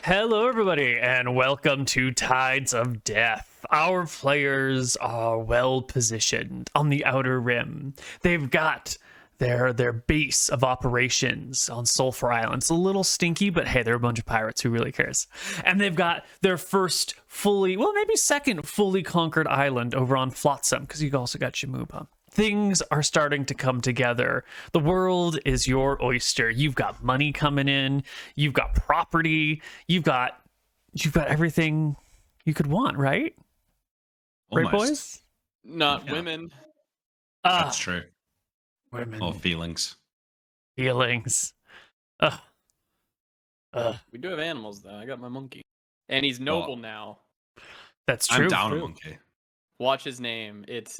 Hello, everybody, and welcome to Tides of Death. Our players are well positioned on the Outer Rim. They've got their base of operations on Sulphur Island. It's a little stinky, but hey, they're a bunch of pirates. Who really cares? And they've got their first maybe second fully conquered island over on Flotsam, because you've also got Shamuba. Things are starting to come together. The world is your oyster. You've got money coming in. You've got property. You've got everything you could want, right? Right, boys? Not women. That's true. Women. Or feelings. Feelings. We do have animals, though. I got my monkey. And he's noble now. That's true. I'm down a monkey. Watch his name. It's,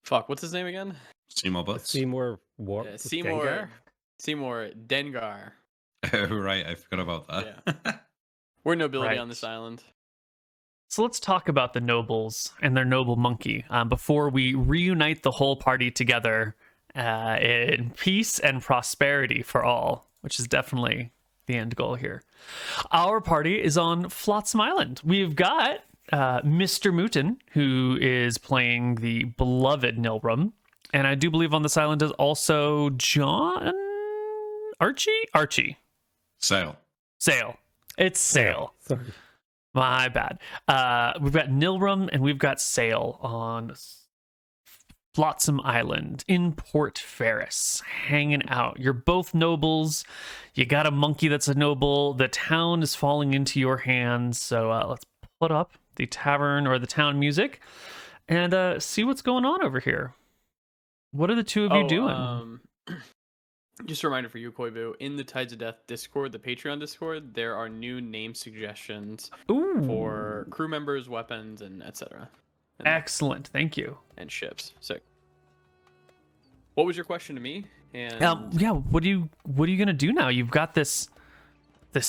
Fuck, what's his name again? Seymour Butts. Seymour Seymour Dengar. Oh, right. I forgot about that. Yeah. We're nobility Right. on this island. So let's talk about the nobles and their noble monkey before we reunite the whole party together in peace and prosperity for all, which is definitely the end goal here. Our party is on Flotsam Island. We've got MrMouton, who is playing the beloved Nilrum. And I do believe on this island is also Archie? Sail. Sail. It's Sail. Sorry. My bad. We've got Nilrum and we've got Sail on Flotsam Island in Port Ferris, hanging out. You're both nobles. You got a monkey that's a noble. The town is falling into your hands. So let's put up the tavern or the town music and see what's going on over here. What are the two of you doing? Just a reminder for you, Koibu, in the Tides of Death Discord, the Patreon Discord, there are new name suggestions for crew members, weapons, and etc. Excellent, thank you. And ships. Sick. What was your question to me? And yeah, what are you gonna do now? You've got this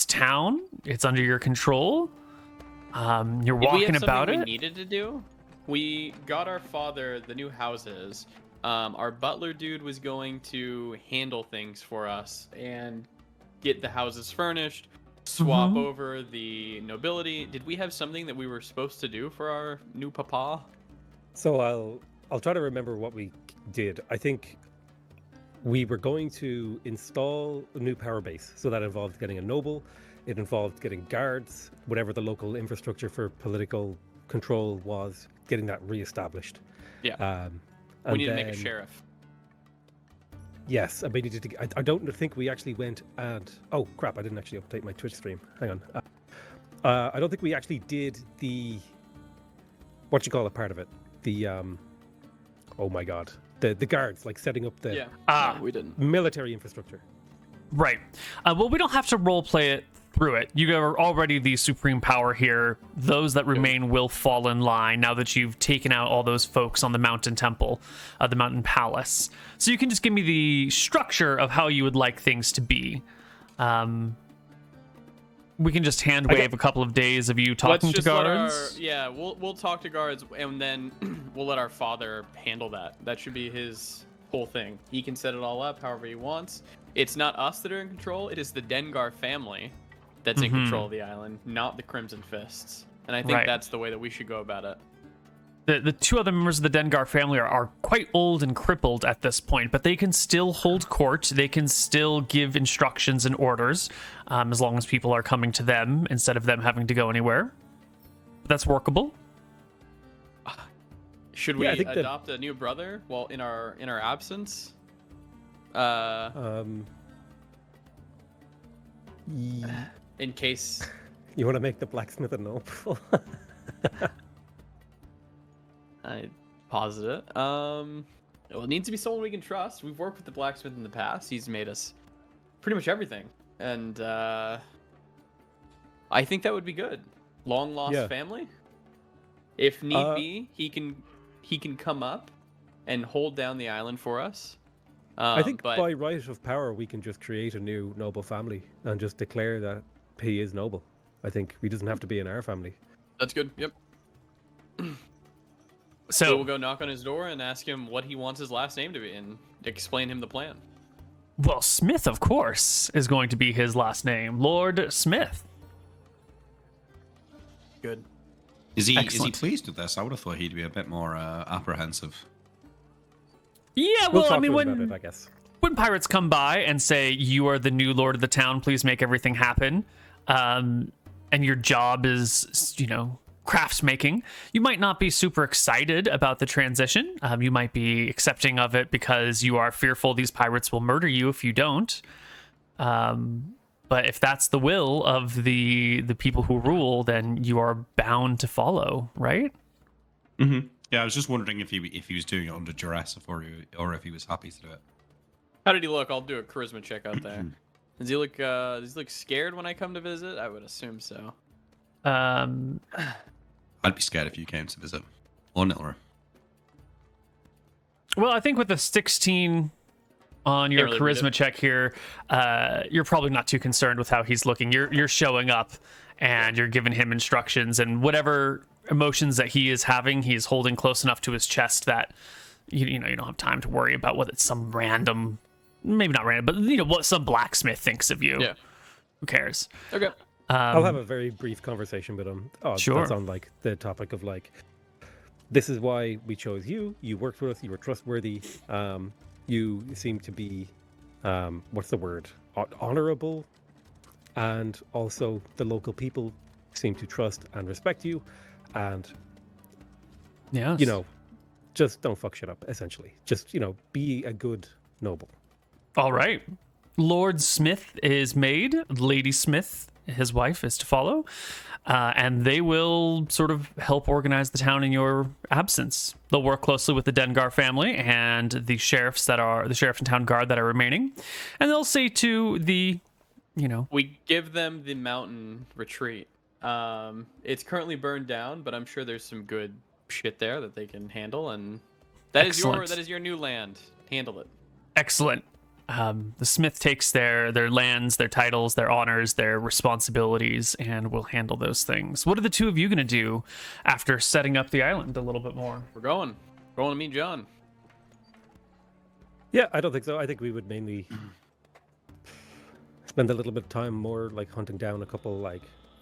town. It's under your control. You're walking about it. We needed to do. We got our father the new houses. Our butler dude was going to handle things for us and get the houses furnished, swap over the nobility. Did we have something that we were supposed to do for our new papa? So I'll try to remember what we did. I think we were going to install a new power base. So that involved getting a noble. It involved getting guards, whatever the local infrastructure for political control was, getting that reestablished. Yeah. We need to make a sheriff. Yes, I don't think we actually went and... Oh, crap, I didn't actually update my Twitch stream. Hang on. I don't think we actually did the... What you call it, part of it? The... Oh my god. The guards, like setting up the... Yeah, no, we didn't. Military infrastructure. Right. Well, we don't have to roleplay it through it. You are already the supreme power here. Those that remain will fall in line now that you've taken out all those folks on the mountain temple, the mountain palace. So you can just give me the structure of how you would like things to be. We can just hand wave a couple of days of you talking to guards. We'll talk to guards and then we'll let our father handle that. That should be his whole thing. He can set it all up however he wants. It's not us that are in control. It is the Dengar family that's in control of the island, not the Crimson Fists. And I think that's the way that we should go about it. The two other members of the Dengar family are quite old and crippled at this point, but they can still hold court. They can still give instructions and orders, as long as people are coming to them instead of them having to go anywhere. But that's workable. Should we adopt a new brother while in our absence? In case you want to make the blacksmith a noble. I paused it. It needs to be someone we can trust. We've worked with the blacksmith in the past. He's made us pretty much everything, and I think that would be good. Long lost family. If need be, he can come up and hold down the island for us. I think by right of power, we can just create a new noble family and just declare that he is noble. I think he doesn't have to be in our family. That's good. Yep. So we'll go knock on his door and ask him what he wants his last name to be and explain him the plan. Well, Smith, of course, is going to be his last name. Lord Smith. Good. Is he Excellent. pleased with this? I would have thought he'd be a bit more apprehensive. Yeah, We'll well, talk I mean, to him when about it, I guess. when pirates come by and say, you are the new lord of the town, please make everything happen, and your job is, crafts making, you might not be super excited about the transition. You might be accepting of it because you are fearful these pirates will murder you if you don't. But if that's the will of the people who rule, then you are bound to follow, right? Mm-hmm. Yeah, I was just wondering if he was doing it under duress or if he was happy to do it. How did he look? I'll do a charisma check out there. Does he look scared when I come to visit? I would assume so. Um, I'd be scared if you came to visit. Or Nilra. well, I think with a 16 on your Can't really read charisma it. check here, you're probably not too concerned with how he's looking. You're showing up and you're giving him instructions, and whatever emotions that he is having, he is holding close enough to his chest that you don't have time to worry about whether it's some random, maybe not random, but what some blacksmith thinks of you. Yeah. Who cares? Okay. I'll have a very brief conversation with him. Sure. That's on the topic of this is why we chose you. You worked with us. You were trustworthy. You seem to be, what's the word? Honorable, and also the local people seem to trust and respect you. And Yes. just don't fuck shit up. Essentially, just be a good noble. All right. Lord Smith is made. Lady Smith, his wife, is to follow. And they will sort of help organize the town in your absence. They'll work closely with the Dengar family and the sheriff and town guard that are remaining. And they'll say to the, We give them the mountain retreat. It's currently burned down, but I'm sure there's some good shit there that they can handle, and that Excellent. is your new land. Handle it. excellent. The Smith takes their lands, their titles, their honors, their responsibilities, and will handle those things. What are the two of you going to do after setting up the island a little bit more? We're going to meet John. Yeah, I don't think so. I think we would mainly spend a little bit of time more hunting down a couple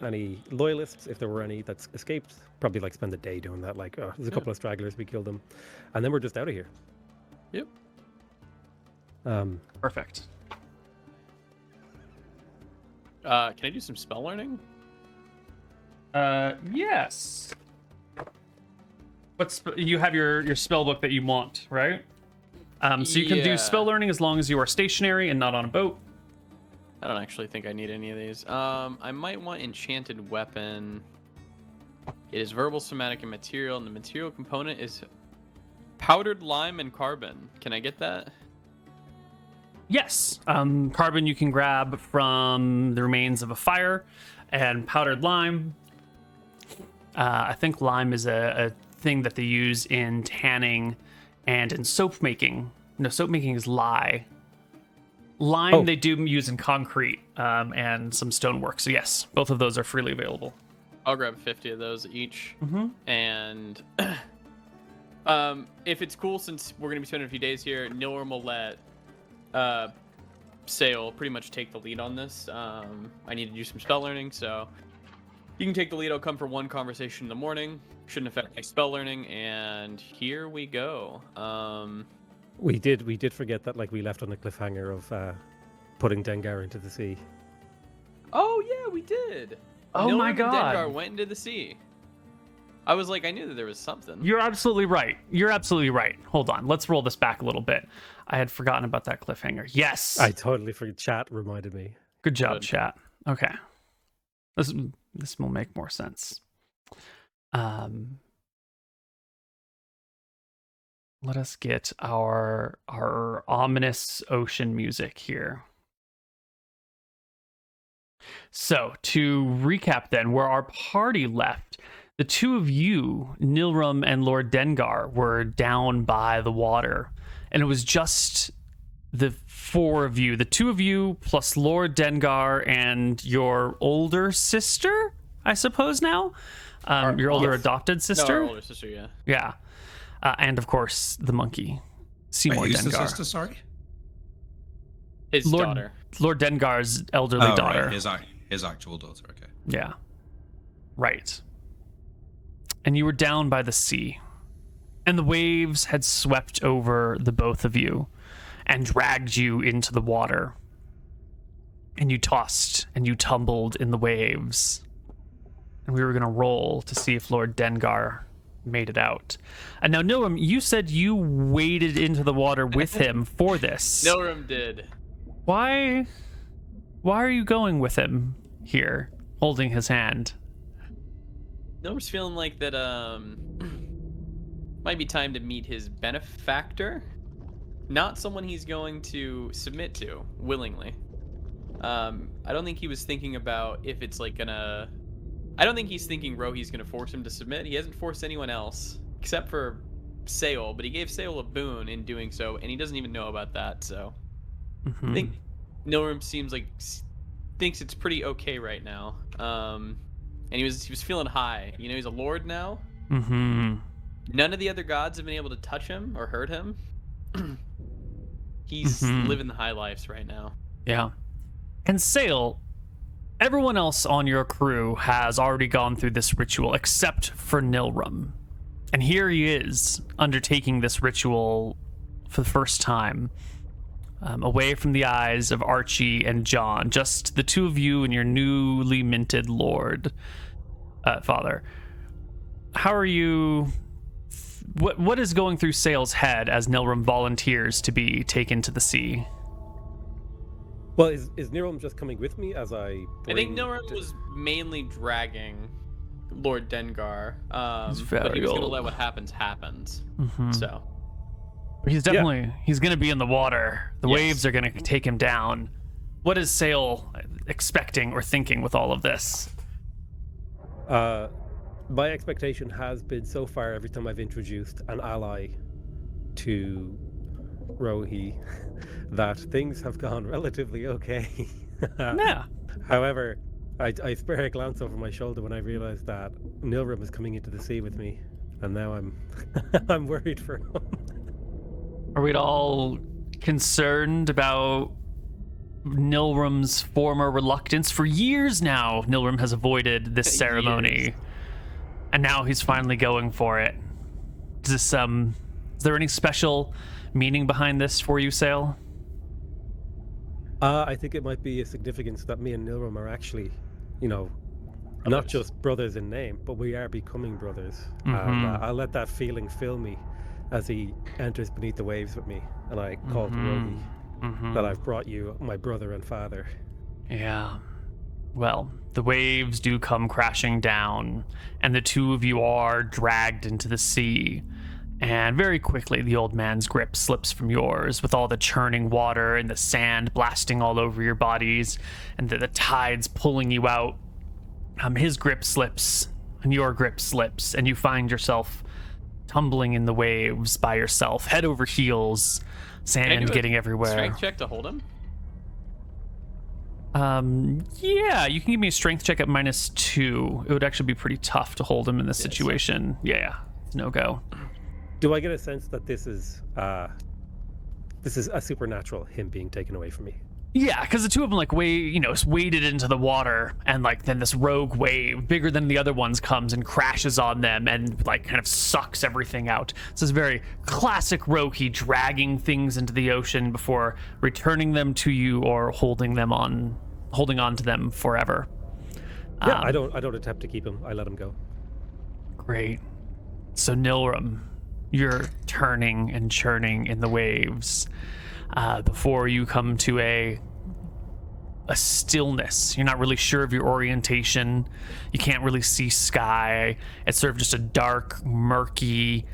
any loyalists, if there were any that's escaped. Probably spend the day doing that. There's a couple of stragglers, we killed them, and then we're just out of here. Yep. Perfect. Can I do some spell learning? Yes. You have your spell book that you want, right? So you can do Yeah. spell learning as long as you are stationary and not on a boat. I don't actually think I need any of these. I might want Enchanted Weapon. It is verbal, somatic, and material, and the material component is powdered lime and carbon. Can I get that? Yes. Carbon you can grab from the remains of a fire, and powdered lime. I think lime is a thing that they use in tanning and in soap making. No, soap making is lye. Lime they do use in concrete and some stonework. So yes, both of those are freely available. I'll grab 50 of those each. And if it's cool, since we're gonna be spending a few days here, Nilram will let Sail pretty much take the lead on this. I need to do some spell learning, so you can take the lead. I'll come for one conversation in the morning. Shouldn't affect my spell learning, and here we go. We did forget that we left on a cliffhanger of putting Dengar into the sea. Oh yeah, we did. Oh my Nilram God. and Dengar went into the sea. I was I knew that there was something. You're absolutely right. Hold on. Let's roll this back a little bit. I had forgotten about that cliffhanger. Yes. I totally forgot. Chat reminded me. Good job, Good. chat. Okay. This will make more sense. Let us get our ominous ocean music here. So, to recap then, where our party left, the two of you, Nilram and Lord Dengar, were down by the water. And it was just the four of you, the two of you plus Lord Dengar and your older sister, I suppose now? Your older adopted No, sister? our older sister, yeah. Yeah. And of course, the monkey, Seymour Wait, who's the Dengar. sister, sorry? His daughter. Lord Dengar's elderly daughter. Right. His actual daughter. Okay. Yeah. Right. And you were down by the sea, and the waves had swept over the both of you and dragged you into the water. And you tossed and you tumbled in the waves. And we were going to roll to see if Lord Dengar made it out. And now, Nilrim, you said you waded into the water with him for this. Nilrim did. Why are you going with him here, holding his hand? Nilrim's feeling like that might be time to meet his benefactor. Not someone he's going to submit to willingly. I don't think he was thinking about if it's like gonna... I don't think he's thinking Rohi's gonna force him to submit. He hasn't forced anyone else, except for Saol, but he gave Saol a boon in doing so, and he doesn't even know about that, so... I think Nilrim seems like... thinks it's pretty okay right now. And he was feeling high. You know, he's a lord now. None of the other gods have been able to touch him or hurt him. He's living the high lives right now. Yeah. And Saol, everyone else on your crew has already gone through this ritual except for Nilrim. And here he is, undertaking this ritual for the first time, away from the eyes of Archie and John, just the two of you and your newly minted lord, father. How are you... What is going through Saol's head as Nilrim volunteers to be taken to the sea? Well, is Nilrim just coming with me as I think Nilrim was mainly dragging Lord Dengar, but he was going to let what happens. So he's definitely he's going to be in the water. The waves are going to take him down. What is Saol expecting or thinking with all of this? My expectation has been so far, every time I've introduced an ally to Rohi, that things have gone relatively okay. Yeah. However, I spare a glance over my shoulder when I realize that Nilrim is coming into the sea with me, and now I'm I'm worried for him. Are we at all concerned about Nilrim's former reluctance? For years now, Nilrim has avoided this ceremony, and now he's finally going for it. Is there any special meaning behind this for you, Saol? I think it might be a significance that me and Nilrim are actually, not just brothers in name, but we are becoming brothers. I'll let that feeling fill me as he enters beneath the waves with me, and I call to Rohi that I've brought you my brother and father. Yeah. Well, the waves do come crashing down, and the two of you are dragged into the sea. And very quickly, the old man's grip slips from yours, with all the churning water and the sand blasting all over your bodies, and the tides pulling you out. His grip slips, and your grip slips, and you find yourself tumbling in the waves by yourself, head over heels, sand getting everywhere. Strength check to hold him? Yeah, you can give me a strength check at -2. It would actually be pretty tough to hold him in this situation. Yeah, it's no go. Do I get a sense that this is a supernatural, him being taken away from me? Yeah, because the two of them waded into the water, and then this rogue wave, bigger than the other ones, comes and crashes on them and kind of sucks everything out. This is very classic Rohi, dragging things into the ocean before returning them to you or holding on to them forever. Yeah, I don't attempt to keep him. I let him go. Great. So Nilrim, you're turning and churning in the waves before you come to a stillness. You're not really sure of your orientation. You can't really see sky. It's sort of just a dark, murky,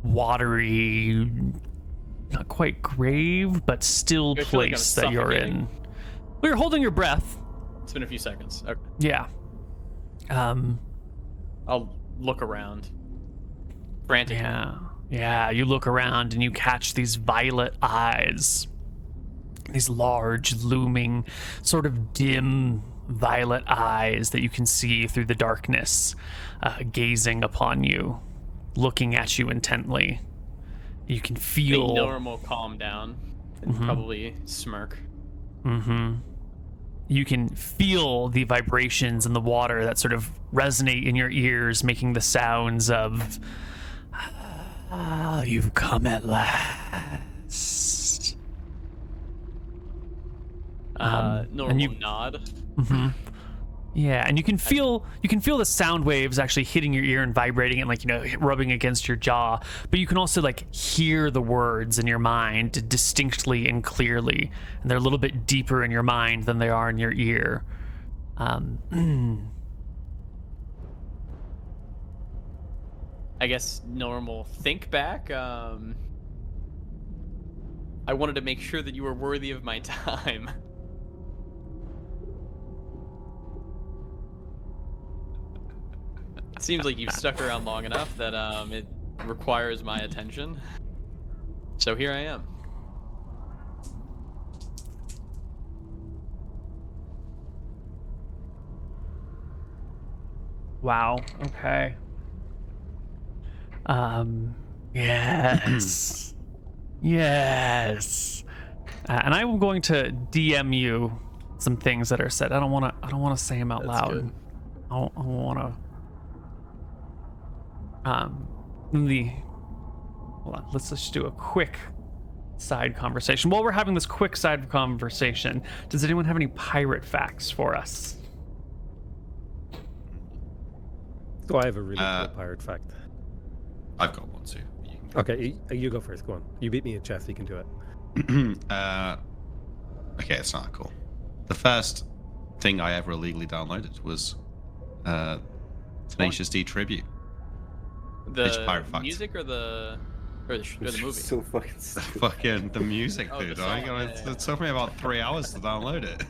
watery, not quite grave, but still place that you're in. Well, you're holding your breath. It's been a few seconds. Okay. Yeah. I'll look around. Frantic. Yeah, you look around and you catch these violet eyes. These large, looming, sort of dim violet eyes that you can see through the darkness, gazing upon you, looking at you intently. You can feel... Nilrim will calm down and probably smirk. You can feel the vibrations in the water that sort of resonate in your ears, making the sounds of, you've come at last. Normal nod. Yeah, and you can feel the sound waves actually hitting your ear and vibrating and, like, you know, rubbing against your jaw. But you can also, like, hear the words in your mind distinctly and clearly, and they're a little bit deeper in your mind than they are in your ear. I guess normal think back. I wanted to make sure that you were worthy of my time. It seems like you've stuck around long enough that it requires my attention. So here I am. Wow. Okay. Yes. Yes. And I'm going to DM you some things that are said. I don't want to say them out That's loud. good. I don't want to. Hold on. Let's just do a quick side conversation. While we're having this quick side conversation, does anyone have any pirate facts for us? So I have a really cool pirate fact. I've got one too. Okay, you go first. Go on. You beat me at chess. You can do it. Okay, it's not cool. The first thing I ever illegally downloaded was Tenacious D Tribute. Which pirate The fact? music or the movie? So fucking stupid. Fucking the music, Oh, the dude. song, It took me about 3 hours to download it.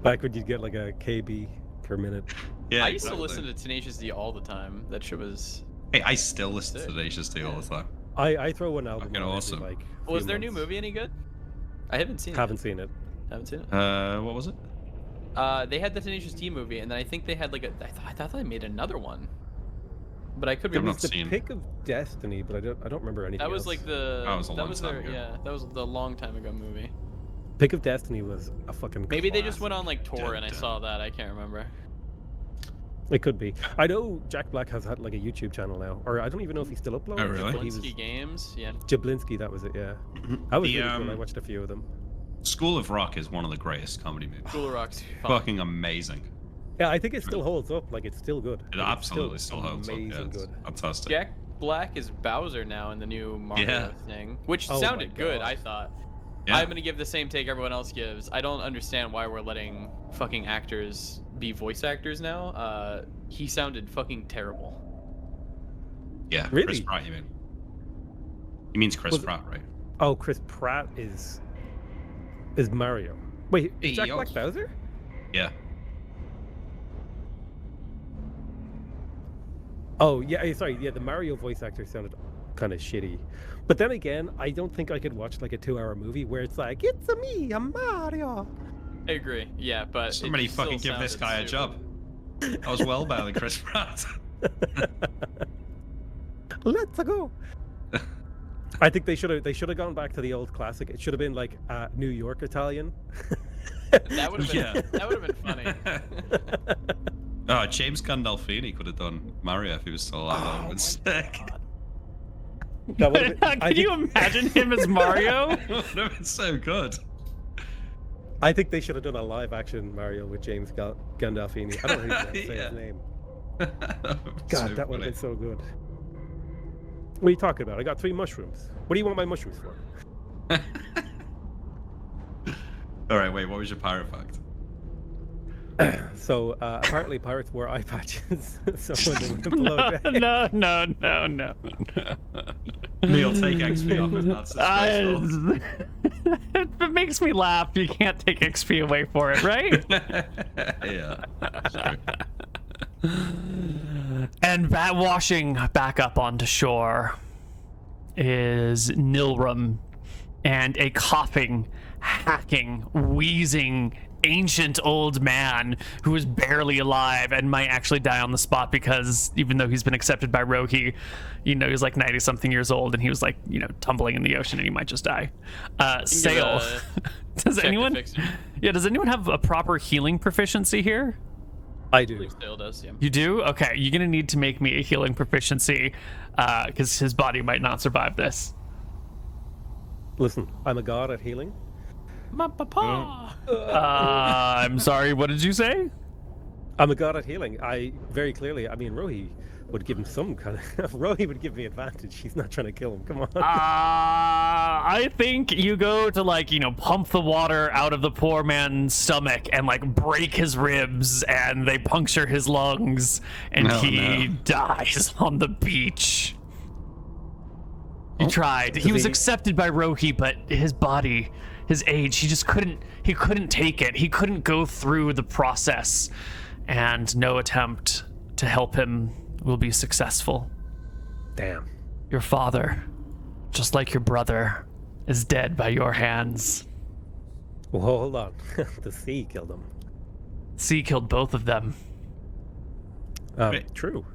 Back when you'd get like a KB per minute. Yeah, I used to exactly. listen to Tenacious D all the time. That shit was. Hey, I still listen to Sick. Tenacious D all the time. I throw an album Fucking on every, awesome. like, Was few their new months. movie any good? I haven't seen Haven't seen it. it. Haven't seen it. What was it? They had the Tenacious D movie, and then I think they had like I thought they made another one, but I could be It I've wrong. was not the seen. Pick of Destiny, but I don't remember anything That was else. like the That was a long was time their ago. yeah, that was the long time ago movie. Pick of Destiny was a fucking. Maybe they just classic. went on like tour, and I Dun, saw that. I can't remember. It could be. I know Jack Black has had like a YouTube channel now, or I don't even know if he's still uploading. Oh, really? But he was Blinsky Games, yeah. Jablinski. That was it. Yeah, I was The, really cool. I watched a few of them. School of Rock is one of the greatest comedy movies. Cool Rock's fun. Fucking amazing. Yeah, I think it still holds up. Like it's still good. It Like, it's absolutely still holds up. amazing Yeah, it's good. fantastic. Jack Black is Bowser now in the new Mario Yeah. thing, which Oh my sounded good. God. I thought. Yeah. I'm gonna give the same take everyone else gives. I don't understand why we're letting fucking actors be voice actors now. He sounded fucking terrible. Yeah, Really? Chris Pratt, you mean? He means Chris Was it- Pratt, right? Oh, Chris Pratt is Mario. Wait, Hey, is Jack yo. Black Bowser? Yeah. Oh yeah, sorry. Yeah, the Mario voice actor sounded kind of shitty. But then again, I don't think I could watch like a 2-hour movie where it's like, it's a me, I'm Mario. I agree. Yeah, but it Somebody still fucking give this sounded guy a stupid. job. That was well better than Chris Pratt. Let's go. I think they should have gone back to the old classic. It should have been like New York Italian. That would have been Yeah. that would have been funny. Oh, James Gandolfini could have done Mario if he was still alive. That would have been sick. That would've been- I Can you think- imagine him as Mario? That would have been so good. I think they should have done a live action Mario with James Gandolfini. I don't know how to say Yeah. his name. God, God, that would have been so good. What are you talking about? I got 3 mushrooms. What do you want my mushrooms for? All right, wait. What was your pirate fact? So apparently pirates wore eye patches. So when they went below deck. No. Neil, take XP off him. That's disgraceful. It makes me laugh. You can't take XP away for it, right? Yeah. that's true. And that washing back up onto shore is Nilram and a coughing, hacking, wheezing ancient old man who is barely alive and might actually die on the spot because even though he's been accepted by Rohi, he's like 90 something years old and he was like, tumbling in the ocean and he might just die. Sail. Does anyone have a proper healing proficiency here? I do. Sail does, yeah. You do? Okay, you're gonna need to make me a healing proficiency because his body might not survive this. Listen, I'm a god at healing. My papa. I'm sorry, what did you say? I'm a god at healing. Rohi would give him some kind of... Rohi would give me advantage. He's not trying to kill him. Come on. I think you go to pump the water out of the poor man's stomach and break his ribs and they puncture his lungs and he dies on the beach. You tried. He was accepted by Rohi, but his body, his age, he couldn't take it. He couldn't go through the process, and no attempt to help him will be successful. Damn. Your father, just like your brother, is dead by your hands. Well, hold on. The sea killed him. Sea killed both of them. True.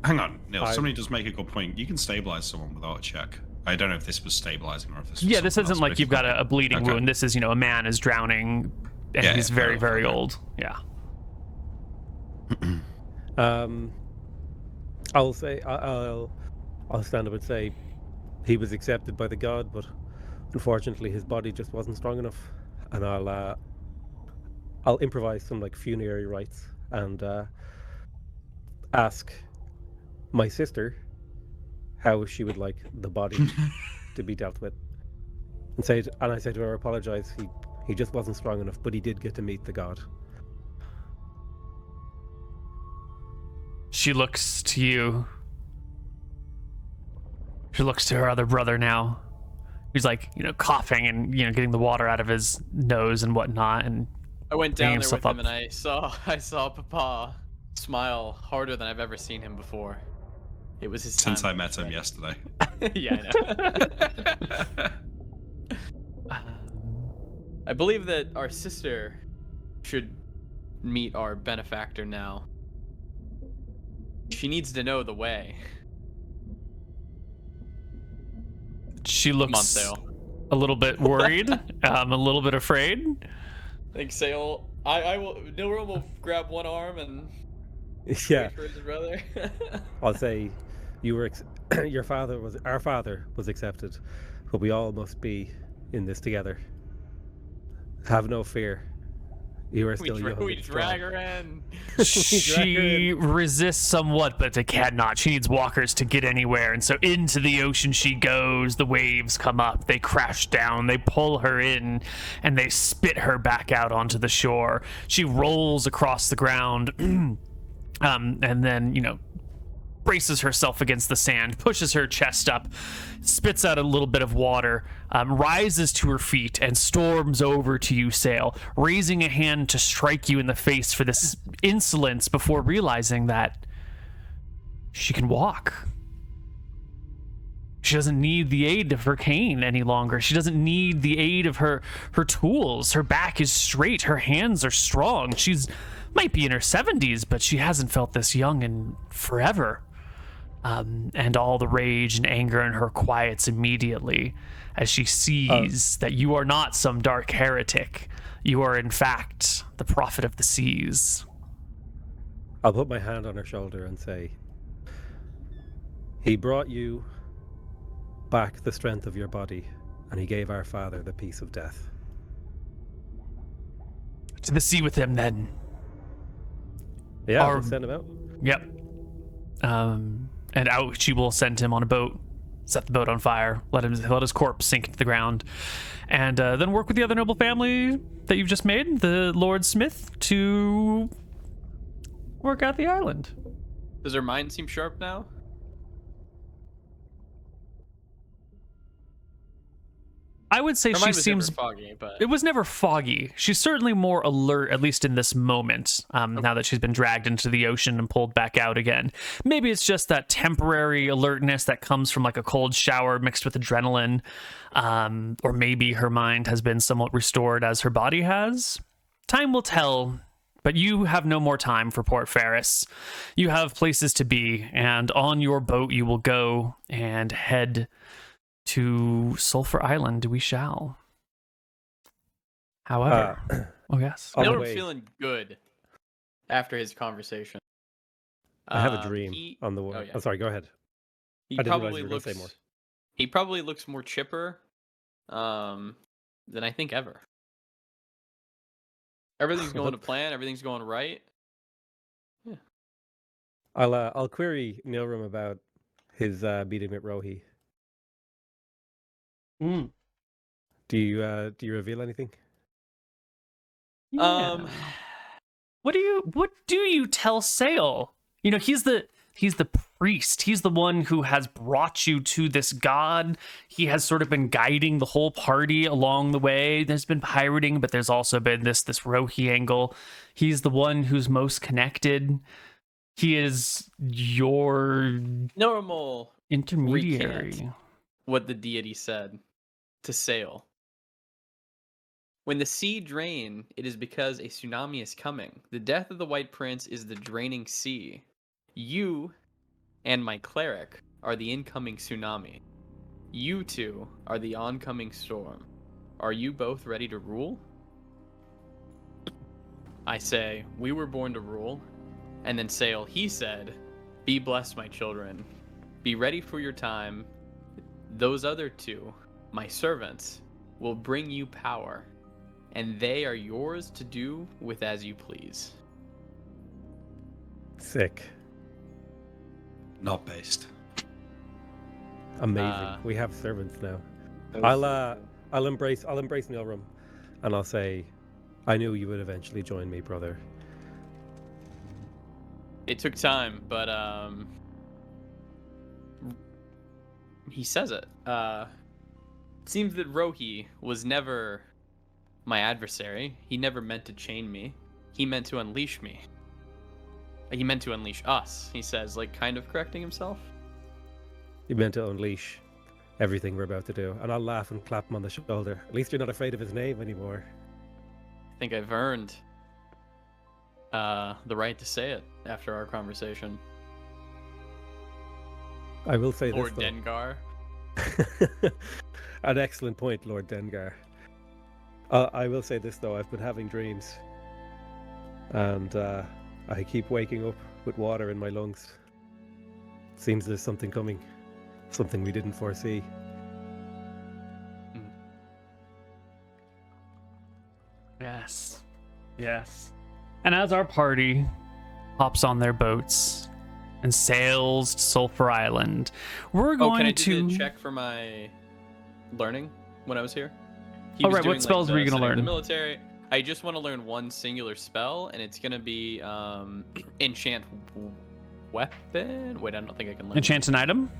Hang on, Neil. Somebody does make a good point. You can stabilize someone without a check. I don't know if this was stabilizing or if this was this isn't like you've got a bleeding wound. This is, a man is drowning and he's very, very old. Yeah. I'll stand up and say he was accepted by the god, but unfortunately his body just wasn't strong enough. And I'll improvise some funerary rites and ask my sister how she would like the body to be dealt with, and I say to her, apologize. He just wasn't strong enough, but he did get to meet the god. She looks to you. She looks to her other brother now. He's coughing and getting the water out of his nose and whatnot. And I went down there with him and I saw Papa smile harder than I've ever seen him before. It was his time. Since I met him yesterday. Yeah, I know. I believe that our sister should meet our benefactor now. She needs to know the way. She looks a little bit worried, a little bit afraid. I think Sail, I will. Nilro will grab one arm and yeah. wait for his brother. I'll say, our father was accepted, but we all must be in this together. Have no fear. You are still young. We drag her in. She resists somewhat, but they cannot. She needs walkers to get anywhere, and so into the ocean she goes. The waves come up, they crash down, they pull her in, and they spit her back out onto the shore. She rolls across the ground, and then, braces herself against the sand, pushes her chest up, spits out a little bit of water, rises to her feet, and storms over to you, Sail, raising a hand to strike you in the face for this insolence before realizing that she can walk. She doesn't need the aid of her cane any longer. She doesn't need the aid of her tools. Her back is straight. Her hands are strong. She's might be in her 70s, but she hasn't felt this young in forever. And all the rage and anger in her quiets immediately as she sees that you are not some dark heretic. You are, in fact, the prophet of the seas. I'll put my hand on her shoulder and say, he brought you back the strength of your body, and he gave our father the peace of death. To the sea with him, then. Yeah, I'll send him out. Yep. And out she will send him on a boat, set the boat on fire, let his corpse sink into the ground, and then work with the other noble family that you've just made, the Lord Smith, to work out the island. Does her mind seem sharp now? I would say she seems foggy, but it was never foggy. She's certainly more alert, at least in this moment, now that she's been dragged into the ocean and pulled back out again. Maybe it's just that temporary alertness that comes from a cold shower mixed with adrenaline, or maybe her mind has been somewhat restored as her body has. Time will tell, but you have no more time for Port Ferris. You have places to be, and on your boat you will go and head to Sulphur Island. We shall. However, oh yes, On the Nilrum's way- feeling good after his conversation. I have a dream he- on the way. oh, yeah. I'm sorry. Go ahead. He I didn't realize probably you were gonna looks. say more. He probably looks more chipper, than I think ever. Everything's going to plan. Everything's going right. I'll query Nilrum about his meeting with Rohi. Mm. Do you reveal anything? Um, What do you tell Sale? You know, he's the priest. He's the one who has brought you to this god. He has sort of been guiding the whole party along the way. There's been pirating, but there's also been this Rohi angle. He's the one who's most connected. He is your normal. intermediary. Recant. What the deity said to Sail. When the sea drain, it is because a tsunami is coming. The death of the White Prince is the draining sea. You and my cleric are the incoming tsunami. You two are the oncoming storm. Are you both ready to rule? I say, we were born to rule. And then Sail, he said, be blessed, my children. Be ready for your time. Those other two, my servants, will bring you power. And they are yours to do with as you please. Sick. Not based. Amazing. We have servants now. I'll embrace Nilrum, and I'll say, I knew you would eventually join me, brother. It took time, but he says it. Seems that Rohi was never my adversary. He never meant to chain me. He meant to unleash me. He meant to unleash us, he says, like kind of correcting himself. You meant to unleash everything we're about to do, and I'll laugh and clap him on the shoulder. At least you're not afraid of his name anymore. I think I've earned the right to say it after our conversation. I will say Lord this, Dengar. though. An excellent point, Lord Dengar. I will say this, though. I've been having dreams, and I keep waking up with water in my lungs. Seems there's something coming, something we didn't foresee. Yes. And as our party hops on their boats and sails to Sulphur Island, we're going can I to do a check for my learning when I was here? Oh, right, what spells were you gonna learn? The military. I just want to learn one singular spell, and it's gonna be Enchant Weapon. Wait, I don't think I can learn. enchant an item.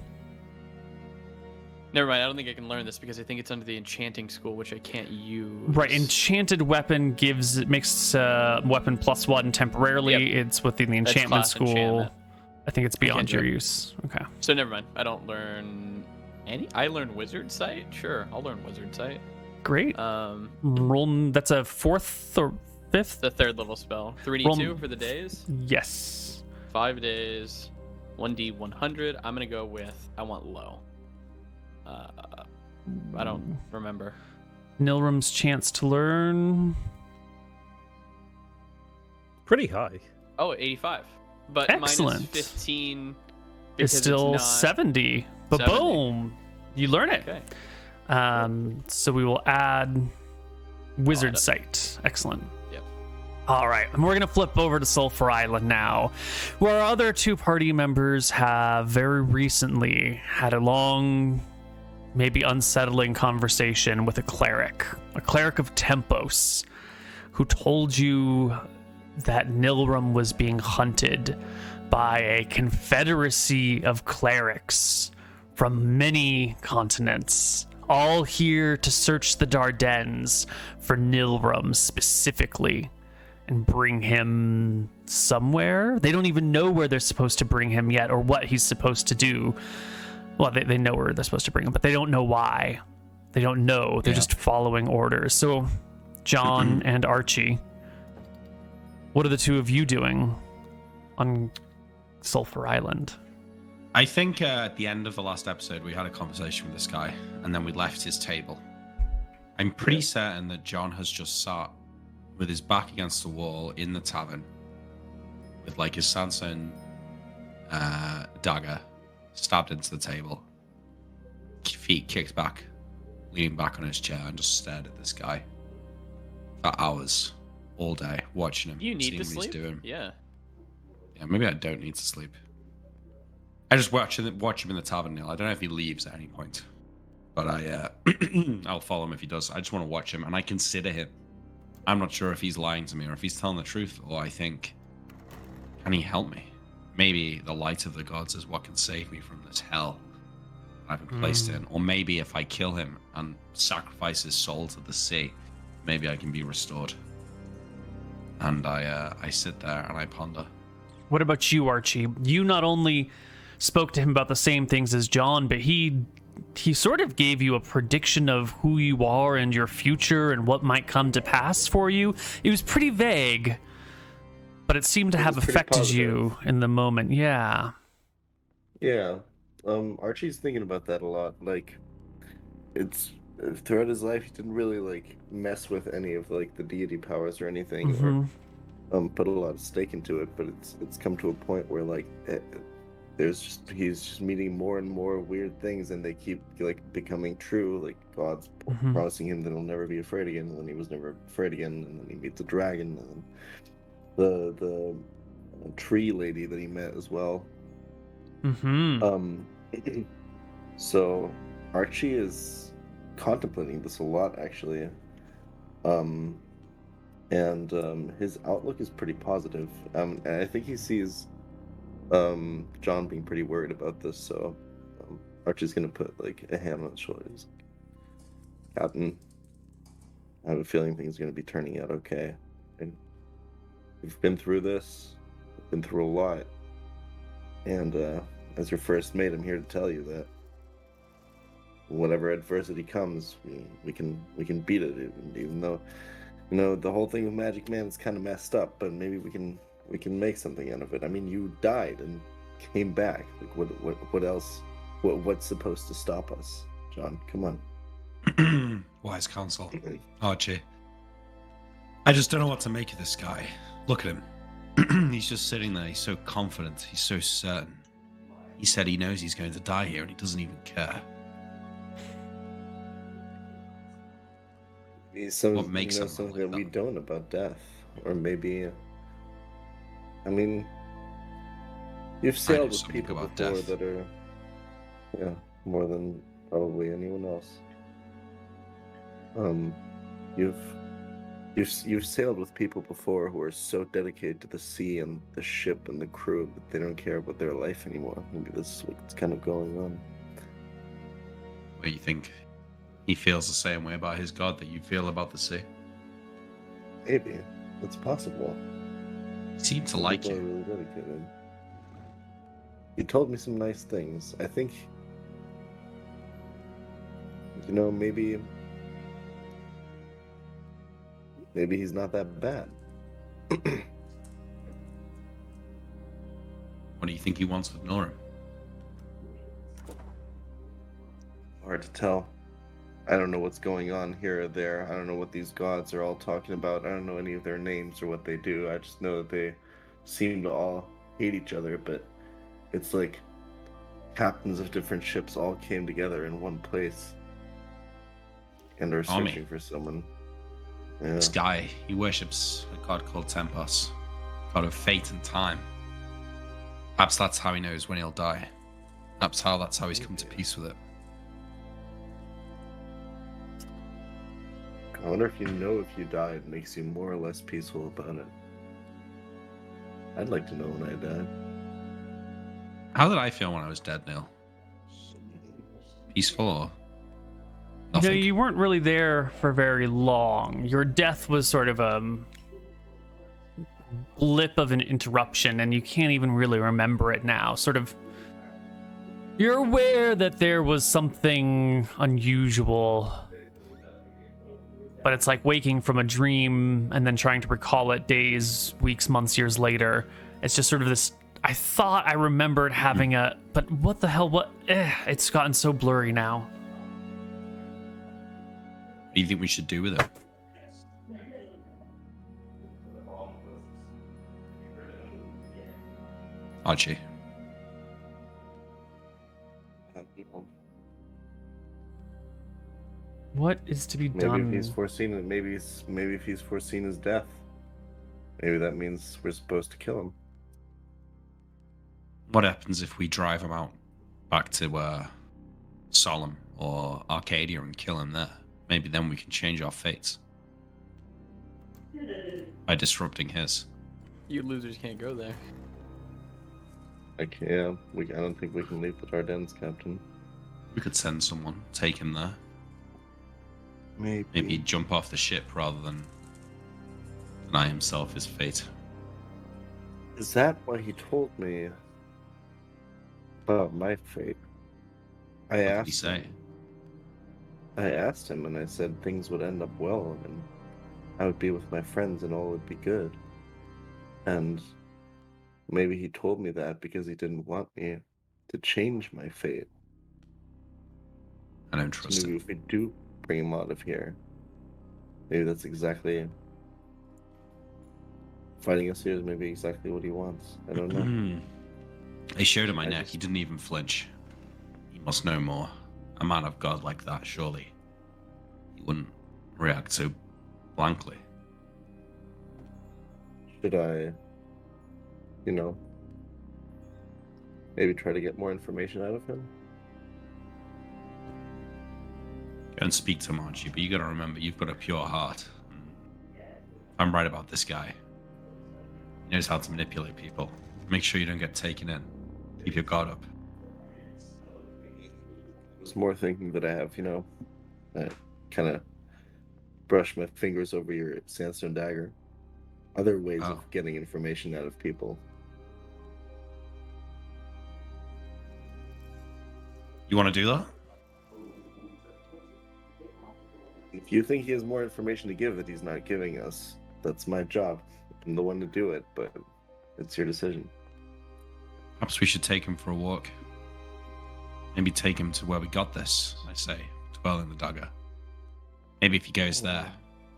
Never mind. I don't think I can learn this because I think it's under the enchanting school, which I can't use. Right, Enchanted Weapon makes weapon +1 temporarily. Yep. It's within the That's enchantment class school. enchantment. I think it's beyond do your it. use. Okay. So never mind. I don't learn any. I learn Wizard Sight. Sure, I'll learn Wizard Sight. Great. Roll. That's a 4th or 5th. The 3rd level spell. 3d2 for the days. Yes. 5 days. 1d100. I'm gonna go with. I want low. I don't remember. Nilrum's chance to learn. Pretty high. Oh, 85. But Excellent. minus 15. It's because still not... 70. But 70. boom, you learn it. Okay. So we will add Wizard it. Sight. Excellent. Yep. All right, and we're going to flip over to Sulphur Island now, where our other two party members have very recently had a long, maybe unsettling conversation with a cleric of Tempos, who told you that Nilrum was being hunted by a confederacy of clerics from many continents, all here to search the Dardanelles for Nilrum specifically and bring him somewhere. They don't even know where they're supposed to bring him yet or what he's supposed to do. Well, they know where they're supposed to bring him, but they don't know why. They don't know. They're just following orders. So John and Archie, What are the two of you doing on Sulphur Island? I think at the end of the last episode, we had a conversation with this guy, and then we left his table. I'm pretty certain that John has just sat with his back against the wall in the tavern, with like his Sanson dagger stabbed into the table, feet kicked back, leaning back on his chair, and just stared at this guy for hours, all day, watching him. You need seeing to what he's sleep. doing. Yeah. Yeah, maybe I don't need to sleep. I just watch him in the tavern, Neil. I don't know if he leaves at any point, but I'll follow him if he does. I just want to watch him, and I consider him. I'm not sure if he's lying to me or if he's telling the truth, or I think, can he help me? Maybe the light of the gods is what can save me from this hell I've been placed in. Or maybe if I kill him and sacrifice his soul to the sea, maybe I can be restored. And I sit there and I ponder. What about you, Archie? You not only spoke to him about the same things as John, but he sort of gave you a prediction of who you are and your future and what might come to pass for you. It was pretty vague, but it seemed to have affected you in the moment. Yeah. Yeah. Archie's thinking about that a lot. Like, it's throughout his life, he didn't really like mess with any of like the deity powers or anything, or put a lot of stake into it. But it's come to a point where like he's just meeting more and more weird things, and they keep like becoming true. Like God's promising him that he'll never be afraid again, and then he was never afraid again, and then he meets a dragon, and the tree lady that he met as well. So Archie is contemplating this a lot, actually, and his outlook is pretty positive. And I think he sees John being pretty worried about this, so Archie's gonna put like a hand on his shoulders. Captain, I have a feeling things are gonna be turning out okay. And we've been through this, we've been through a lot, and as your first mate, I'm here to tell you that whatever adversity comes, we can beat it. Even though, you know, the whole thing with Magic Man is kind of messed up, but maybe we can make something out of it. I mean, you died and came back. Like, what else? What's supposed to stop us, John? Come on. Wise counsel, Archie. I just don't know what to make of this guy. Look at him. He's just sitting there. He's so confident. He's so certain. He said he knows he's going to die here, and he doesn't even care. What makes him something like that we don't about death, or maybe. I mean, you've sailed with people before death that are, more than probably anyone else. You've sailed with people before who are so dedicated to the sea and the ship and the crew that they don't care about their life anymore. Maybe this is what's kind of going on. Where you think he feels the same way about his god that you feel about the sea? Maybe. It's possible. He seemed to like People are you. really dedicated. He told me some nice things. I think, maybe he's not that bad. What do you think he wants with Nora? Hard to tell. I don't know what's going on here or there. I don't know what these gods are all talking about. I don't know any of their names or what they do. I just know that they seem to all hate each other, but it's like captains of different ships all came together in one place and are searching for someone. Yeah. This guy, he worships a god called Tempos, god of fate and time. Perhaps that's how he knows when he'll die. Perhaps that's how he's come to peace with it. I wonder if if you die, it makes you more or less peaceful about it. I'd like to know when I die. How did I feel when I was dead, Neil? Peaceful or nothing? You weren't really there for very long. Your death was sort of a blip of an interruption, and you can't even really remember it now. Sort of, you're aware that there was something unusual but it's like waking from a dream and then trying to recall it days, weeks, months, years later. It's just sort of this. I thought I remembered having a, but what the hell? It's gotten so blurry now. What do you think we should do with it? Archie. What is to be Maybe done? if he's foreseen it, maybe if he's foreseen his death, maybe that means we're supposed to kill him. What happens if we drive him out back to Solemn or Arcadia and kill him there? Maybe then we can change our fates by disrupting his. You losers can't go there. I don't think we can leave the Dardennes, Captain. We could send someone, take him there. Maybe Jump off the ship rather than deny himself his fate. Is that why he told me about my fate? What did he say? I asked him, and I said things would end up well, and I would be with my friends, and all would be good. And maybe he told me that because he didn't want me to change my fate. I don't trust Maybe him. if we do bring him out of here, maybe that's exactly fighting us here is maybe exactly what he wants. I don't know. They showed him my neck. He didn't even flinch. He must know more. A man of God like that, surely. He wouldn't react so blankly. Should I, maybe try to get more information out of him? Go and speak to him, Archie, but you gotta remember, you've got a pure heart. I'm right about this guy. He knows how to manipulate people. Make sure you don't get taken in. Keep your guard up. I was more thinking that I have, I kind of brush my fingers over your sandstone dagger. Other ways of getting information out of people. You want to do that? If you think he has more information to give that he's not giving us, that's my job. I'm the one to do it, but it's your decision. Perhaps we should take him for a walk. Maybe take him to where we got this, I say, dwell in the dagger. Maybe if he goes there,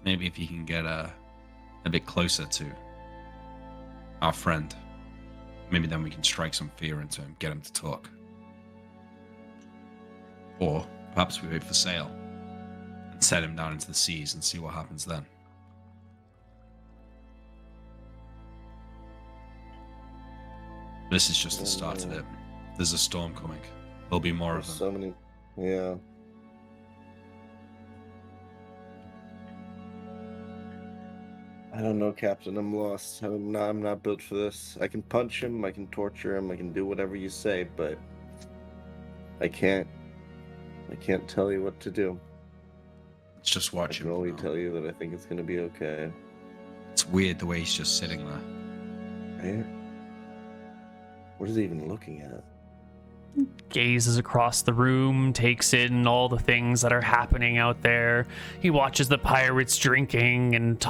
maybe if he can get a bit closer to our friend, maybe then we can strike some fear into him, get him to talk. Or perhaps we wait for sail and set him down into the seas and see what happens then. This is just the start of it. There's a storm coming. There'll be more of them. So many, yeah. I don't know, Captain. I'm lost. I'm not built for this. I can punch him, I can torture him, I can do whatever you say, but I can't tell you what to do. Let's just watch I him. can only now. tell you that I think it's gonna be okay. It's weird the way he's just sitting there. Right? What is he even looking at? Gazes across the room, takes in all the things that are happening out there. He watches the pirates drinking and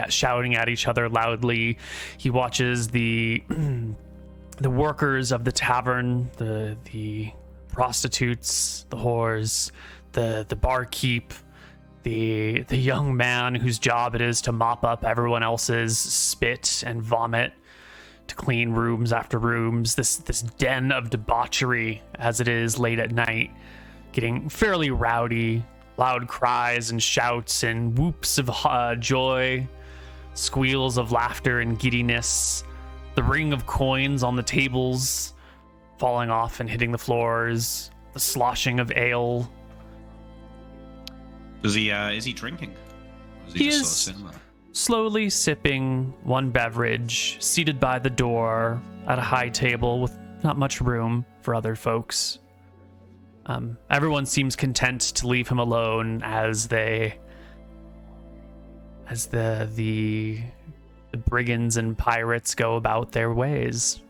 shouting at each other loudly. He watches the the workers of the tavern, the prostitutes, the whores, the barkeep, the young man whose job it is to mop up everyone else's spit and vomit, to clean rooms after rooms, this den of debauchery as it is late at night, getting fairly rowdy, loud cries and shouts and whoops of joy, squeals of laughter and giddiness, the ring of coins on the tables falling off and hitting the floors, the sloshing of ale. Is he drinking? Or is He just is- sort of sitting there? Slowly sipping one beverage, seated by the door at a high table with not much room for other folks. Everyone seems content to leave him alone as the brigands and pirates go about their ways.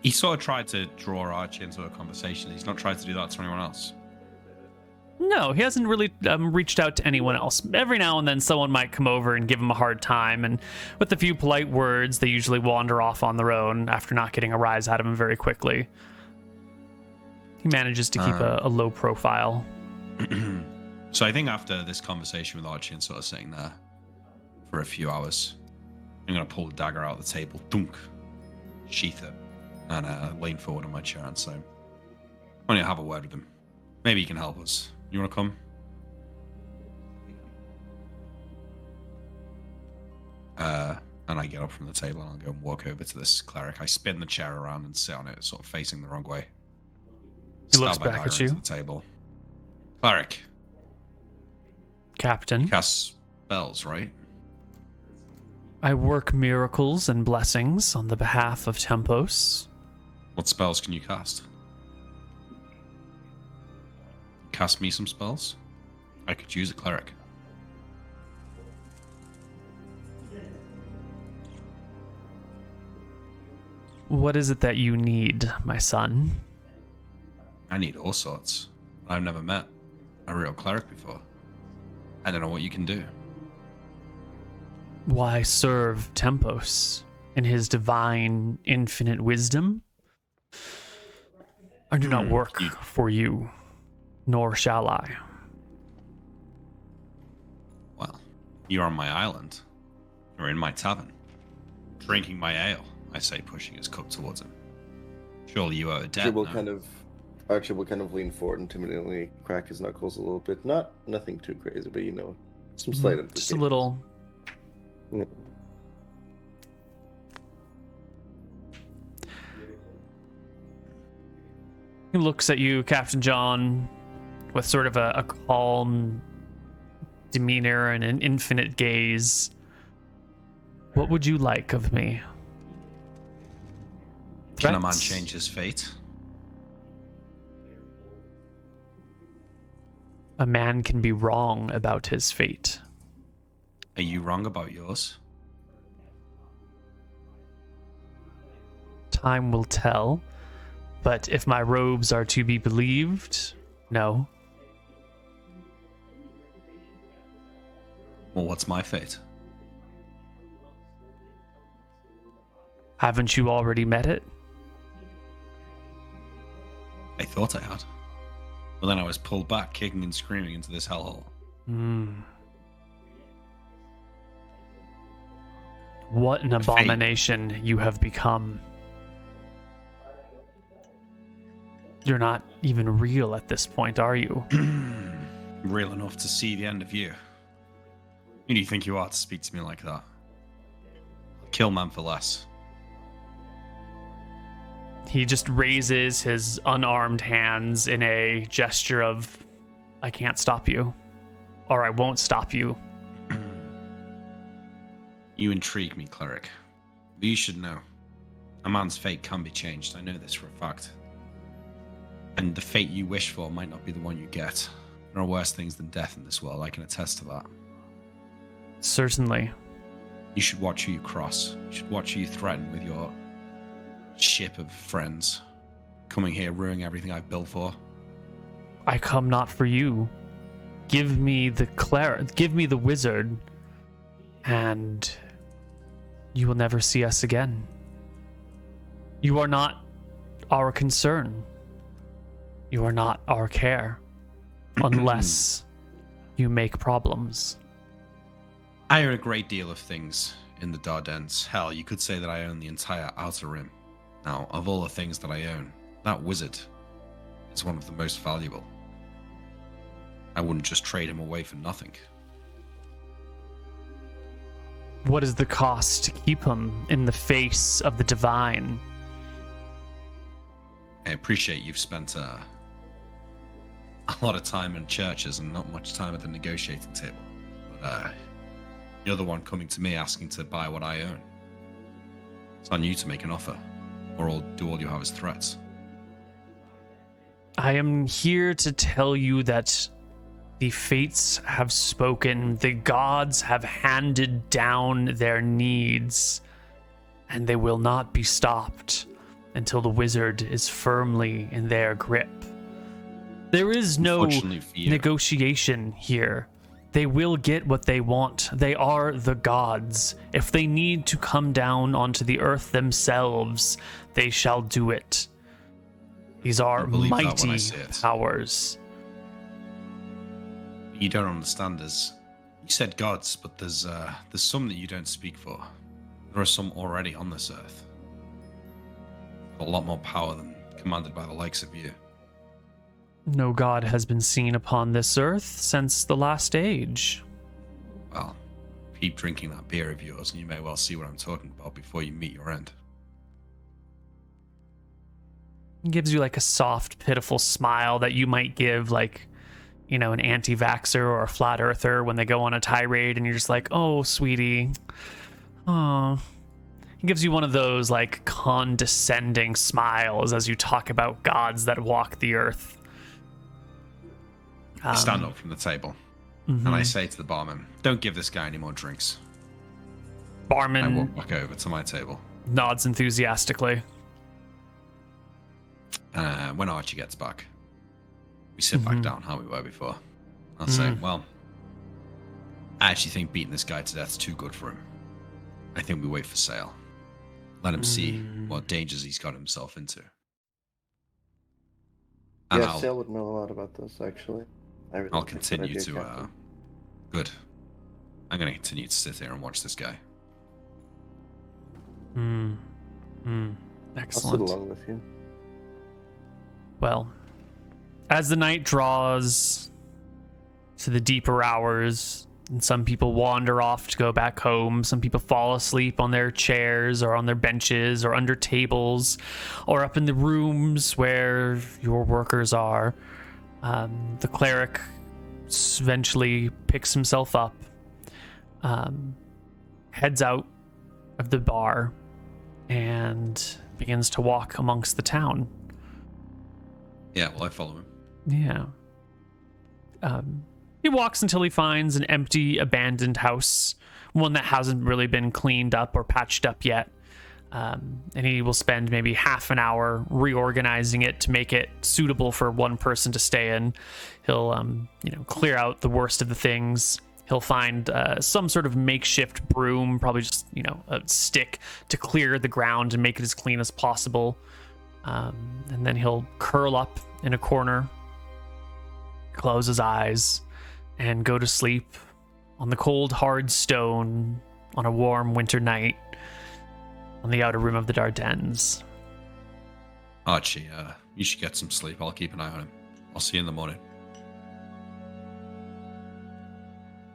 He sort of tried to draw Archie into a conversation. He's not tried to do that to anyone else. No, he hasn't really reached out to anyone else. Every now and then someone might come over and give him a hard time, and with a few polite words, they usually wander off on their own after not getting a rise out of him very quickly. He manages to keep a low profile. So I think after this conversation with Archie and sort of sitting there for a few hours, I'm going to pull the dagger out of the table, dunk, sheath it, and lean forward on my chair and say, I want to have a word with him. Maybe he can help us. You want to come? And I get up from the table and I'll go and walk over to this cleric. I spin the chair around and sit on it, sort of facing the wrong way. He looks Stab my back dagger at you. into the table. Cleric. Captain, Cast spells, right? I work miracles and blessings on the behalf of Tempos. What spells can you cast? Cast me some spells? I could use a cleric. What is it that you need, my son? I need all sorts. I've never met a real cleric before. I don't know what you can do. Why serve Tempos in his divine infinite wisdom? I do not work for you, nor shall I. Well, you're on my island. You're in my tavern. Drinking my ale, I say, pushing his cup towards him. Surely you owe a debt, Archie will kind of lean forward and timidly crack his knuckles a little bit. Nothing too crazy, but some slight Just a implications. little. Yeah. He looks at you, Captain John, with sort of a calm demeanor and an infinite gaze. What would you like of me? Can a man Threats? change his fate? A man can be wrong about his fate. Are you wrong about yours? Time will tell, but if my robes are to be believed, no. Well, what's my fate? Haven't you already met it? I thought I had. But then I was pulled back, kicking and screaming into this hellhole. What an abomination you have become. You're not even real at this point, are you? Real enough to see the end of you. Who do you think you are to speak to me like that? I'll kill man for less. He just raises his unarmed hands in a gesture of, I can't stop you. Or I won't stop you. You intrigue me, cleric. But you should know. A man's fate can be changed. I know this for a fact. And the fate you wish for might not be the one you get. There are worse things than death in this world. I can attest to that. Certainly. You should watch who you cross. You should watch who you threaten with your ship of friends. Coming here, ruining everything I've built for. I come not for you. Give me the wizard, and you will never see us again. You are not our concern. You are not our care, unless you make problems. I own a great deal of things in the Dardanelles. Hell, you could say that I own the entire Outer Rim. Now, of all the things that I own, that wizard is one of the most valuable. I wouldn't just trade him away for nothing. What is the cost to keep him in the face of the divine? I appreciate you've spent a lot of time in churches and not much time at the negotiating table. But you're the one coming to me asking to buy what I own. It's on you to make an offer, or I'll do all you have as threats. I am here to tell you that the fates have spoken, the gods have handed down their needs, and they will not be stopped until the wizard is firmly in their grip. There is no Unfortunately for you. negotiation here. They will get what they want. They are the gods. If they need to come down onto the earth themselves, they shall do it. These are I believe that when I mighty see it. powers. You don't understand. You said gods, but there's some that you don't speak for. There are some already on this earth. A lot more power than commanded by the likes of you. No god has been seen upon this earth since the last age. Well, keep drinking that beer of yours, and you may well see what I'm talking about before you meet your end. He gives you like a soft, pitiful smile that you might give like, you know, an anti-vaxxer or a flat earther when they go on a tirade and you're just like, oh, sweetie. Oh. He gives you one of those like condescending smiles as you talk about gods that walk the earth. I stand up from the table, and I say to the barman, don't give this guy any more drinks. I Barman walk back over to my table. nods enthusiastically. When Archie gets back, we sit back down how we were before. I'll say, well, I actually think beating this guy to death's too good for him. I think we wait for Sale. Let him see what dangers he's got himself into. And Yeah, Sale would know a lot about this, actually. I'll continue to... Good. I'm going to continue to sit here and watch this guy. Excellent. I'll sit along with you. Well, as the night draws to the deeper hours, and some people wander off to go back home, some people fall asleep on their chairs or on their benches or under tables or up in the rooms where your workers are, the cleric eventually picks himself up, heads out of the bar, and begins to walk amongst the town. Yeah, well, I follow him. Yeah. He walks until he finds an empty, abandoned house, one that hasn't really been cleaned up or patched up yet. And he will spend maybe half an hour reorganizing it to make it suitable for one person to stay in. He'll, clear out the worst of the things. He'll find some sort of makeshift broom, probably just, a stick to clear the ground and make it as clean as possible. And then he'll curl up in a corner, close his eyes, and go to sleep on the cold, hard stone on a warm winter night on the outer rim of the Dardennes. Archie, you should get some sleep. I'll keep an eye on him. I'll see you in the morning.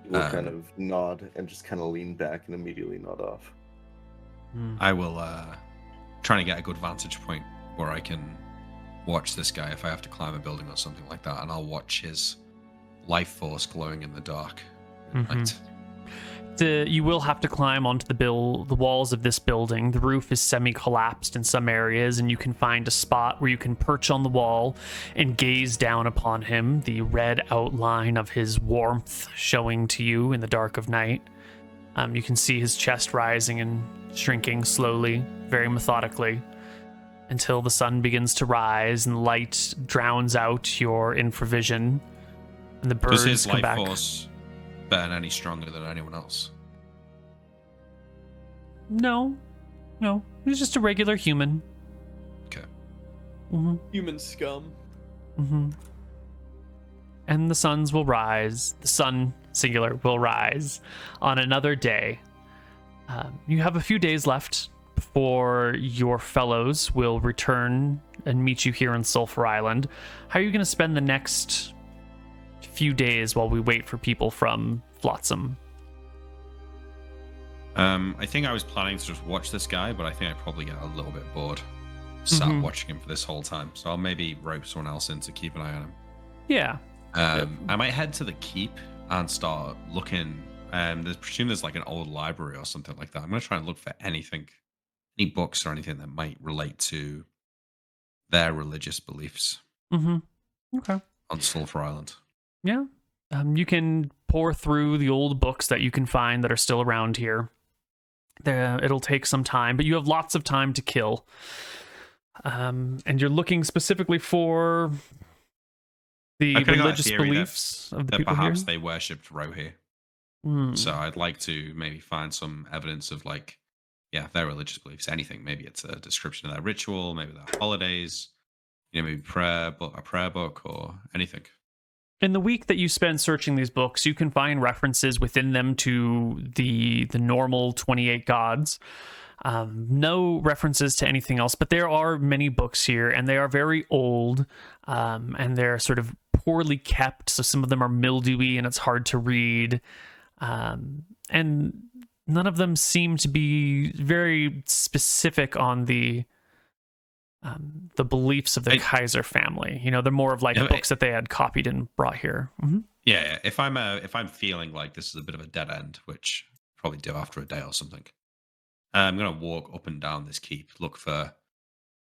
We'll kind of nod and just kind of lean back and immediately nod off. I will try and get a good vantage point where I can watch this guy if I have to climb a building or something like that, and I'll watch his life force glowing in the dark at night. You will have to climb onto the walls of this building. The roof is semi-collapsed in some areas, and you can find a spot where you can perch on the wall and gaze down upon him, the red outline of his warmth showing to you in the dark of night. You can see his chest rising and shrinking slowly, very methodically, until the sun begins to rise and light drowns out your infravision, and the birds Does his come life back. force burn any stronger than anyone else? No, he's just a regular human. Okay. Human scum. And the suns will rise. The sun, singular, will rise on another day. You have a few days left before your fellows will return and meet you here on Sulphur Island. How are you going to spend the next few days while we wait for people from Flotsam? I think I was planning to just watch this guy, but I think I'd probably get a little bit bored sat watching him for this whole time. So I'll maybe rope someone else in to keep an eye on him. Yeah. I might head to the keep and start looking. Presume there's like an old library or something like that. I'm going to try and look for any books or anything that might relate to their religious beliefs. Okay. On Sulphur Island. Yeah. You can pour through the old books that you can find that are still around here. It'll take some time, but you have lots of time to kill. And you're looking specifically for The I kinda got a religious theory beliefs of the that people here. perhaps they worshipped Rohi. Hmm. So I'd like to maybe find some evidence of like, yeah, their religious beliefs. Anything. Maybe it's a description of their ritual, maybe their holidays, maybe a prayer book, or anything. In the week that you spend searching these books, you can find references within them to the normal 28 gods. No references to anything else, but there are many books here, and they are very old, and they're sort of poorly kept. So some of them are mildewy, and it's hard to read. And none of them seem to be very specific on the beliefs of the Kaiser family. You know, they're more of like books that they had copied and brought here. Mm-hmm. Yeah. If I'm feeling like this is a bit of a dead end, which I probably do after a day or something, I'm gonna walk up and down this keep, look for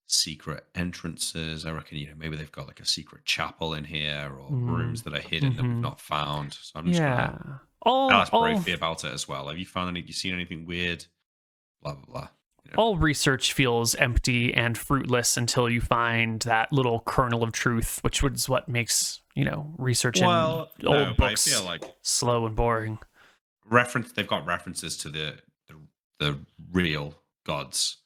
secret entrances. I reckon, maybe they've got like a secret chapel in here, or rooms that are hidden that we've not found. So I'm just gonna ask Bravey about it as well. Have you seen anything weird? Blah blah blah. All research feels empty and fruitless until you find that little kernel of truth, which is what makes research in old books I feel like slow and boring. They've got references to the real gods.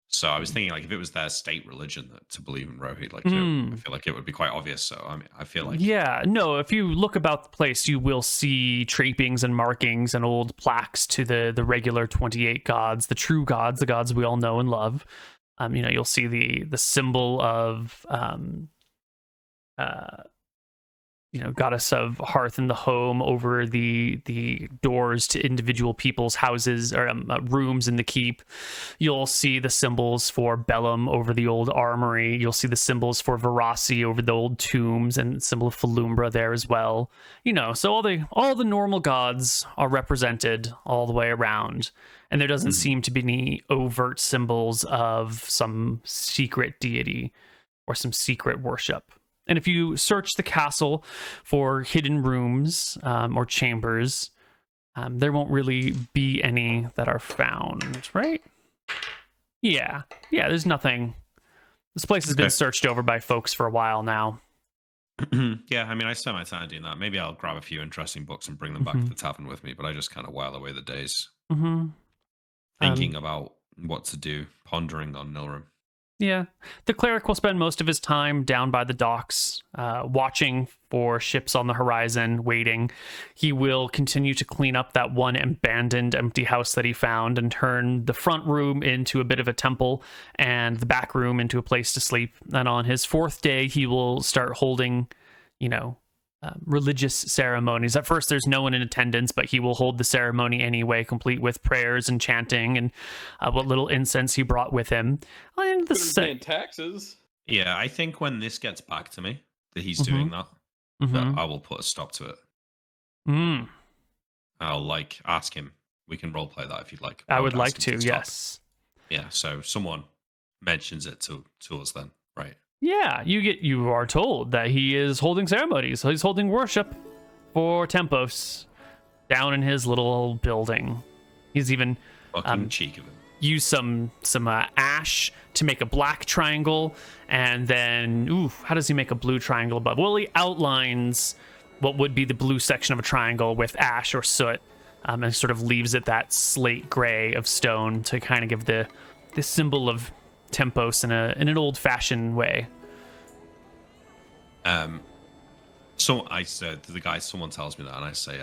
So I was thinking, like, if it was their state religion to believe in Rohi, like, I feel like it would be quite obvious. So I feel like if you look about the place, you will see trappings and markings and old plaques to the regular 28 gods, the true gods, the gods we all know and love. You'll see the symbol of goddess of hearth in the home over the doors to individual people's houses or rooms in the keep. You'll see the symbols for Bellum over the old armory. You'll see the symbols for Verasi over the old tombs, and symbol of Falumbra there as well. So all the normal gods are represented all the way around, and there doesn't seem to be any overt symbols of some secret deity or some secret worship. And if you search the castle for hidden rooms or chambers, there won't really be any that are found, right? Yeah, there's nothing. This place has been searched over by folks for a while now. Yeah, I spent my time doing that. Maybe I'll grab a few interesting books and bring them back to the tavern with me, but I just kind of while away the days. Thinking about what to do, pondering on Nilrim. Yeah, the cleric will spend most of his time down by the docks, watching for ships on the horizon, waiting. He will continue to clean up that one abandoned empty house that he found and turn the front room into a bit of a temple and the back room into a place to sleep. And on his fourth day, he will start holding, religious ceremonies. At first, there's no one in attendance, but he will hold the ceremony anyway, complete with prayers and chanting and what little incense he brought with him. And paying taxes. Yeah, I think when this gets back to me that he's doing that I will put a stop to it. I'll ask him. We can roleplay that if you'd like. I would like to, yes. Yeah, so someone mentions it to us then, right? Yeah, you are told that he is holding ceremonies. He's holding worship for Tempos down in his little building. He's even fucking cheek of him. Used some ash to make a black triangle, and then how does he make a blue triangle above? Well, he outlines what would be the blue section of a triangle with ash or soot, and sort of leaves it that slate gray of stone to kind of give the symbol of Tempos in an old-fashioned way. So I said to the guy, someone tells me that, and I say,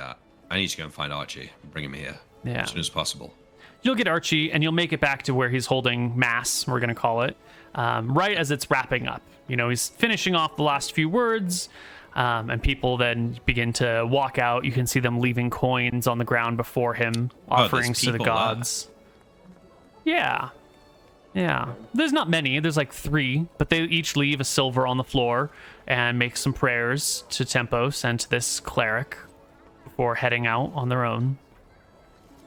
I need to go and find Archie and bring him here as soon as possible. You'll get Archie, and you'll make it back to where he's holding mass, we're going to call it, right as it's wrapping up. He's finishing off the last few words, and people then begin to walk out. You can see them leaving coins on the ground before him, offerings to the gods. Yeah. There's not many. There's like 3, but they each leave a silver on the floor and make some prayers to Tempos and to this cleric before heading out on their own.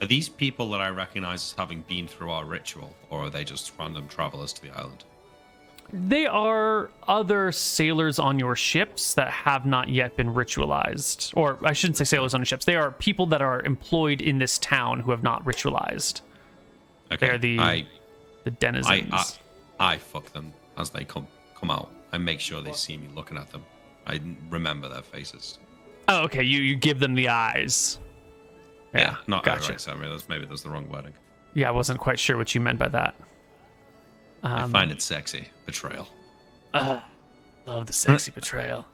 Are these people that I recognize as having been through our ritual, or are they just random travelers to the island? They are other sailors on your ships that have not yet been ritualized. Or I shouldn't say sailors on your ships. They are people that are employed in this town who have not ritualized. Okay. They're the denizens. I fuck them as they come out. I make sure they see me looking at them. I remember their faces. Oh, okay. You give them the eyes. Yeah, not gotcha. outright. So maybe that's the wrong wording. Yeah, I wasn't quite sure what you meant by that. I find it sexy. Betrayal. Love the sexy betrayal.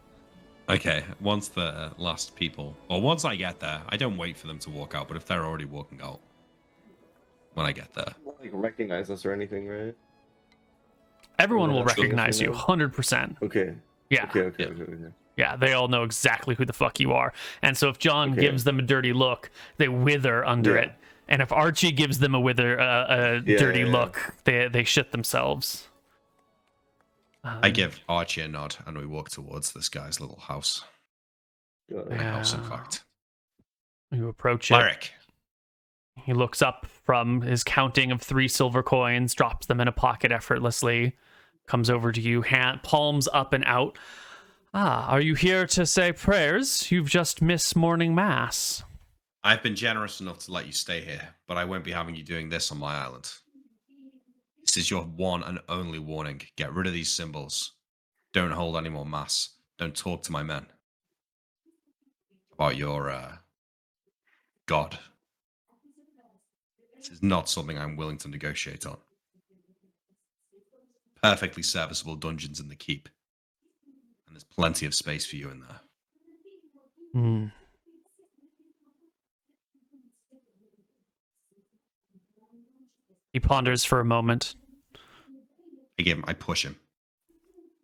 Okay, once the last people, or once I get there, I don't wait for them to walk out, but if they're already walking out when I get there. Like recognize us or anything, right? Everyone will That's what recognize you, you're 100%. Okay. Yeah. Okay. Yeah, they all know exactly who the fuck you are. And so if John Okay. gives them a dirty look, they wither under Yeah. it. And if Archie gives them a dirty look, they shit themselves. I give Archie a nod, and we walk towards this guy's little house. Got A it. house, in Yeah. fact. You approach it. Lyric. He looks up from his counting of 3 silver coins, drops them in a pocket effortlessly, comes over to you, palms up and out. Are you here to say prayers? You've just missed morning mass. I've been generous enough to let you stay here, but I won't be having you doing this on my island. This is your one and only warning. Get rid of these symbols. Don't hold any more mass. Don't talk to my men about your god. This is not something I'm willing to negotiate on. Perfectly serviceable dungeons in the keep. And there's plenty of space for you in there. Hmm. He ponders for a moment. I push him.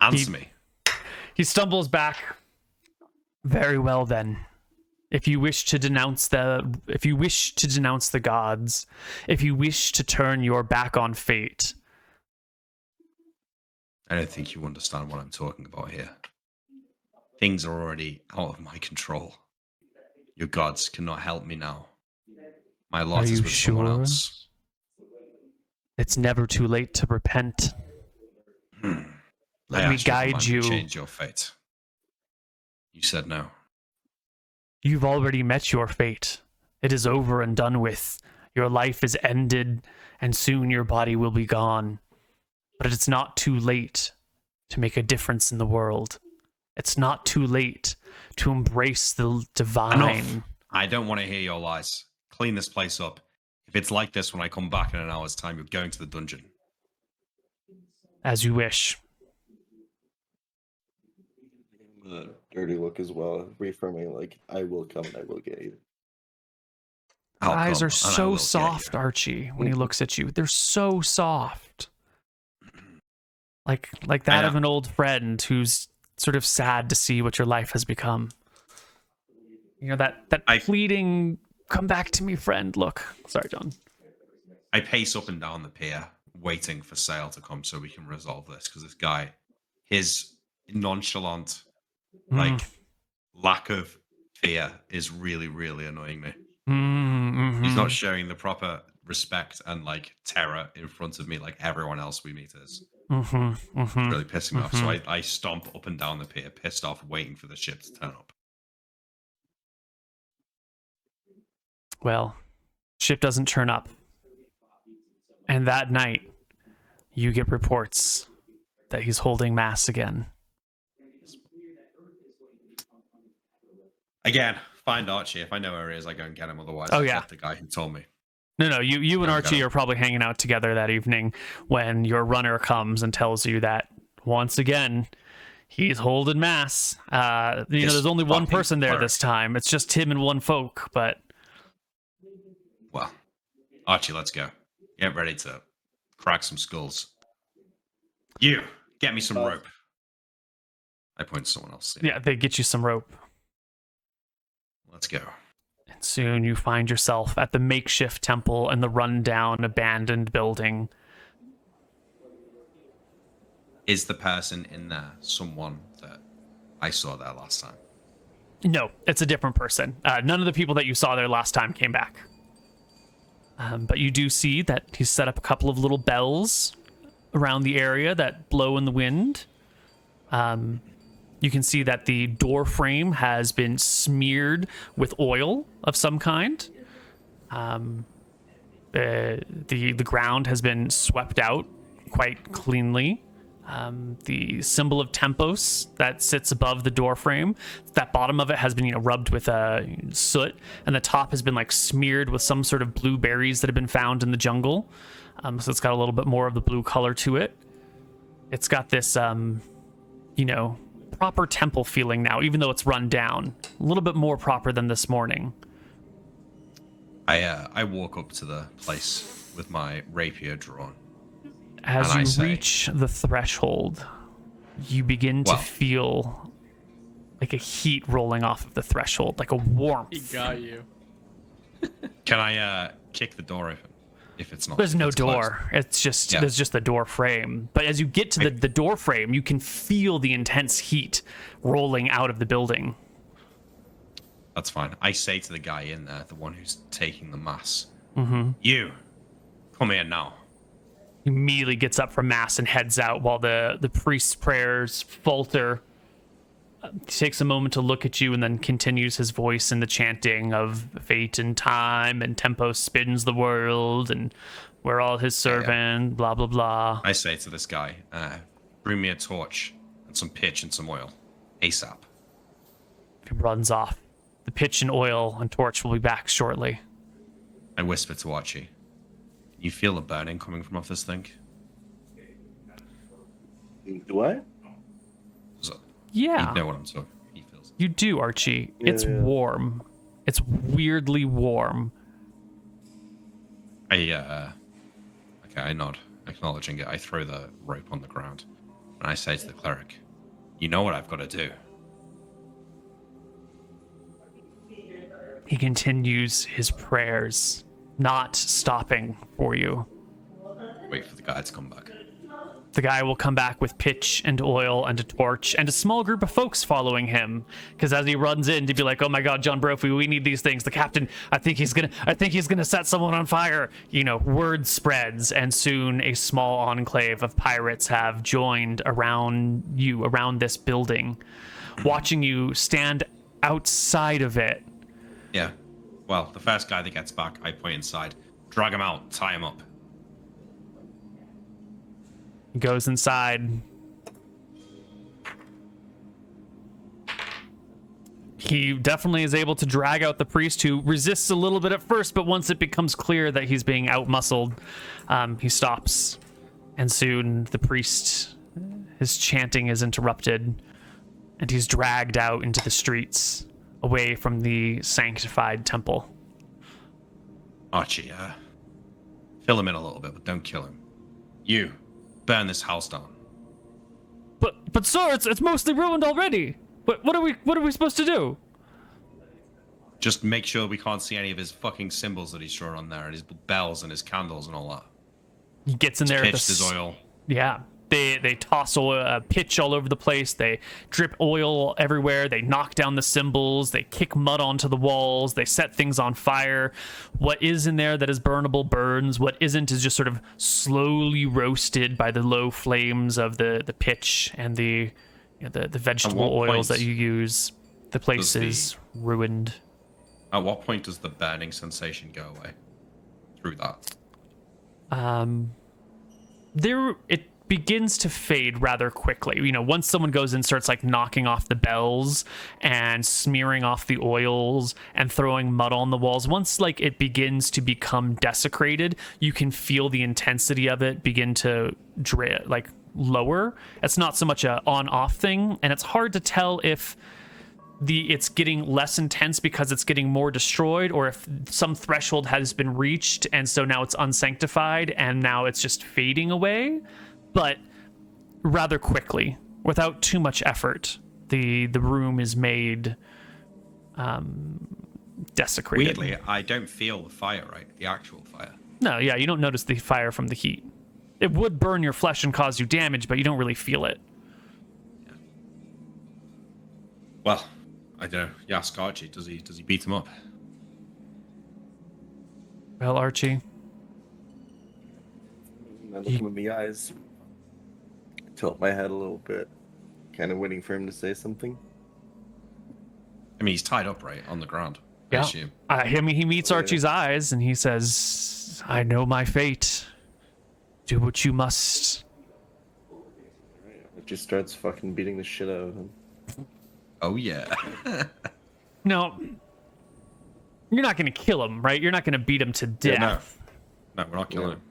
Answer me. He stumbles back. Very well then. If you wish to denounce the gods, if you wish to turn your back on fate. I don't think you understand what I'm talking about here. Things are already out of my control. Your gods cannot help me now. My lot Are is you with someone sure? else. It's never too late to repent. Let I me asked you if guide mine you. would change your fate. You said no. You've already met your fate. It is over and done with. Your life is ended, and soon your body will be gone. But it's not too late to make a difference in the world. It's not too late to embrace the divine. Enough. I don't want to hear your lies. Clean this place up. If it's like this when I come back in an hour's time, you're going to the dungeon. As you wish. The dirty look as well, reaffirming like I will come and I will get you. His eyes are and I so will get soft, you. Archie, when he looks at you. They're so soft. Like that know. of an old friend who's sort of sad to see what your life has become. You know, that fleeting, come back to me, friend look. Sorry, John. I pace up and down the pier, waiting for Sale to come so we can resolve this. Because this guy, his nonchalant, lack of fear is really, really annoying me. Mm-hmm. He's not showing the proper respect and terror in front of me like everyone else we meet is. Mm-hmm. Mm-hmm. It's really pissing me off. So I stomp up and down the pier, pissed off, waiting for the ship to turn up. Well, ship doesn't turn up. And that night, you get reports that he's holding mass again. Again, find Archie. If I know where he is, I go and get him. Otherwise, Oh, I'll yeah. let the guy who told me. No, you and Okay. Archie are probably hanging out together that evening when your runner comes and tells you that, once again, he's holding mass. There's only one fucking person there cleric. this time. It's just him and one folk, but... Well, Archie, let's go. Get ready to crack some skulls. You, get me some rope. I point to someone else. Yeah, they get you some rope. Let's go. And soon you find yourself at the makeshift temple in the rundown, abandoned building. Is the person in there someone that I saw there last time? No, it's a different person. None of the people that you saw there last time came back. But you do see that he's set up a couple of little bells around the area that blow in the wind. You can see that the door frame has been smeared with oil of some kind. The ground has been swept out quite cleanly. the symbol of Tempos that sits above the door frame. That bottom of it has been, rubbed with soot, and the top has been like smeared with some sort of blueberries that have been found in the jungle. So it's got a little bit more of the blue color to it. It's got this, proper temple feeling now, even though it's run down. A little bit more proper than this morning. I walk up to the place with my rapier drawn. As and you reach the threshold, you begin to feel like a heat rolling off of the threshold, like a warmth. He got you. Can I kick the door open? If it's not, there's no it's door. closed. It's just there's just the door frame. But as you get to the door frame, you can feel the intense heat rolling out of the building. That's fine. I say to the guy in there, the one who's taking the mass, you come here now. He immediately gets up from mass and heads out while the priest's prayers falter. He takes a moment to look at you and then continues his voice in the chanting of fate and time and Tempo spins the world and we're all his servant, blah, blah, blah. I say to this guy, bring me a torch and some pitch and some oil. ASAP. He runs off. The pitch and oil and torch will be back shortly. I whisper to Archie. Can you feel the burning coming from off this thing? Do I? Yeah. You know what I'm talking. He feels it. You do, Archie. It's Yeah. warm. It's weirdly warm. Okay, I nod, acknowledging it. I throw the rope on the ground, and I say to the cleric, you know what I've got to do. He continues his prayers, not stopping for you. Wait for the guy to come back. The guy will come back with pitch and oil and a torch and a small group of folks following him. Because as he runs in to be like, "Oh my God, John Brophy, we need these things." The captain, I think he's gonna set someone on fire. Word spreads, and soon a small enclave of pirates have joined around this building, watching you stand outside of it. Yeah. Well, the first guy that gets back, I point inside, drag him out, tie him up. He goes inside. He definitely is able to drag out the priest, who resists a little bit at first, but once it becomes clear that he's being outmuscled, he stops. And soon the priest, his chanting is interrupted, and he's dragged out into the streets, away from the sanctified temple. Archie, fill him in a little bit, but don't kill him. You, burn this house down. But sir, it's mostly ruined already. What are we supposed to do? Just make sure we can't see any of his fucking symbols that he's drawn on there, and his bells and his candles and all that. He gets in there. Pitched his oil. Yeah. They toss oil, pitch all over the place. They drip oil everywhere. They knock down the symbols. They kick mud onto the walls. They set things on fire. What is in there that is burnable burns. What isn't is just sort of slowly roasted by the low flames of the pitch and the vegetable oils that you use. The place is ruined. At what point does the burning sensation go away? Through that. It begins to fade rather quickly. Once someone goes and starts like knocking off the bells and smearing off the oils and throwing mud on the walls, once like it begins to become desecrated, you can feel the intensity of it begin to lower. It's not so much a on-off thing, and it's hard to tell if it's getting less intense because it's getting more destroyed, or if some threshold has been reached and so now it's unsanctified and now it's just fading away. But rather quickly, without too much effort, the room is made desecrated. Weirdly, I don't feel the fire, right? The actual fire. No, yeah, you don't notice the fire from the heat. It would burn your flesh and cause you damage, but you don't really feel it. Yeah. Well, I don't know. You ask Archie, does he beat him up? Well, Archie, I look him in the eyes, tilt my head a little bit, kind of waiting for him to say something. I mean, he's tied up, right, on the ground. I yeah. assume. He meets Archie's eyes and he says, "I know my fate. Do what you must." Archie starts fucking beating the shit out of him. Oh yeah. No, you're not going to kill him, right? You're not going to beat him to Yeah, death. no, we're not killing him.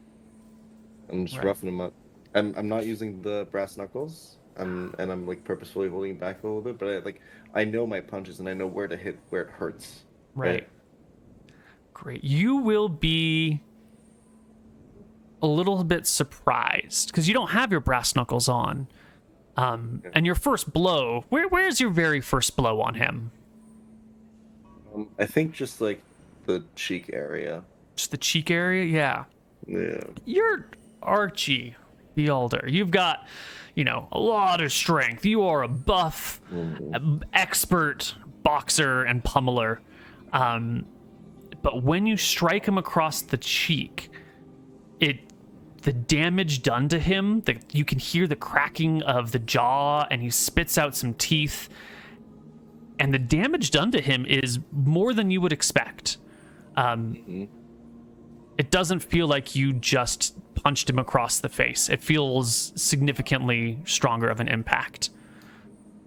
I'm just Right. roughing him up. I'm not using the brass knuckles. I'm like purposefully holding it back a little bit, but I know my punches and I know where to hit where it hurts. Right. Great. You will be a little bit surprised because you don't have your brass knuckles on. And your first blow, where's your very first blow on him? I think just like the cheek area. Just the cheek area? Yeah. Yeah. You're Archie the Elder. You've got, a lot of strength. You are a buff, expert boxer and pummeler. But when you strike him across the cheek, the damage done to him, you can hear the cracking of the jaw, and he spits out some teeth. And the damage done to him is more than you would expect. It doesn't feel like you just punched him across the face. It feels significantly stronger of an impact.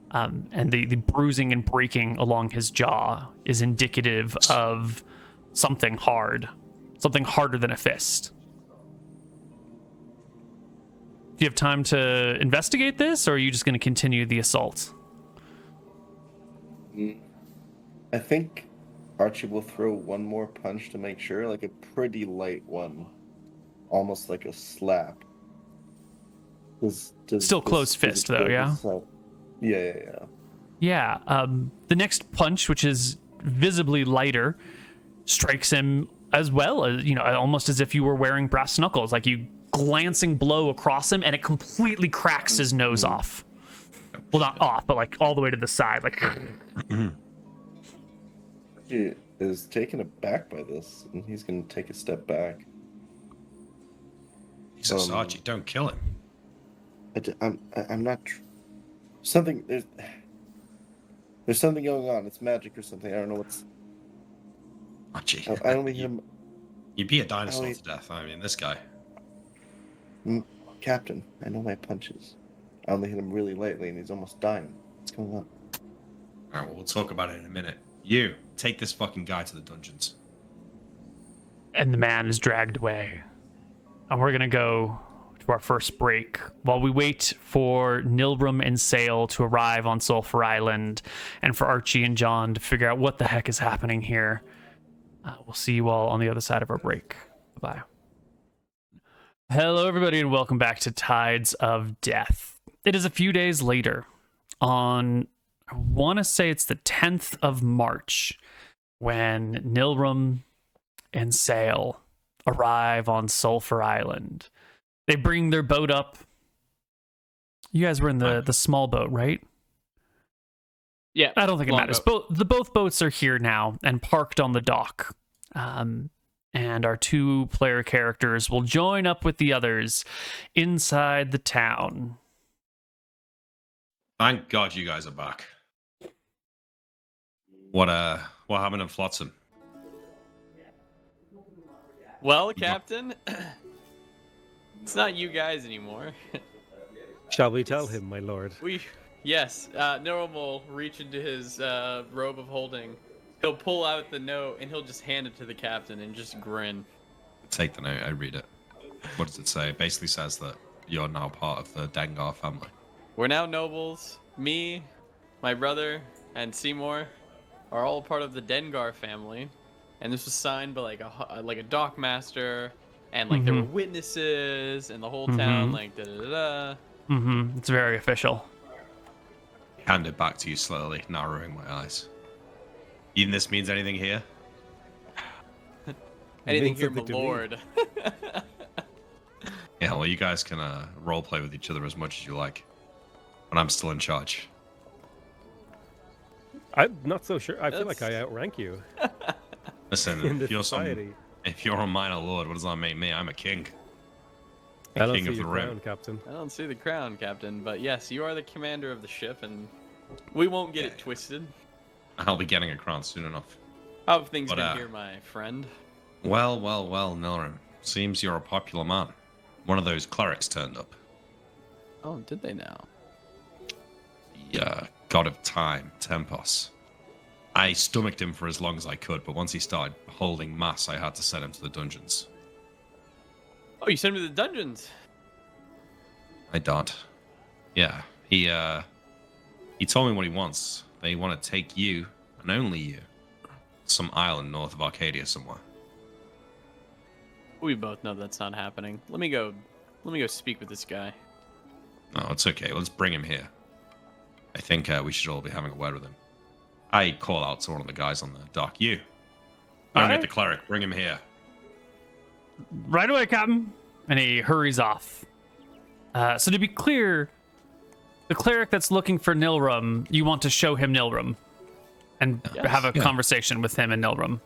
And the bruising and breaking along his jaw is indicative of something hard. Something harder than a fist. Do you have time to investigate this, or are you just going to continue the assault? I think Archie will throw one more punch to make sure, like a pretty light one. Almost like a slap. Still closed fist, though, yeah? Yeah. Yeah. The next punch, which is visibly lighter, strikes him as well, as almost as if you were wearing brass knuckles. Like you glancing blow across him, and it completely cracks his nose off. Well, not off, but like all the way to the side. Like. He is taken aback by this, and he's going to take a step back. He says, Archie, don't kill him. I'm not. Something there's something going on. It's magic or something. I don't know what's. Archie. I only hit him. You'd be a dinosaur to death. I mean, this guy. Captain, I know my punches. I only hit him really lightly, and he's almost dying. What's going on? All right, well, we'll talk about it in a minute. You, take this fucking guy to the dungeons. And the man is dragged away. And we're going to go to our first break while we wait for Nilbrum and Sail to arrive on Sulphur Island and for Archie and John to figure out what the heck is happening here. We'll see you all on the other side of our break. Bye. Hello, everybody, and welcome back to Tides of Death. It is a few days later on, I want to say it's the 10th of March, when Nilbrum and Sail arrive on Sulphur Island. They bring their boat up. You guys were in the small boat, right? Yeah. I don't think it matters. Both boats are here now and parked on the dock. And our 2-player characters will join up with the others inside the town. Thank God you guys are back. What happened in Flotsam? Well, Captain, it's not you guys anymore. Shall we tell him, my lord? Yes. Nilbrum will reach into his robe of holding. He'll pull out the note and he'll just hand it to the captain and just grin. Take the note. I read it. What does it say? It basically says that you're now part of the Dengar family. We're now nobles. Me, my brother, and Seymour are all part of the Dengar family. And this was signed by like a dock master, and like there were witnesses, and the whole town like da da da. It's very official. Hand it back to you slowly, narrowing my eyes. Even this means anything here? Anything here, my something to me. lord. Yeah, well, you guys can roleplay with each other as much as you like. But I'm still in charge. I'm not so sure. I feel like I outrank you Listen, in if this you're society. if you're a minor lord, what does that make me? I'm a king. I don't King see of the your Rim. crown, Captain. I don't see the crown, Captain, but yes, you are the commander of the ship, and we won't get it twisted. I'll be getting a crown soon enough. How have things But, been here, my friend? Well, Nilrim. Seems you're a popular man. One of those clerics turned up. Oh, did they now? the god of time, Tempos. I stomached him for as long as I could, but once he started holding mass, I had to send him to the dungeons. Oh, you sent him to the dungeons. I don't. Yeah, he told me what he wants. They want to take you, and only you, some island north of Arcadia somewhere. We both know that's not happening. Let me go speak with this guy. No, it's okay. Let's bring him here. I think we should all be having a word with him. I call out to one of the guys on the dock. You. Don't get the cleric. Bring him here. Right away, Captain. And he hurries off. So to be clear, the cleric that's looking for Nilrum, you want to show him Nilrum and have a conversation with him in Nilrum.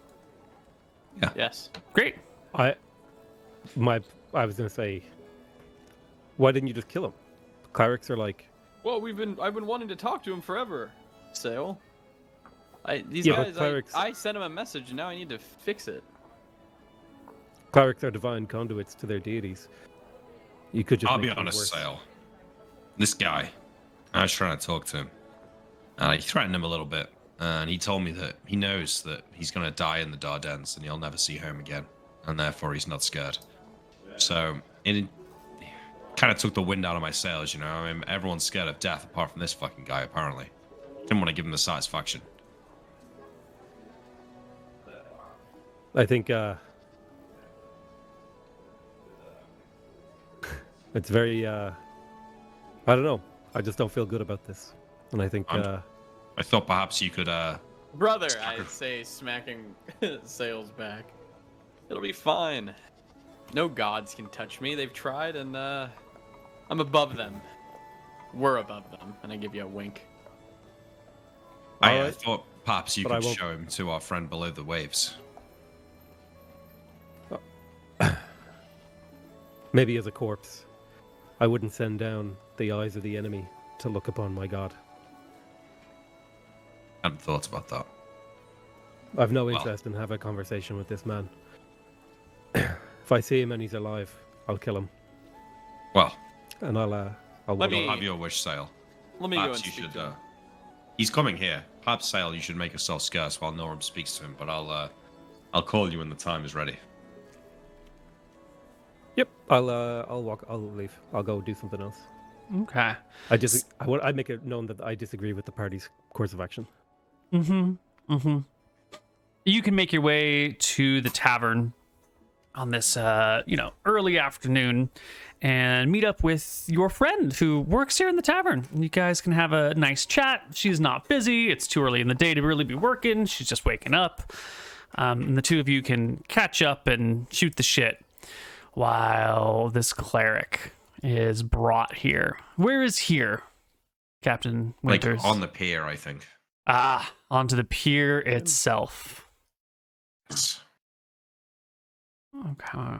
Yeah. Yes. Great. I was gonna say, why didn't you just kill him? Clerics are like, Well, I've been wanting to talk to him forever. Sale. These Yeah, but guys, clerics- I sent him a message and now I need to fix it. clerics are divine conduits to their deities. You could just I'll make be things honest, worse. Sale. This guy, I was trying to talk to him. He threatened him a little bit, and he told me that he knows that he's going to die in the Dardanelles and he'll never see home again, and therefore he's not scared. So it kind of took the wind out of my sails, you know. I mean, everyone's scared of death apart from this fucking guy, apparently. Didn't want to give him the satisfaction. I think it's very I don't know. I just don't feel good about this. And I think I thought perhaps you could Brother, I say, smacking Sale's back. It'll be fine. No gods can touch me. They've tried, and I'm above them. We're above them. And I give you a wink. I Alright. thought perhaps you But I could won't- show him to our friend below the waves. maybe as a corpse. I wouldn't send down the eyes of the enemy to look upon my god. I hadn't thought about that. I've no Well- interest in having a conversation with this man. If I see him and he's alive, I'll kill him, Well, and I'll Let walk me- you'll off. have your wish, Sale. Let me go Perhaps and you speak should. to him. He's coming here. Perhaps, Sale, you should make yourself scarce while Norum speaks to him. But I'll call you when the time is ready. Yep, I'll walk. I'll leave. I'll go do something else. Okay. I make it known that I disagree with the party's course of action. You can make your way to the tavern on this, early afternoon and meet up with your friend who works here in the tavern. You guys can have a nice chat. She's not busy. It's too early in the day to really be working. She's just waking up. And the two of you can catch up and shoot the shit while this cleric is brought here. Where is here, Captain Winters? Like on the pier, I think. Onto the pier itself. Okay.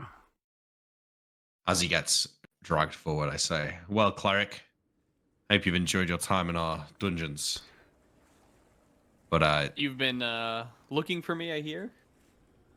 As he gets dragged forward, I say, "Well, cleric, hope you've enjoyed your time in our dungeons. But You've been looking for me, I hear.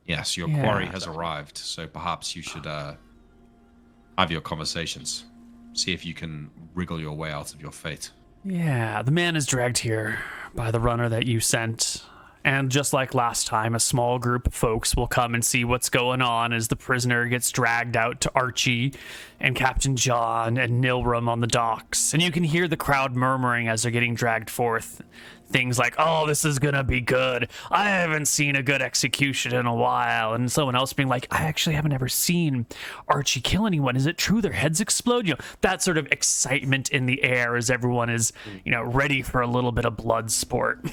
yes, your Yeah. quarry has arrived. So perhaps you should have your conversations. See if you can wriggle your way out of your fate." Yeah, the man is dragged here by the runner that you sent. And just like last time, a small group of folks will come and see what's going on as the prisoner gets dragged out to Archie and Captain John and Nilrum on the docks. And you can hear the crowd murmuring as they're getting dragged forth. Things like, "Oh, this is gonna be good. I haven't seen a good execution in a while." And someone else being like, "I actually haven't ever seen Archie kill anyone. Is it true their heads explode?" You know, that sort of excitement in the air as everyone is, ready for a little bit of blood sport.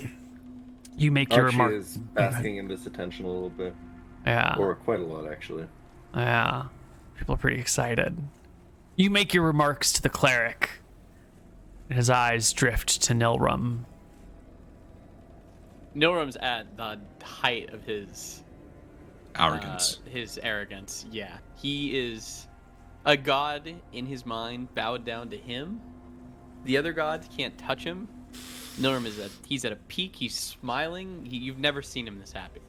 You make your Archie remark. is asking him this attention a little bit, Yeah. or quite a lot actually. Yeah. People are pretty excited. You make your remarks to the cleric. And his eyes drift to Nilrum. Nilrum's at the height of his Arrogance. his arrogance. Yeah, he is a god in his mind, bowed down to him. The other gods can't touch him. Nilrum he's at a peak. He's smiling. You've never seen him this happy.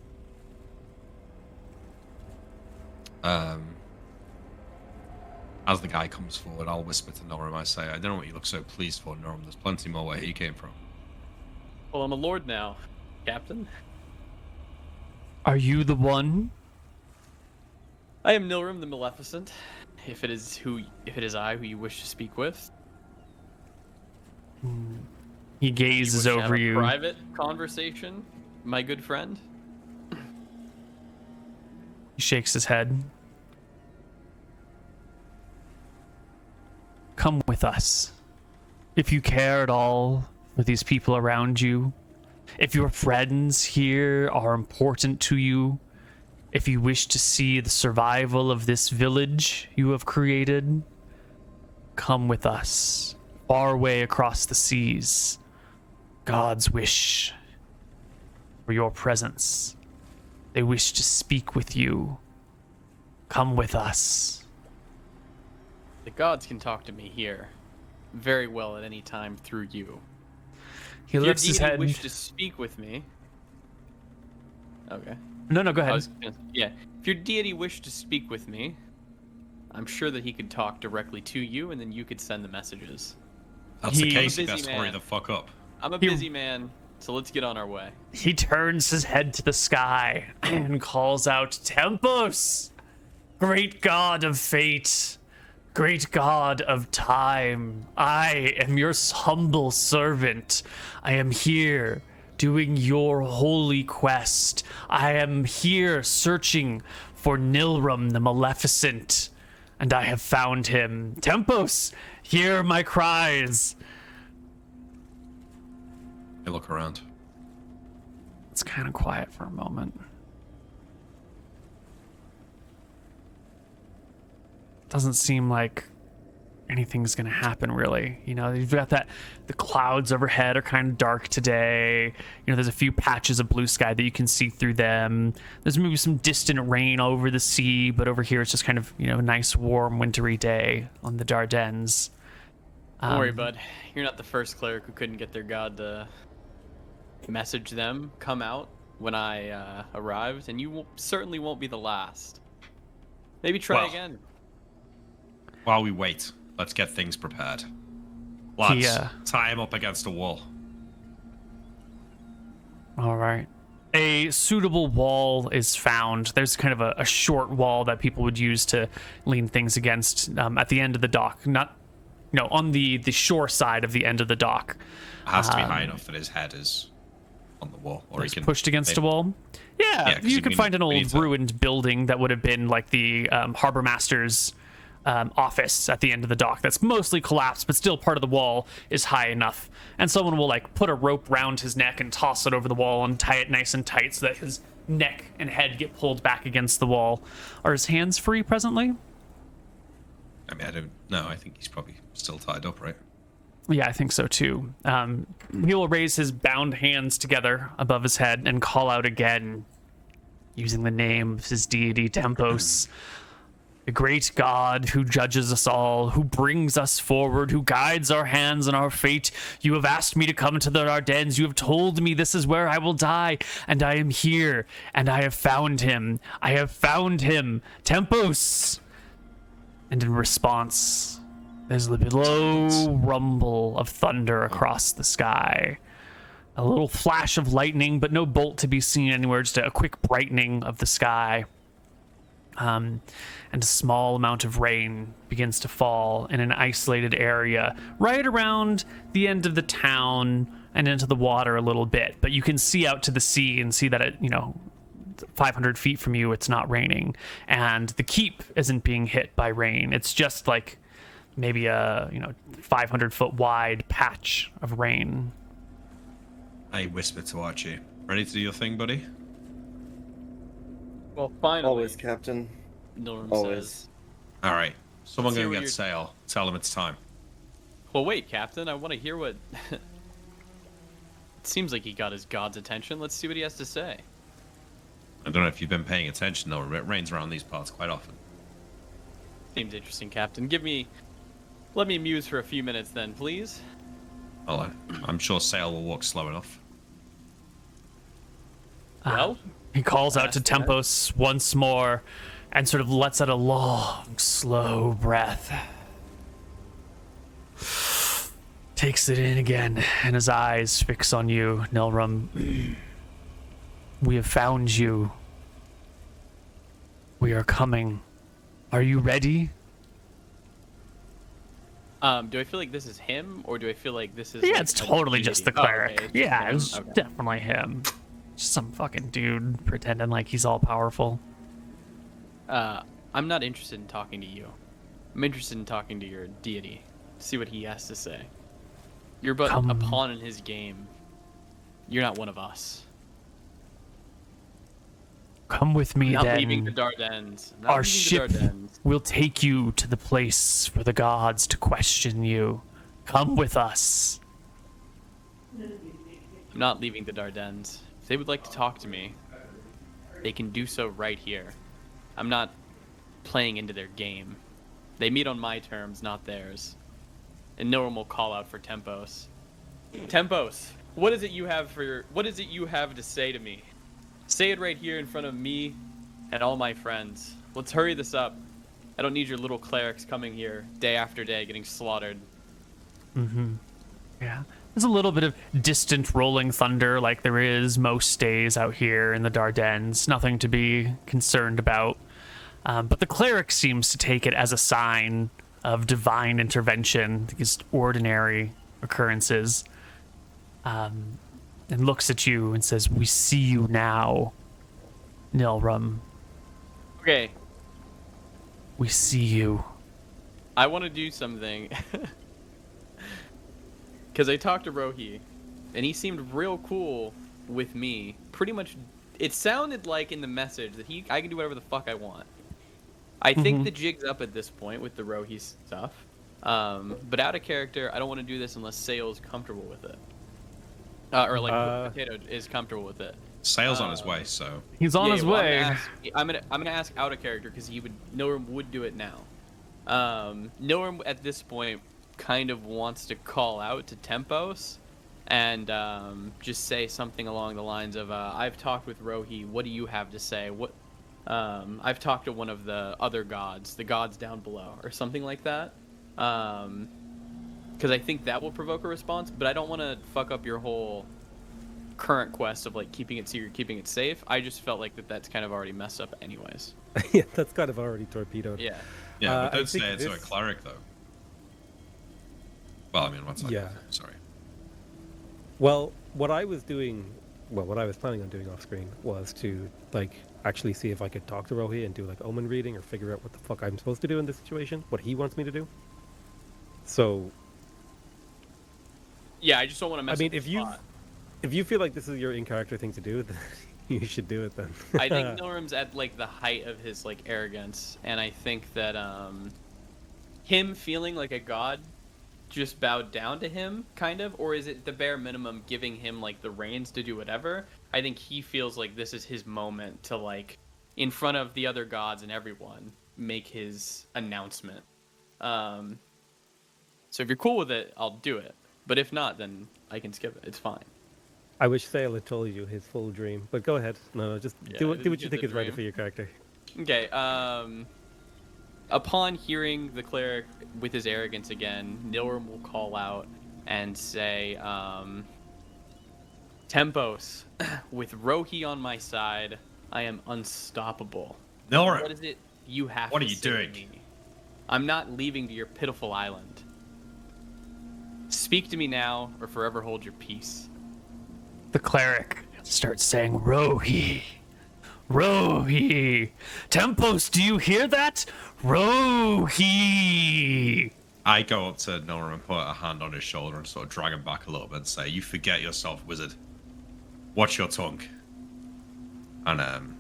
As the guy comes forward, I'll whisper to Norum. I say, I don't know what you look so pleased for, Norum. There's plenty more where he came from. Well, I'm a lord now, Captain. Are you the one? I am Nilrim the Maleficent. If it is I who you wish to speak with. He gazes You wish to over have a you. private conversation, my good friend. He shakes his head. Come with us. If you care at all for these people around you, if your friends here are important to you, if you wish to see the survival of this village you have created, come with us, far away across the seas. Gods wish for your presence. They wish to speak with you. Come with us. The gods can talk to me here very well at any time through you. He If lifts your his deity head. wish to speak with me. Okay. No, go ahead. Yeah. If your deity wished to speak with me, I'm sure that he could talk directly to you, and then you could send the messages. That's the He- case. I'm a You best busy hurry man. the fuck up. I'm a He- busy man, so let's get on our way. He turns his head to the sky and calls out, Tempos! Great god of fate, great god of time, I am your humble servant. I am here doing your holy quest. I am here searching for Nilrum the Maleficent, and I have found him. Tempos, hear my cries. I look around. It's kind of quiet for a moment. Doesn't seem like anything's gonna happen, really. You know, you've got that, the clouds overhead are kind of dark today. You know, there's a few patches of blue sky that you can see through them. There's maybe some distant rain over the sea, but over here it's just kind of, you know, a nice warm wintry day on the Dardanelles. Don't worry, bud. You're not the first cleric who couldn't get their god to message them, come out when I arrived, and you certainly won't be the last. Maybe try Well, again. While we wait, let's get things prepared. Lads, He, tie him up against a wall. All right. A suitable wall is found. There's kind of a short wall that people would use to lean things against at the end of the dock. Not, no, on the shore side of the end of the dock. It has to be high enough that his head is on the wall, or he It's can pushed against a maybe- wall. Yeah, 'cause you you could need- find an we need old to- ruined building that would have been like the harbor master's office at the end of the dock. That's mostly collapsed, but still part of the wall is high enough. And someone will like put a rope round his neck and toss it over the wall and tie it nice and tight so that his neck and head get pulled back against the wall. Are his hands free presently? I mean, I don't know. I think he's probably still tied up, right? Yeah, I think so too. He will raise his bound hands together above his head and call out again, using the name of his deity, Tempos. The great God who judges us all, who brings us forward, who guides our hands and our fate. You have asked me to come to the Ardennes. You have told me this is where I will die. And I am here, and I have found him. I have found him. Tempos! And in response, there's a low rumble of thunder across the sky. A little flash of lightning, but no bolt to be seen anywhere, just a quick brightening of the sky. And a small amount of rain begins to fall in an isolated area right around the end of the town and into the water a little bit. But you can see out to the sea and see that it, 500 feet from you, it's not raining. And the keep isn't being hit by rain. It's just like maybe a, 500 foot wide patch of rain. I whisper to Archie. Ready to do your thing, buddy? Well, finally, Always, Captain. Nilrim Always. says. All right. Someone Let's hear go what get you're- sail. Tell him it's time. Well, wait, Captain. I want to hear what. It seems like he got his god's attention. Let's see what he has to say. I don't know if you've been paying attention, though. It rains around these parts quite often. Seems interesting, Captain. Let me muse for a few minutes, then, please. Well, I'm sure sail will walk slow enough. Well, He calls out to Ask that. Tempos once more. and sort of lets out a long, slow breath. Takes it in again, and his eyes fix on you, Nilrum. We have found you. We are coming. Are you ready? Do I feel like this is him, or do I feel like this is? Yeah, like, it's a totally just the deity? Oh, cleric. okay, it's Yeah, him. it's Okay. definitely him. Just some fucking dude pretending like he's all powerful. I'm not interested in talking to you. I'm interested in talking to your deity. See what he has to say. You're but Come. a pawn in his game. You're not one of us. Come with me, Not then. leaving the Dardannes. Not Our leaving ship the Dardannes. will take you to the place for the gods to question you. Come with us. I'm not leaving the Dardannes. If they would like to talk to me, they can do so right here. I'm not playing into their game. They meet on my terms, not theirs. And no one will call out for Tempos. Tempos, what is it you have to say to me? Say it right here in front of me and all my friends. Let's hurry this up. I don't need your little clerics coming here day after day getting slaughtered. Yeah. There's a little bit of distant rolling thunder like there is most days out here in the Dardannes. Nothing to be concerned about. But the cleric seems to take it as a sign of divine intervention, these ordinary occurrences, and looks at you and says, "We see you now, Nilrum. Okay, We see you." I want to do something. Because I talked to Rohi, and he seemed real cool with me. Pretty much, it sounded like in the message that I can do whatever the fuck I want. I think the jig's up at this point with the Rohi stuff. But out of character, I don't want to do this unless Sale's comfortable with it. Or like Potato is comfortable with it. Sale's on his way, so He's on his well, way. I'm gonna ask out of character because Nilrim would do it now. Nilrim at this point kind of wants to call out to Tempos and just say something along the lines of, "I've talked with Rohi. What do you have to say? What? I've talked to one of the other gods, the gods down below, or something like that." Because I think that will provoke a response, but I don't want to fuck up your whole current quest of like keeping it secret, keeping it safe. I just felt like that's kind of already messed up anyways. Yeah, that's kind of already torpedoed. Yeah. yeah. But I don't think say it to a this- cleric though. Well, I mean, one second. Yeah. Sorry. Well, what I was planning on doing off screen was to like actually see if I could talk to Rohi and do like omen reading or figure out what the fuck I'm supposed to do in this situation, what he wants me to do. So, Yeah, I just don't want to mess I mean, up the spot. if you feel like this is your in-character thing to do, then you should do it then. I think Nilrim's at like the height of his like arrogance, and I think that him feeling like a god just bowed down to him, kind of, or is it the bare minimum giving him like the reins to do whatever? I think he feels like this is his moment to like, in front of the other gods and everyone, make his announcement. So if you're cool with it, I'll do it. But if not, then I can skip it. It's fine. I wish Sale had told you his full dream, but go ahead. No, just Yeah, do what you get think the is right dream. for your character. Okay, upon hearing the cleric with his arrogance again, Nilrim will call out and say, Tempos, with Rohi on my side, I am unstoppable. Nilrim, What is it you have What to are you say to doing? me? I'm not leaving to your pitiful island. Speak to me now, or forever hold your peace. The cleric starts saying, "Rohi, Rohi, Tempos, do you hear that? Rohi." I go up to Nora and put a hand on his shoulder and sort of drag him back a little bit and say, "You forget yourself, wizard. Watch your tongue." And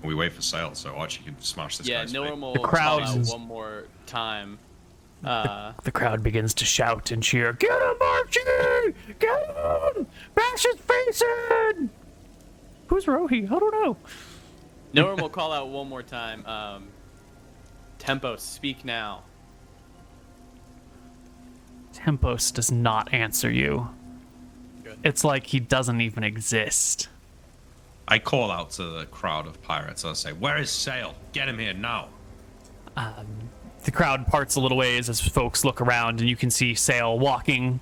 we wait for Sale so Archie can smash this Yeah, guy's Nilrim face. will The crowd call out is- one more time. The crowd begins to shout and cheer, "Get him, Archie! Get him! Bash his face in!" Who's Rohi? I don't know. Nilrim will call out one more time. Tempos, speak now. Tempos does not answer you. Good. It's like he doesn't even exist. I call out to the crowd of pirates. I say, "Where is Sail? Get him here now!" The crowd parts a little ways as folks look around, and you can see Sail walking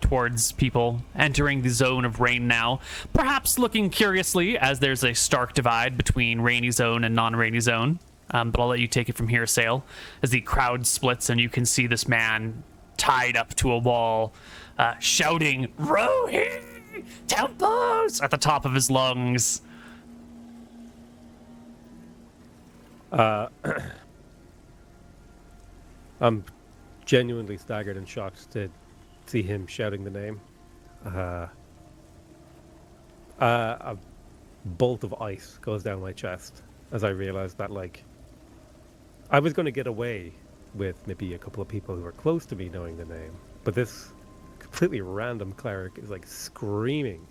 towards people, entering the zone of rain now, perhaps looking curiously as there's a stark divide between rainy zone and non-rainy zone. But I'll let you take it from here, Sail, as the crowd splits and you can see this man tied up to a wall, shouting, "Rohi! Tempos!" at the top of his lungs. I'm genuinely staggered and shocked to see him shouting the name. A bolt of ice goes down my chest as I realize that, like, I was going to get away with maybe a couple of people who were close to me knowing the name, but this completely random cleric is like screaming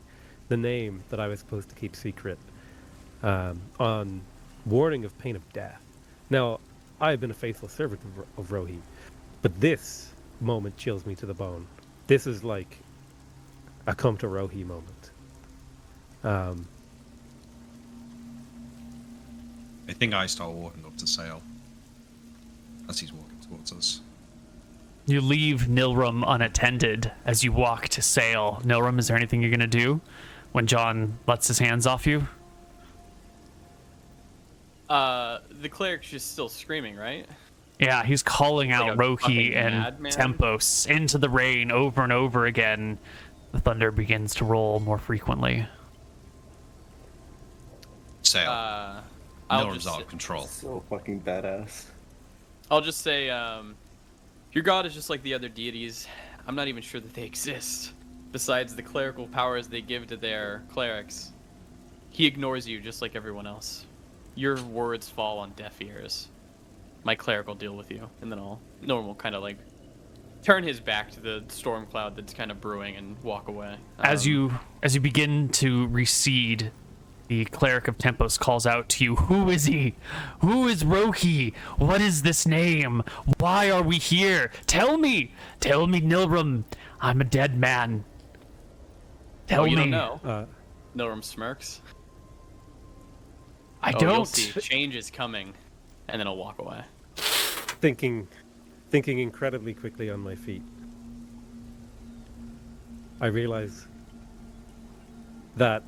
the name that I was supposed to keep secret, on warning of pain of death. Now, I have been a faithful servant of Rohi, but this moment chills me to the bone. This is like a come to Rohi moment. I think I start walking up to Sail as he's walking towards us. You leave Nilrum unattended as you walk to Sail. Nilrum, is there anything you're going to do when John lets his hands off you? The cleric's just still screaming, right? Yeah, he's calling out a Rohi fucking and madman? Tempos into the rain over and over again. The thunder begins to roll more frequently. Sail. I'll Nilrum's just out of control. So fucking badass. I'll just say, your god is just like the other deities. I'm not even sure that they exist. Besides the clerical powers they give to their clerics, he ignores you just like everyone else. Your words fall on deaf ears. My cleric will deal with you, and then Norm will kind of like turn his back to the storm cloud that's kind of brewing and walk away. As you begin to recede, the cleric of Tempos calls out to you, "Who is he? Who is Rohi? What is this name? Why are we here? Tell me, Nilrum. I'm a dead man. Tell me." You don't know. Nilrum smirks. I You'll don't. see. Change is coming, and then I'll walk away. Thinking incredibly quickly on my feet, I realize that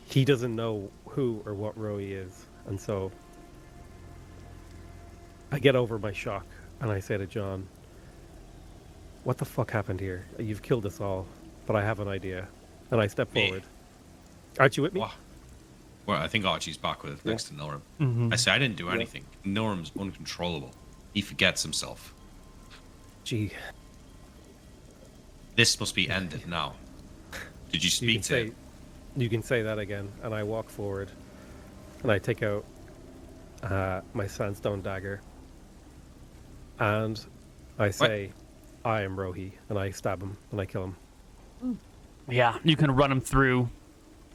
he doesn't know who or what Rohi is, and so I get over my shock and I say to John, "What the fuck happened here? You've killed us all, but I have an idea." And I step Me? forward. Aren't you with me? What? Well, I think Archie's back with next to Nilrum. Mhm. I say, I didn't do anything. Nilrum's uncontrollable. He forgets himself. Gee, This must be ended now. Did you speak to him? You can say that again. And I walk forward and I take out my sandstone dagger and I say, "I am Rohi," and I stab him and I kill him. Yeah, you can run him through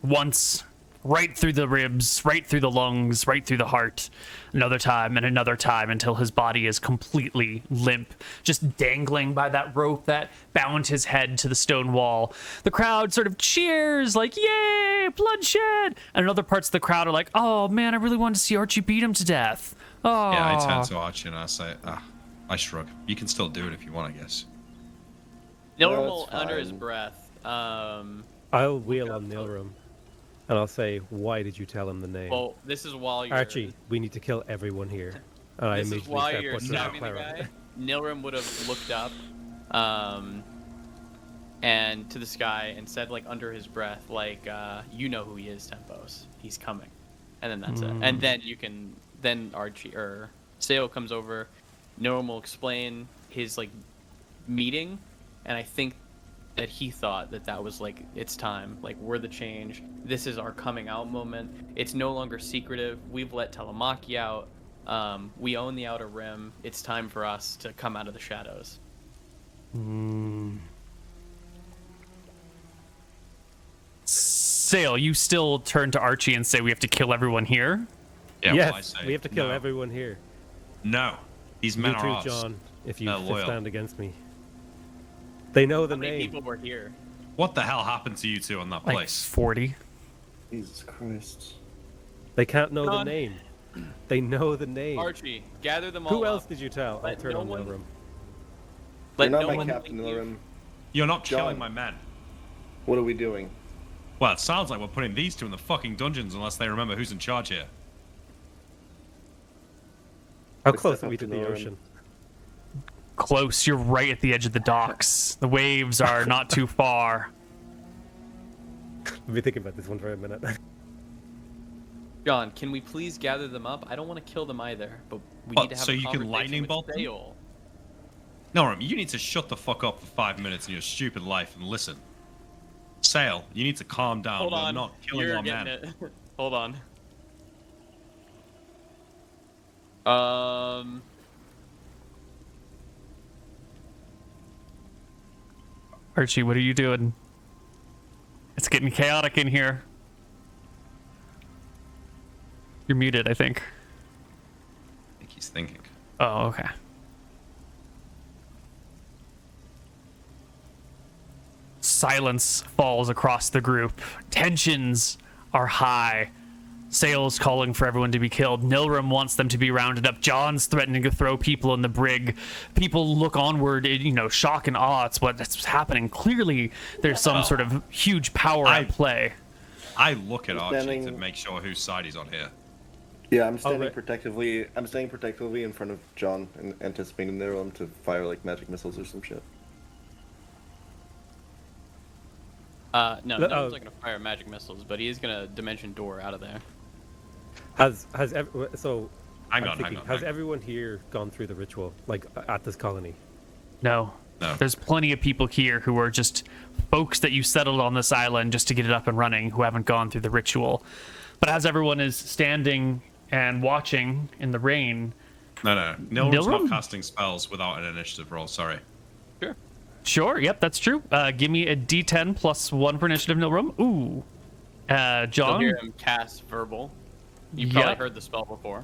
once, right through the ribs, right through the lungs, right through the heart, another time and another time until his body is completely limp, just dangling by that rope that bound his head to the stone wall. The crowd sort of cheers, like, "Yay, bloodshed!" And in other parts of the crowd are like, "Oh man, I really wanted to see Archie beat him to death." Oh. Yeah, I turn to Archie and I say, I shrug. You can still do it if you want, I guess. Nilrum No, will, it's under his fine. breath, I'll wheel on Nilrum and I'll say, "Why did you tell him the name?" well, this is while you're... Archie, we need to kill everyone here. And I This is immediately why start you're butchering the stabbing the cleric. guy. Nilrum would have looked up, and to the sky and said, like, under his breath, like, "You know who he is, Tempos. He's coming." And then that's it. And then then Archie, or Sayo comes over. Nilrum will explain his, like, meeting, and I think that he thought that was like, it's time, like, we're the change, this is our coming out moment, it's no longer secretive, we've let Telemachy out, we own the Outer Rim, it's time for us to come out of the shadows. Sail, you still turn to Archie and say, "We have to kill everyone here"? Yeah, Yes, well, I say, we have to kill no. everyone here. No. These men You are too, ours. John, if you They're loyal. stand against me. They know the How many name. people were here? What the hell happened to you two on that Like place? 40. Jesus Christ. They can't know the John. name. They know the name. Archie, gather them all Who else up. did you tell? I'll Let turn no on one- Milram. Let You're not no my one captain, leave. Milram. You're not John. killing my men. What are we doing? Well, it sounds like we're putting these two in the fucking dungeons unless they remember who's in charge here. How We close step are we up to to the Milram. ocean? Close. You're right at the edge of the docks. The waves are not too far. I've been thinking about this one for a minute. John, can we please gather them up? I don't want to kill them either, but we What, need to have so a you can conversation lightning with bolt them? Dale. No, you need to shut the fuck up for 5 minutes in your stupid life and listen. Sail, you need to calm down. Hold We're on. not killing You're our getting men. it. Hold on. Archie, what are you doing? It's getting chaotic in here. You're muted, I think. I think he's thinking. Oh, okay. Silence falls across the group. Tensions are high. Sail's calling for everyone to be killed. Nilrim wants them to be rounded up. John's threatening to throw people in the brig. People look onward in, shock and awe. It's what's happening. Clearly, there's some sort of huge power at play. I look at I'm Archie standing- to make sure whose side he's on here. Yeah, I'm standing right. protectively. I'm standing protectively in front of John and anticipating Milram to fire like magic missiles or some shit. No, No, no oh. one's not gonna fire magic missiles, but he is gonna dimension door out of there. Has Hang on. has everyone here gone through the ritual, like at this colony? No. No. There's plenty of people here who are just folks that you settled on this island just to get it up and running who haven't gone through the ritual. But as everyone is standing and watching in the rain, No. Nilram's not Nilram? casting spells without an initiative roll, sorry. Sure. sure, yep, that's true. Give me a D10 plus 1 for initiative, Nilram. Ooh. You'll John, hear him cast verbal. You probably Yep. heard the spell before.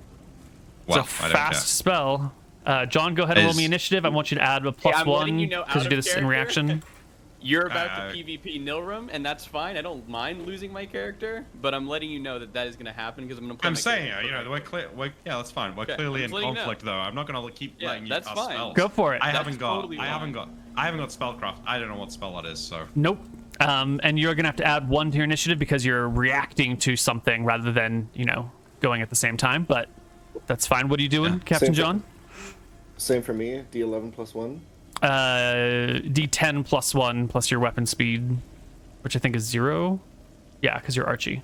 Well, it's a I don't fast care. spell. John, go ahead and roll me Is- initiative. I want you to add a plus I'm letting 1 you know because you out do of this in character. reaction. You're about Uh, to PvP Nilram, and that's fine. I don't mind losing my character, but I'm letting you know that is going to happen because I'm going to play I'm my saying, character we're clear. Yeah, that's fine. We're Okay, clearly I'm in just letting you know. conflict, though. I'm not gonna keep Yeah, letting you that's cast fine. spells. Go for it. I That's haven't got totally spellcraft. I don't know what spell that is. So Nope. And you're gonna have to add 1 to your initiative because you're reacting to something rather than going at the same time. But that's fine. What are you doing, Yeah. Captain Same John? Same for me. D11 plus 1. D10 plus 1 plus your weapon speed, which I think is 0. Yeah, because you're Archie.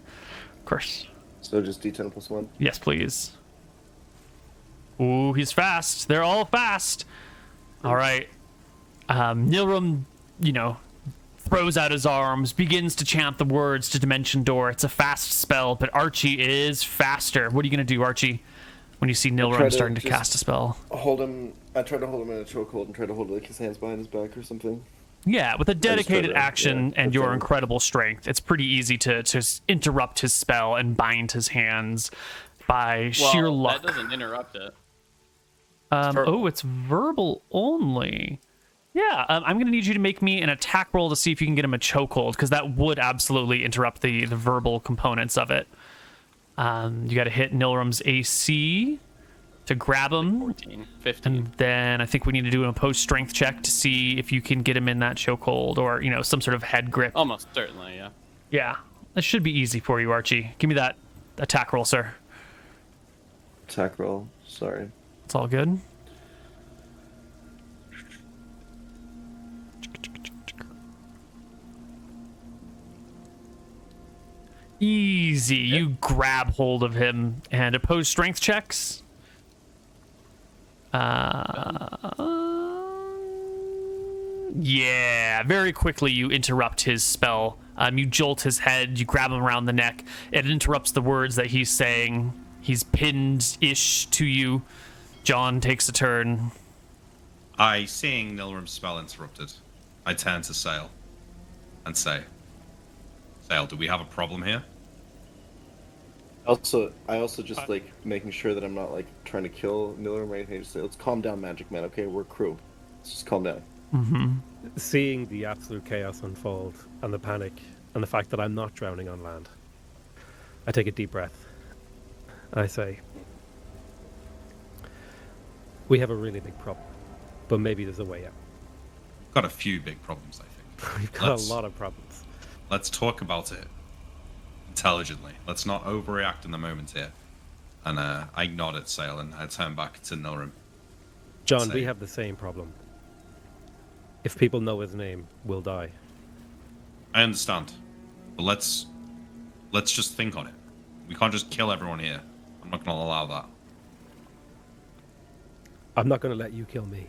Of course. So just D10 plus 1. Yes, please. Ooh, he's fast. They're all fast. All right. Nilram, throws out his arms, begins to chant the words to Dimension Door. It's a fast spell, but Archie is faster. What are you going to do, Archie, when you see try Nilram to starting to just- cast a spell? I try to hold him in a chokehold and try to hold like his hands behind his back or something. Yeah, with a dedicated to, action yeah, and your okay. incredible strength, it's pretty easy to interrupt his spell and bind his hands by sheer Well, luck. that doesn't interrupt it. verbal. Oh, it's verbal only. Yeah, I'm going to need you to make me an attack roll to see if you can get him a chokehold, because that would absolutely interrupt the verbal components of it. You got to hit Nilram's AC to grab him. 14, 15. And then I think we need to do an opposed strength check to see if you can get him in that chokehold or, some sort of head grip. Almost certainly, yeah. Yeah, that should be easy for you, Archie. Give me that attack roll, sir. Attack roll. Sorry. It's all good. Easy. You grab hold of him and oppose strength checks. Yeah, very quickly you interrupt his spell. You jolt his head, you grab him around the neck. It interrupts the words that he's saying. He's pinned-ish to you. John takes a turn. Seeing Nilram's spell interrupted, I turn to Sail and say, Sail, do we have a problem here? I also just like making sure that I'm not like trying to kill Nilram or anything. Just say, let's calm down, Magic Man. Okay, we're crew. Let's just calm down. Seeing the absolute chaos unfold and the panic and the fact that I'm not drowning on land, I take a deep breath. I say, we have a really big problem, but maybe there's a way out. Got a few big problems, I think. We've got a lot of problems. Let's talk about it intelligently. Let's not overreact in the moment here. And I nod at Sale and I turn back to Nilrim. John, we have the same problem. If people know his name, we'll die. I understand. But let's just think on it. We can't just kill everyone here. I'm not going to allow that. I'm not going to let you kill me.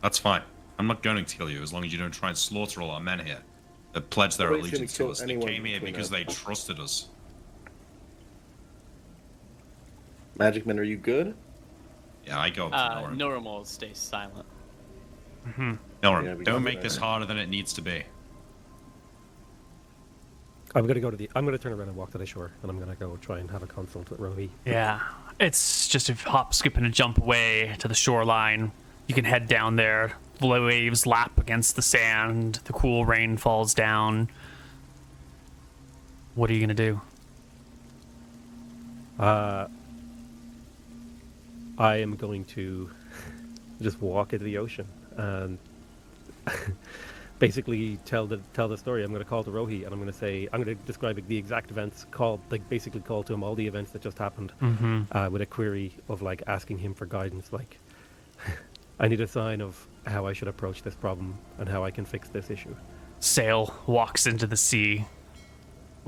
That's fine. I'm not going to kill you as long as you don't try and slaughter all our men here. That pledged their Nobody's allegiance gonna to us. kill They anyone came here between because us. they trusted us. Magic Man, are you good? Yeah, I go up to Nilrim. Nilrim will stay silent. Nilrim, Yeah, we don't got make it. this harder than it needs to be. I'm going to turn around and walk to the shore, and I'm going to go try and have a consult with Rohi. Yeah, it's just a hop, skip, and a jump away to the shoreline. You can head down there. The waves lap against the sand. The cool rain falls down. What are you gonna do? I am going to just walk into the ocean and basically tell the story. I'm going to call to Rohi and I'm going to describe the exact events, basically call to him all the events that just happened, with a query of like asking him for guidance. Like, I need a sign of how I should approach this problem and how I can fix this issue. Sail walks into the sea,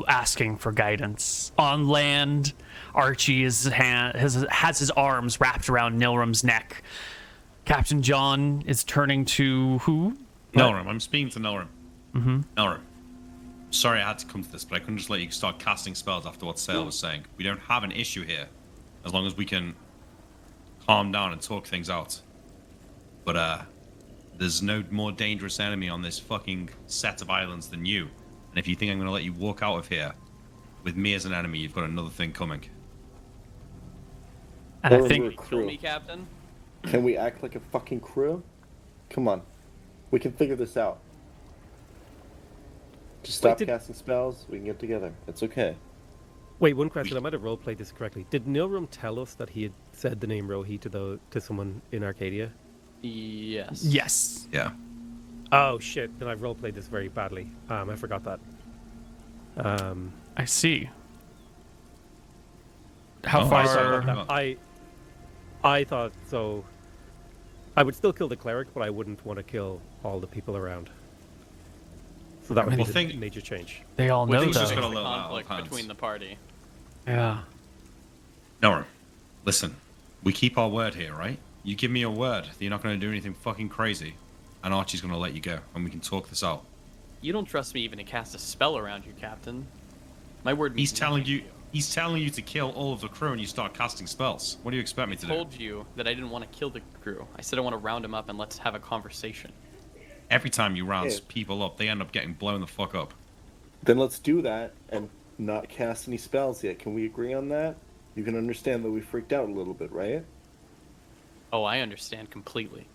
asking for guidance. On land, Archie has his arms wrapped around Nilrim's neck. Captain John is turning to who? Nilrim, I'm speaking to Nilrim. Nilrim, sorry I had to come to this, but I couldn't just let you start casting spells after what Sale was saying. We don't have an issue here, as long as we can calm down and talk things out. But there's no more dangerous enemy on this fucking set of islands than you. And if you think I'm going to let you walk out of here with me as an enemy, you've got another thing coming. And I Or think we're Kill crew. me, Captain. Can we act like a fucking crew? Come on. We can figure this out. Just stop casting spells, we can get together. It's okay. Wait, one question. I might have roleplayed this correctly. Did Nilrim tell us that he had said the name Rohi to someone in Arcadia? Yes. yes. Yeah. Oh shit! Then I've roleplayed this very badly. I forgot that. I see. How Oh, far? I saw that. I thought so. I would still kill the cleric, but I wouldn't want to kill all the people around. So that would be Well, the major change. They all Well, know things just though. got a little out of Conflict hand. between the party. Yeah. Nilrim, listen. We keep our word here, right? You give me your word that you're not going to do anything fucking crazy, and Archie's going to let you go, and we can talk this out. You don't trust me even to cast a spell around you, Captain. My word means He's telling nothing you. to He's telling you to kill all of the crew, and you start casting spells. What do you expect me to I do? told you that I didn't want to kill the crew. I said I want to round them up and let's have a conversation. Every time you round Yeah. people up, they end up getting blown the fuck up. Then let's do that and not cast any spells yet. Can we agree on that? You can understand that we freaked out a little bit, right? Oh, I understand completely.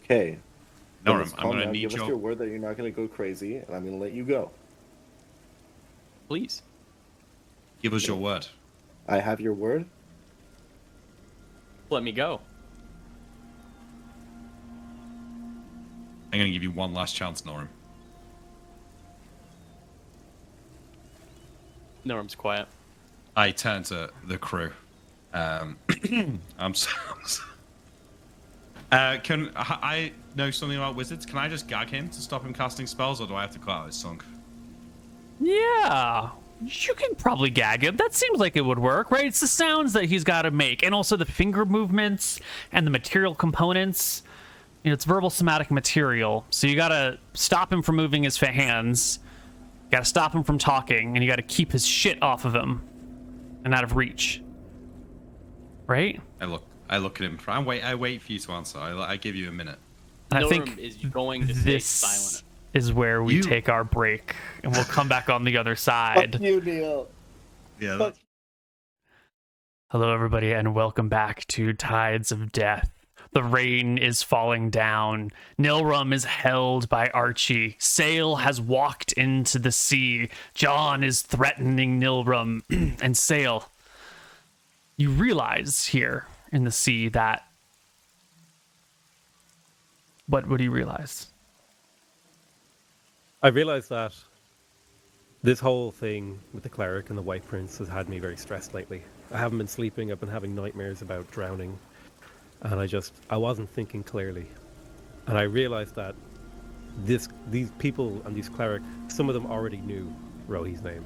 Okay. Then let's Nilrim, I'm calm going to down. need Give us your your... word that you're not going to go crazy, and I'm going to let you go. Please. Give us your word. I have your word. Let me go. I'm going to give you one last chance, Nilrim. Nilrim's quiet. I turn to the crew. I'm so... Can I know something about wizards? Can I just gag him to stop him casting spells, or do I have to cut out his tongue? Yeah. You can probably gag him. That seems like it would work, right? It's the sounds that he's got to make, and also the finger movements and the material components. You know, it's verbal somatic material, so you got to stop him from moving his hands. You got to stop him from talking, and you got to keep his shit off of him and out of reach. Right? I look at him. I wait for you to answer. I give you a minute. And I Nilrim think is going to stay this silent. is where we You- take our break, and we'll come back on the other side. Fuck you, Neil. Yeah. Fuck Hello, everybody, and welcome back to Tides of Death. The rain is falling down. Nilrum is held by Archie. Sail has walked into the sea. John is threatening Nilrum. And Sail, you realize here in the sea that... What do you realize? I realized that this whole thing with the cleric and the White Prince has had me very stressed lately. I haven't been sleeping. I've been having nightmares about drowning. And I wasn't thinking clearly. And I realized that these people and these clerics, some of them already knew Rohi's name.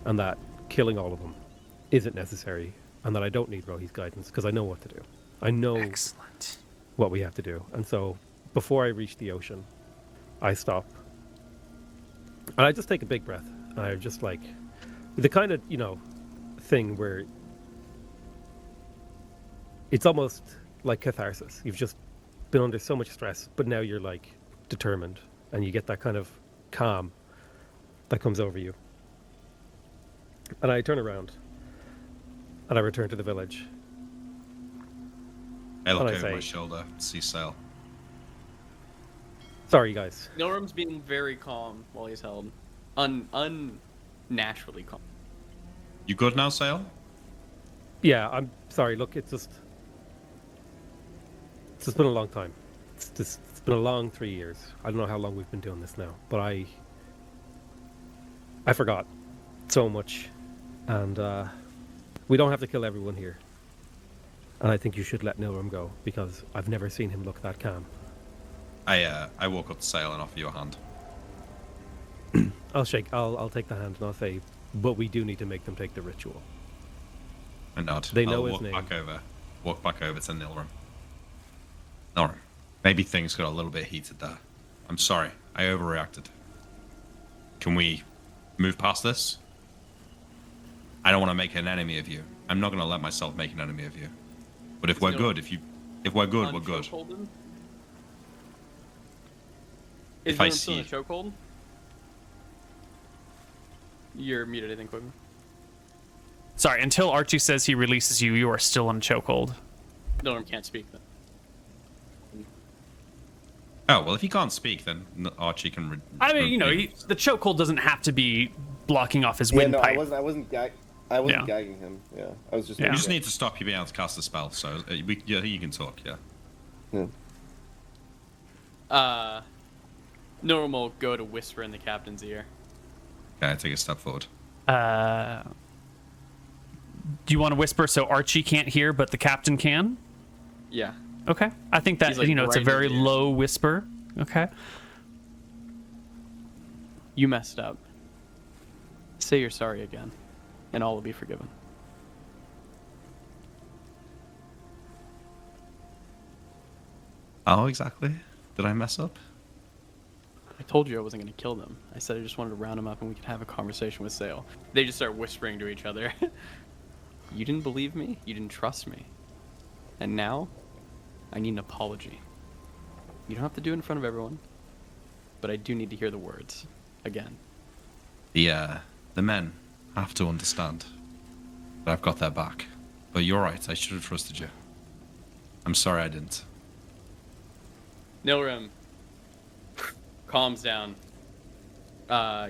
And that killing all of them isn't necessary. And that I don't need Rohi's guidance because I know what to do. I know Excellent. what we have to do. And so before I reach the ocean, I stop. And I just take a big breath. And I just like the kind of, thing where it's almost like catharsis. You've just been under so much stress, but now you're like determined and you get that kind of calm that comes over you. And I turn around and I return to the village. I look And I over say- my shoulder, see Sail. Sorry, guys. Nilrum's being very calm while he's held. Unnaturally calm. You good now, Sail? Yeah, I'm sorry. Look, it's just been a long time. It's been a long 3 years. I don't know how long we've been doing this now, but I forgot so much, and we don't have to kill everyone here. And I think you should let Nilrum go because I've never seen him look that calm. I walk up to Sail and offer you a hand. I'll take the hand and I'll say, but we do need to make them take the ritual. I nod. They know I'll his walk name. Walk back over to Nilrum. Nilrum, maybe things got a little bit heated there. I'm sorry. I overreacted. Can we move past this? I don't want to make an enemy of you. I'm not going to let myself make an enemy of you. But if we're good, if we're good, we're good. Is If I Nilrum still in a see- chokehold? You're muted, I think, Koibu. Sorry, until Archie says he releases you, you are still in a chokehold. Nilrum can't speak then. Oh, well, if he can't speak, then Archie can... I mean, the chokehold doesn't have to be blocking off his Yeah, no, windpipe. I wasn't Yeah. gagging him. Yeah, I was just. Yeah. You just need to stop you being able to cast the spell, so you can talk, yeah. Yeah. Nilrum will go to whisper in the captain's ear. Okay, I take a step forward. Do you want to whisper so Archie can't hear, but the captain can? Yeah. Okay. I think that, He's, like, it's a right in very the ear. low whisper. Okay. You messed up. Say you're sorry again, and all will be forgiven. Oh, exactly. Did I mess up? I told you I wasn't going to kill them. I said I just wanted to round them up and we could have a conversation with Sail. They just start whispering to each other. You didn't believe me? You didn't trust me. And now, I need an apology. You don't have to do it in front of everyone, but I do need to hear the words. Again. The men have to understand that I've got their back. But you're right, I should have trusted you. I'm sorry I didn't. Nilrum calms down.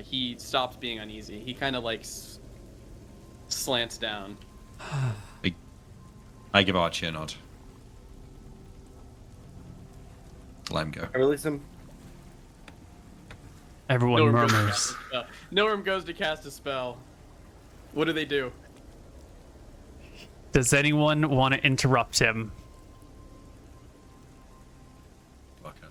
He stops being uneasy. He kind of like slants down. I give Archie a nod. Let him go. I release him. Everyone Nilrum murmurs. Nilrum goes to cast a spell. What do they do? Does anyone want to interrupt him? Okay.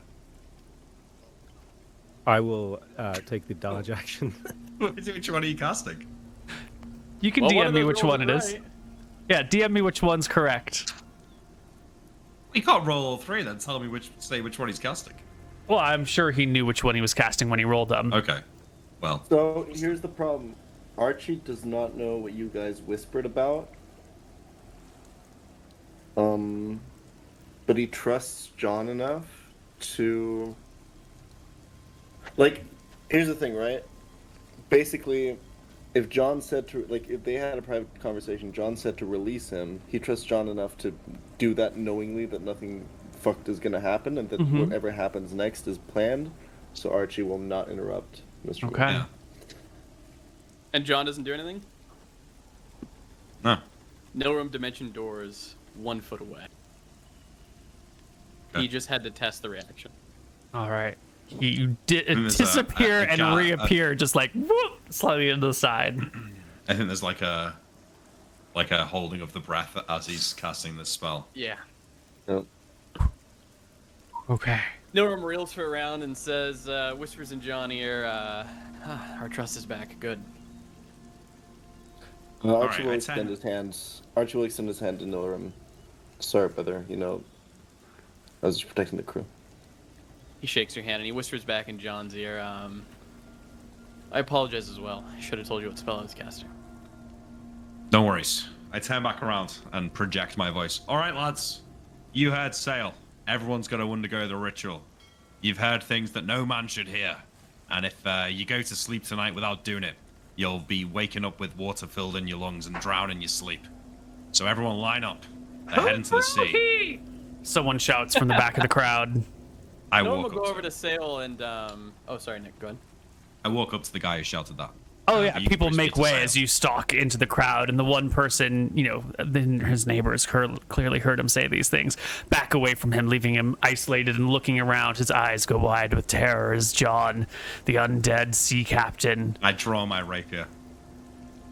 I will take the dodge action. Which one are you casting? You can Well, one DM of me those which rolls one it is. right. Yeah, DM me which one's correct. We can't roll all three, then tell me which one he's casting. Well, I'm sure he knew which one he was casting when he rolled them. Okay. Well, So here's the problem. Archie does not know what you guys whispered about. But he trusts John enough to... Like, here's the thing, right? Basically, if John said to... Like, if they had a private conversation, John said to release him, he trusts John enough to do that knowingly that nothing fucked is gonna happen, and that whatever happens next is planned. So Archie will not interrupt Mr. Okay. Yeah. And John doesn't do anything? No. Nilrum dimension doors 1 foot away. He just had to test the reaction. All right. You there's disappear a and jar- reappear, just like whoop, slightly into the side. I think there's like a holding of the breath as he's casting this spell. Yeah. Yep. Okay. Nilrum reels her around and says, whispers in John ear, our trust is back. Good. Archie right, will I extend tend- his hand. Archie will extend his hand to Nilrim. Sorry, brother. I was just protecting the crew. He shakes your hand and he whispers back in John's ear, I apologize as well. I should have told you what spell I was casting. No worries. I turn back around and project my voice. All right, lads. You heard Sail. Everyone's got to undergo the ritual. You've heard things that no man should hear. And if you go to sleep tonight without doing it, you'll be waking up with water filled in your lungs and drown in your sleep. So everyone line up. They're heading to the sea. Someone shouts from the back of the crowd. I Nilrum will walk go up over to to Sail and, oh, sorry, Nick, go ahead. I walk up to the guy who shouted that. Oh yeah, You people can make speak to way Sail. as you stalk into the crowd, and the one person, then his neighbors clearly heard him say these things, back away from him, leaving him isolated and looking around. His eyes go wide with terror as John, the undead sea captain, I draw my rapier.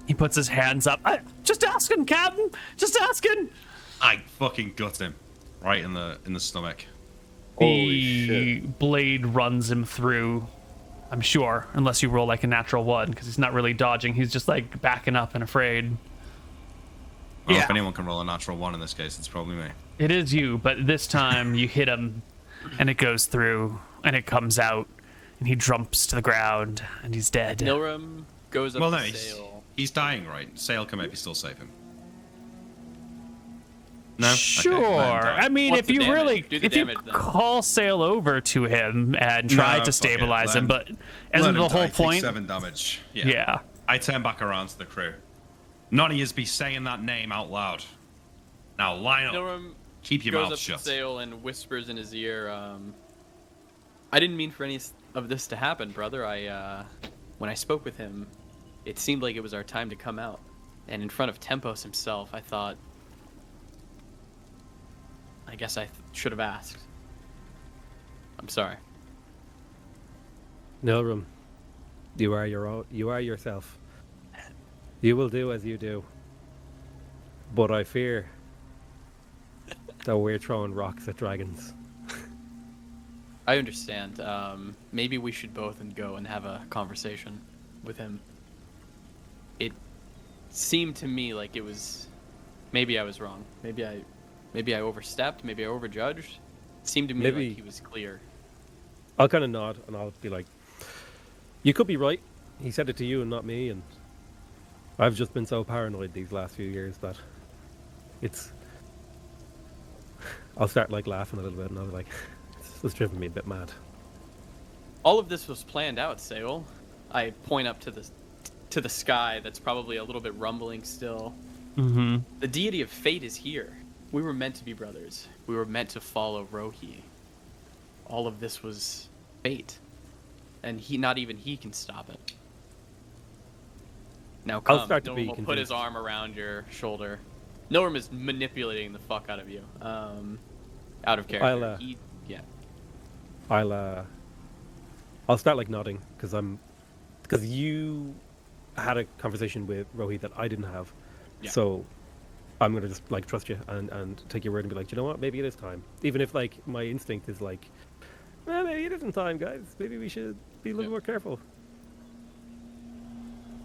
he puts his hands up. Just asking, Captain. Just asking. I fucking gut him right in the stomach. Holy The shit. blade runs him through. I'm sure, unless you roll like a natural 1, because he's not really dodging. He's just like backing up and afraid. Well, Yeah. if anyone can roll a natural 1 in this case, it's probably me. It is you, but this time you hit him, and it goes through, and it comes out, and he jumps to the ground, and he's dead. Nilrum goes up Well, to no, Sail. he's dying, right? Sail can maybe still save him. No? Okay, Sure. let him die. I mean, What's if the you damage? really, Do the if you damage then. call Sail over to him and try No, to fuck it. stabilize Let him, him- but Let isn't him the whole die, take point? 7 damage. Yeah. I turn back around to the crew. None of yous be saying that name out loud. Now line up. Nilrum Keep your goes mouth up shut. to Sail and whispers in his ear, I didn't mean for any of this to happen, brother. When I spoke with him, it seemed like it was our time to come out. And in front of Tempos himself, I thought, I guess I should have asked. I'm sorry. Nilrum, you are yourself. You will do as you do. But I fear that we're throwing rocks at dragons. I understand. Maybe we should both go and have a conversation with him. It seemed to me like it was. Maybe I was wrong. Maybe I overstepped. Maybe I overjudged. It seemed to me Maybe- like he was clear. I'll kind of nod and I'll be like, you could be right. He said it to you and not me, and I've just been so paranoid these last few years that it's. I'll start like laughing a little bit and I'll be like, this has driven me a bit mad. All of this was planned out, Sail. I point up to the sky that's probably a little bit rumbling still. Mm-hmm. The deity of fate is here. We were meant to be brothers. We were meant to follow Rohi. All of this was fate. And not even he can stop it. Now come. I'll start to be Nilrum will put his convinced. arm around your shoulder. Nilrum is manipulating the fuck out of you. Out of character. Yeah. I'll start like nodding because you had a conversation with Rohi that I didn't have. Yeah. So I'm gonna just like trust you and take your word and be like, you know what, maybe it is time. Even if like my instinct is like, maybe it isn't time, guys. Maybe we should be a little Yep. more careful.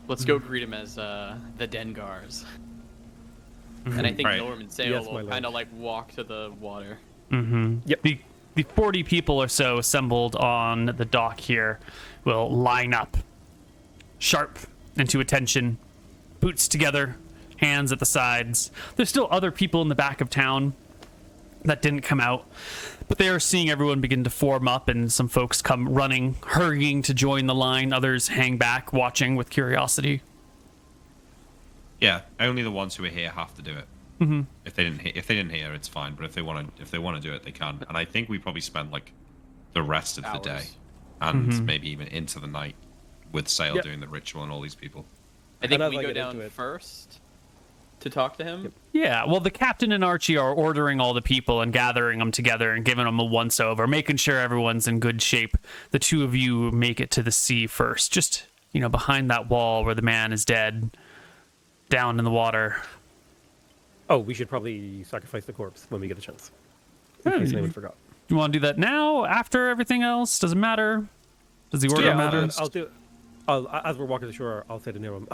Let's go greet him as the Dengars. And I think Right. Nilrum and Sail Yes, my will lord. kind of like walk to the water. Mm-hmm. Yep. The 40 people or so assembled on the dock here will line up, sharp into attention, boots together, hands at the sides. There's still other people in the back of town that didn't come out, but they are seeing everyone begin to form up, and some folks come running, hurrying to join the line. Others hang back, watching with curiosity. Yeah, only the ones who are here have to do it. Mm-hmm. If they didn't hear, it's fine. But if they want to do it, they can. And I think we probably spend like the rest of the day, Hours. and Mhm. maybe even into the night, with Sale Yep. doing the ritual and all these people. I think And as we I go get down into it- first to talk to him. Yep. Yeah, well, the captain and Archie are ordering all the people and gathering them together and giving them a once over, making sure everyone's in good shape. The two of you make it to the sea first, just, behind that wall where the man is dead, down in the water. Oh, we should probably sacrifice the corpse when we get a chance. In Yeah, case anyone forgot. You want to do that now, after everything else? Does it matter? Does the order Yeah, matter? I'll do. I'll as we're walking ashore, I'll say to Niram,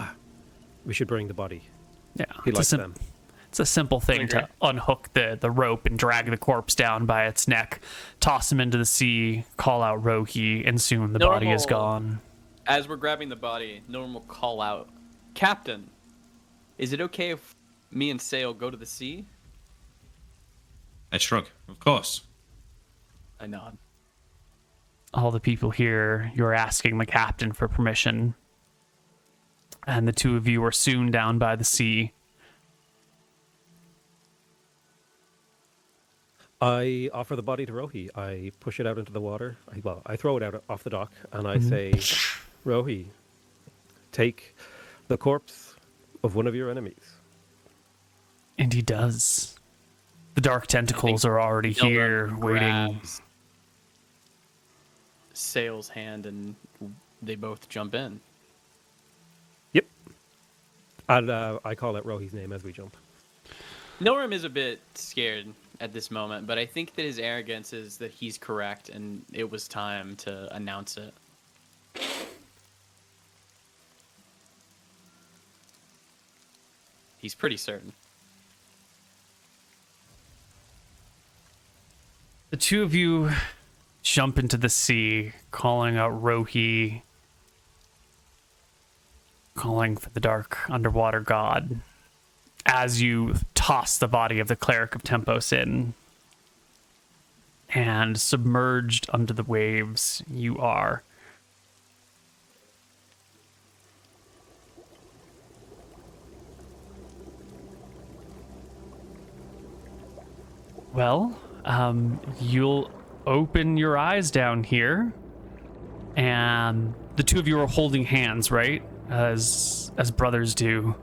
we should bring the body. Yeah, He likes them. It's a simple thing to unhook the rope and drag the corpse down by its neck, toss him into the sea, call out Roki, and soon the body is Normal. gone. As we're grabbing the body, Norm will call out, "Captain, is it okay if me and Sale go to the sea?" I shrug. Of course. I nod. All the people here, you're asking the captain for permission. And the two of you are soon down by the sea. I offer the body to Rohi. I push it out into the water. I throw it out off the dock, and I say, Rohi, take the corpse of one of your enemies. And he does. The dark tentacles are already Nilbert here, waiting. grabs Sale's hand, and they both jump in. Yep. And I call out Rohi's name as we jump. Nilrim is a bit scared at this moment, but I think that his arrogance is that he's correct, and it was time to announce it. He's pretty certain. The two of you jump into the sea, calling out Rohi, calling for the dark underwater god, as you toss the body of the cleric of Tempos in. And submerged under the waves, you are. Well, you'll open your eyes down here, and the two of you are holding hands, right? As brothers do.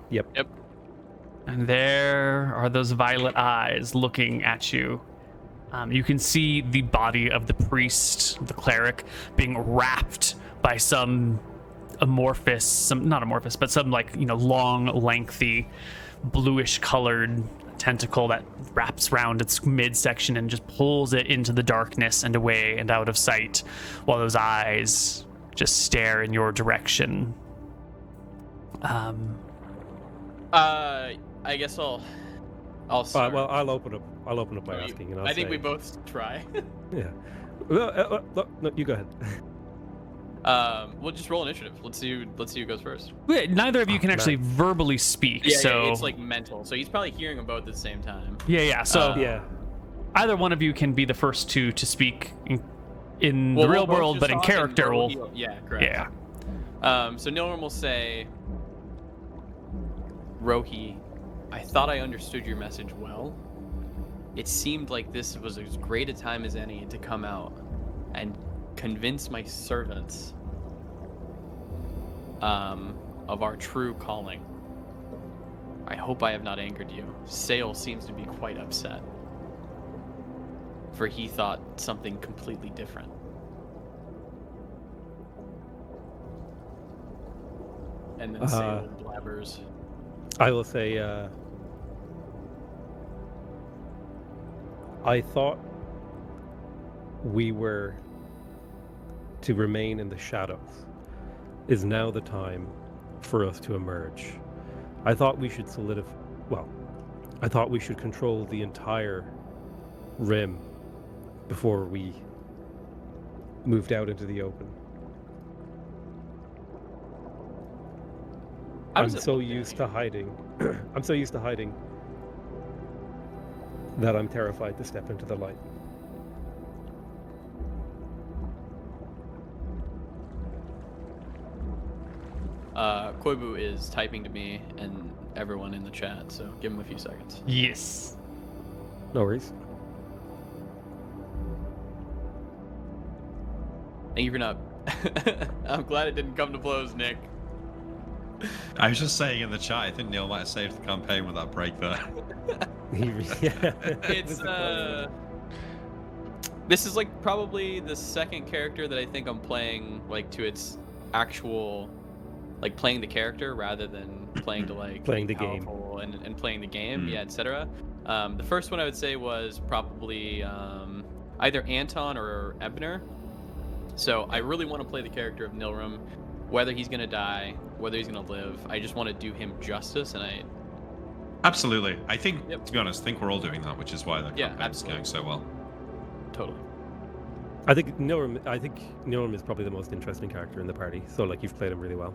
Yep. Yep. And there are those violet eyes looking at you. You can see the body of the priest, the cleric, being wrapped by some not amorphous, but some long, lengthy, bluish colored tentacle that wraps around its midsection and just pulls it into the darkness and away and out of sight, while those eyes just stare in your direction. I guess I'll start. Well, I'll open up by asking, and I'll I think say, we both try. Yeah. Well, no, you go ahead. We'll just roll initiative. Let's see who goes first. Wait, neither of you can man. actually verbally speak, Yeah, so it's like mental. So he's probably hearing them both at the same time. yeah. So Yeah. either one of you can be the first two to speak in Well, the real we'll both world, just but in talk and character, Norm yeah, correct. yeah. So Nilrim will say, Rohi, I thought I understood your message well. It seemed like this was as great a time as any to come out and convince my servants of our true calling. I hope I have not angered you. Sale seems to be quite upset, for he thought something completely different. And then Sale blabbers. I will say, I thought we were to remain in the shadows. Is now the time for us to emerge. I thought we should I thought we should control the entire rim before we moved out into the open. I'm so used to hiding. I'm so used to hiding that I'm terrified to step into the light. Koibu is typing to me and everyone in the chat, so give him a few seconds. Yes. No worries. Thank you for not. I'm glad it didn't come to blows, Nick. I was just saying in the chat, I think Neil might have saved the campaign with that break there. Yeah. It's This is like probably the second character that I think I'm playing like to its actual, like playing the character rather than playing to like Playing be the game. powerful and playing the game, Mm. yeah, etc. The first one I would say was probably either Anton or Ebner. So I really want to play the character of Nilrim, whether he's gonna die, whether he's gonna live. I just want to do him justice, and I Absolutely. I think, Yep. to be honest, I think we're all doing that, which is why the Yeah, campaign's absolutely. going so well. totally. I think Nilrim is probably the most interesting character in the party. So like you've played him really well.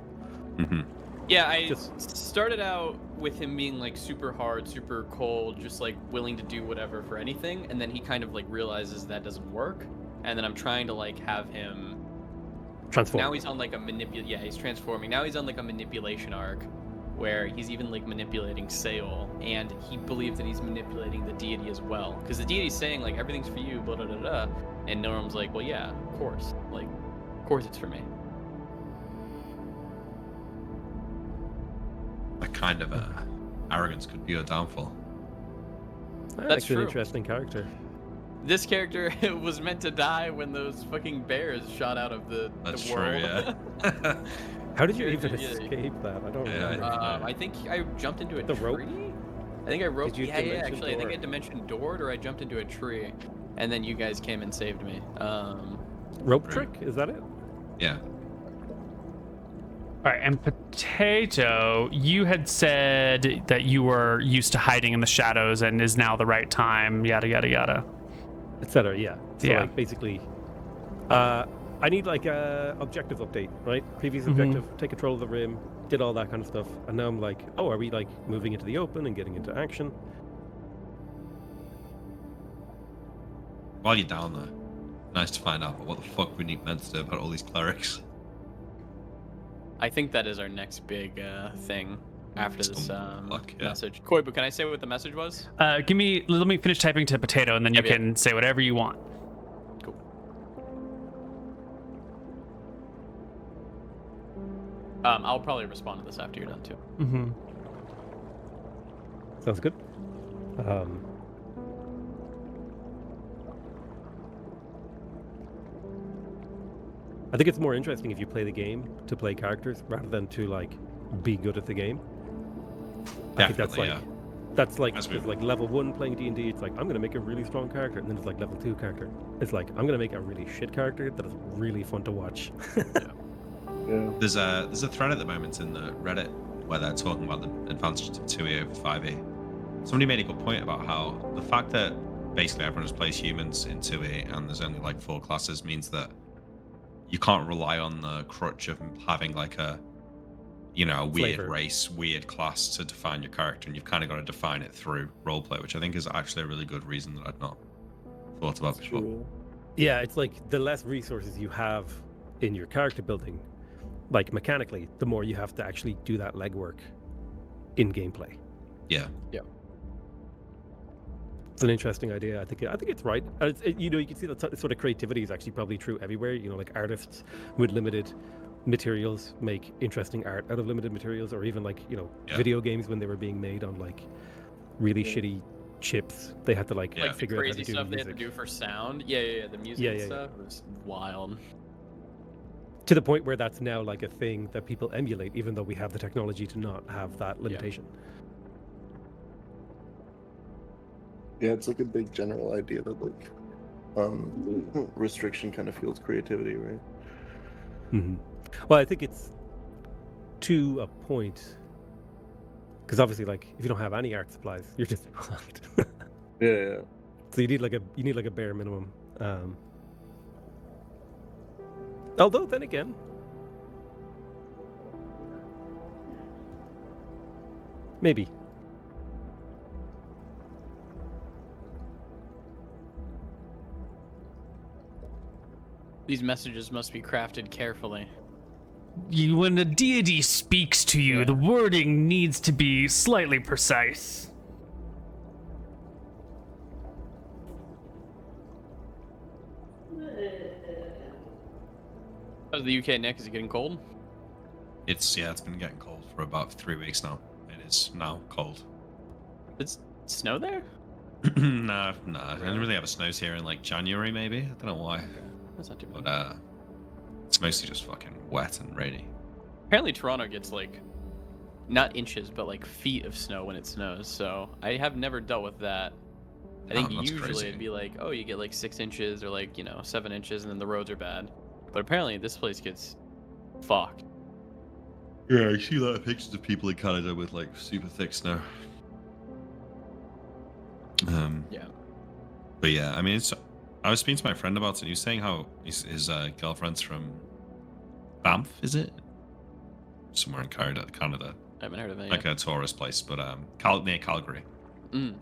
Mm-hmm. Yeah, I Just- started out with him being like super hard, super cold, just like willing to do whatever for anything, and then he kind of like realizes that doesn't work, and then I'm trying to like have him. Transform. Now he's on like a Yeah, he's transforming. Now he's on like a manipulation arc, where he's even like manipulating Saol, and he believes that he's manipulating the deity as well, because the deity's saying like everything's for you, blah blah blah, blah. And Nilrim's like, well, yeah, of course, of course it's for me. That kind of arrogance could be a downfall. That's actually true. an interesting character. This character was meant to die when those fucking bears shot out of the That's the true, world. yeah. How did you even Yeah. escape that? I don't Yeah, remember. I think I jumped into a The tree. rope? I think I roped. Did you Yeah, dimension actually, I think I door? dimension doored, or I jumped into a tree, and then you guys came and saved me. Rope Right. trick? Is that it? Yeah. All right, and Potato, you had said that you were used to hiding in the shadows and is now the right time, yada, yada, yada. Etc. Yeah. So Yeah. like basically, I need like a objective update, right? Previous Mhm. objective, take control of the rim, did all that kind of stuff, and now I'm like, oh, are we like moving into the open and getting into action? While you're down there, nice to find out what the fuck we meant to do about all these clerics. I think that is our next big thing after this Fuck, yeah. message. Koibu, can I say what the message was? Let me finish typing to Potato, and then you Yeah. can say whatever you want. Cool. I'll probably respond to this after you're done too. Mm-hmm. Sounds good. I think it's more interesting if you play the game to play characters rather than to like be good at the game. I think that's Definitely, like yeah. that's like As there's we- like level 1 playing D&D. It's like I'm gonna make a really strong character, and then there's like level 2 character. It's like I'm gonna make a really shit character that is really fun to watch. Yeah. There's a thread at the moment in the Reddit where they're talking about the advantages of 2e over 5e. Somebody made a good point about how the fact that basically everyone just plays humans in 2e and there's only like 4 classes means that you can't rely on the crutch of having like a weird Flavor. race, weird class to define your character, and you've kind of got to define it through roleplay, which I think is actually a really good reason that I'd not thought about before. True. Yeah, it's like the less resources you have in your character building, like mechanically, the more you have to actually do that legwork in gameplay. Yeah. It's an interesting idea. I think it's right. And you can see that sort of creativity is actually probably true everywhere. Like artists with limited materials make interesting art out of limited materials, or even like Yeah. video games when they were being made on like really shitty chips. They had to like Yeah. figure out how Crazy to do stuff they had to music do for sound. Yeah. The music Yeah, and yeah, yeah. stuff was wild. to the point where that's now like a thing that people emulate, even though we have the technology to not have that limitation. Yeah, it's like a big general idea that like restriction kind of fuels creativity, right? Mhm. Well, I think it's to a point, because obviously, like if you don't have any art supplies, you're just fucked. Yeah. So you need like a bare minimum. Although then again, maybe. These messages must be crafted carefully. when a deity speaks to you, the wording needs to be slightly precise. How's the UK, Nick? Is it getting cold? It's been getting cold for about 3 weeks now. It is now cold. It's snow there? Nah. I didn't really have a snows here in like January, maybe. I don't know why. That's not too bad. But it's mostly just fucking wet and rainy. Apparently Toronto gets like, not inches, but like feet of snow when it snows. So I have never dealt with that. I think that's usually crazy. it'd be like, oh, you get like 6 inches or like, 7 inches and then the roads are bad. But apparently this place gets fucked. Yeah, I see a lot of pictures of people in Canada with like super thick snow. Yeah. But yeah, I mean, I was speaking to my friend about it. And he was saying how his girlfriend's from Banff, is it? Somewhere in Canada. I haven't heard of that Like yet. a tourist place, but near Calgary. Mm.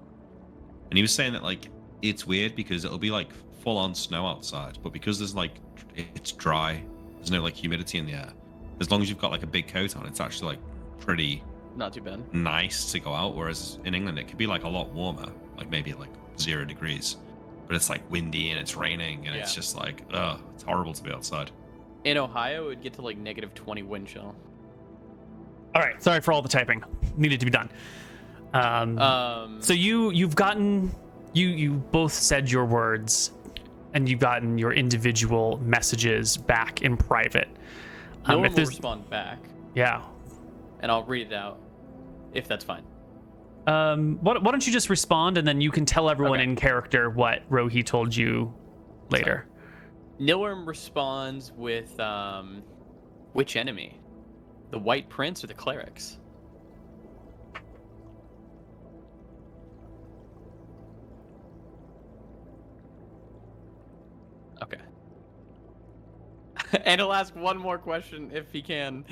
And he was saying that like it's weird because it'll be like full on snow outside, but because there's like it's dry, there's no like humidity in the air. As long as you've got like a big coat on, it's actually like pretty Not too bad. nice to go out. Whereas in England, it could be like a lot warmer, like maybe like 0 degrees, but it's like windy and it's raining and it's Yeah. just like, it's horrible to be outside. In Ohio, it would get to like -20 wind chill. All right, sorry for all the typing. Needed to be done. So you've gotten you both said your words, and you've gotten your individual messages back in private. No one if will there's respond back, yeah, and I'll read it out, if that's fine. why don't you just respond, and then you can tell everyone Okay. in character what Rohi told you later. Nilrim responds with, which enemy? The White Prince or the clerics? Okay. And he'll ask one more question if he can.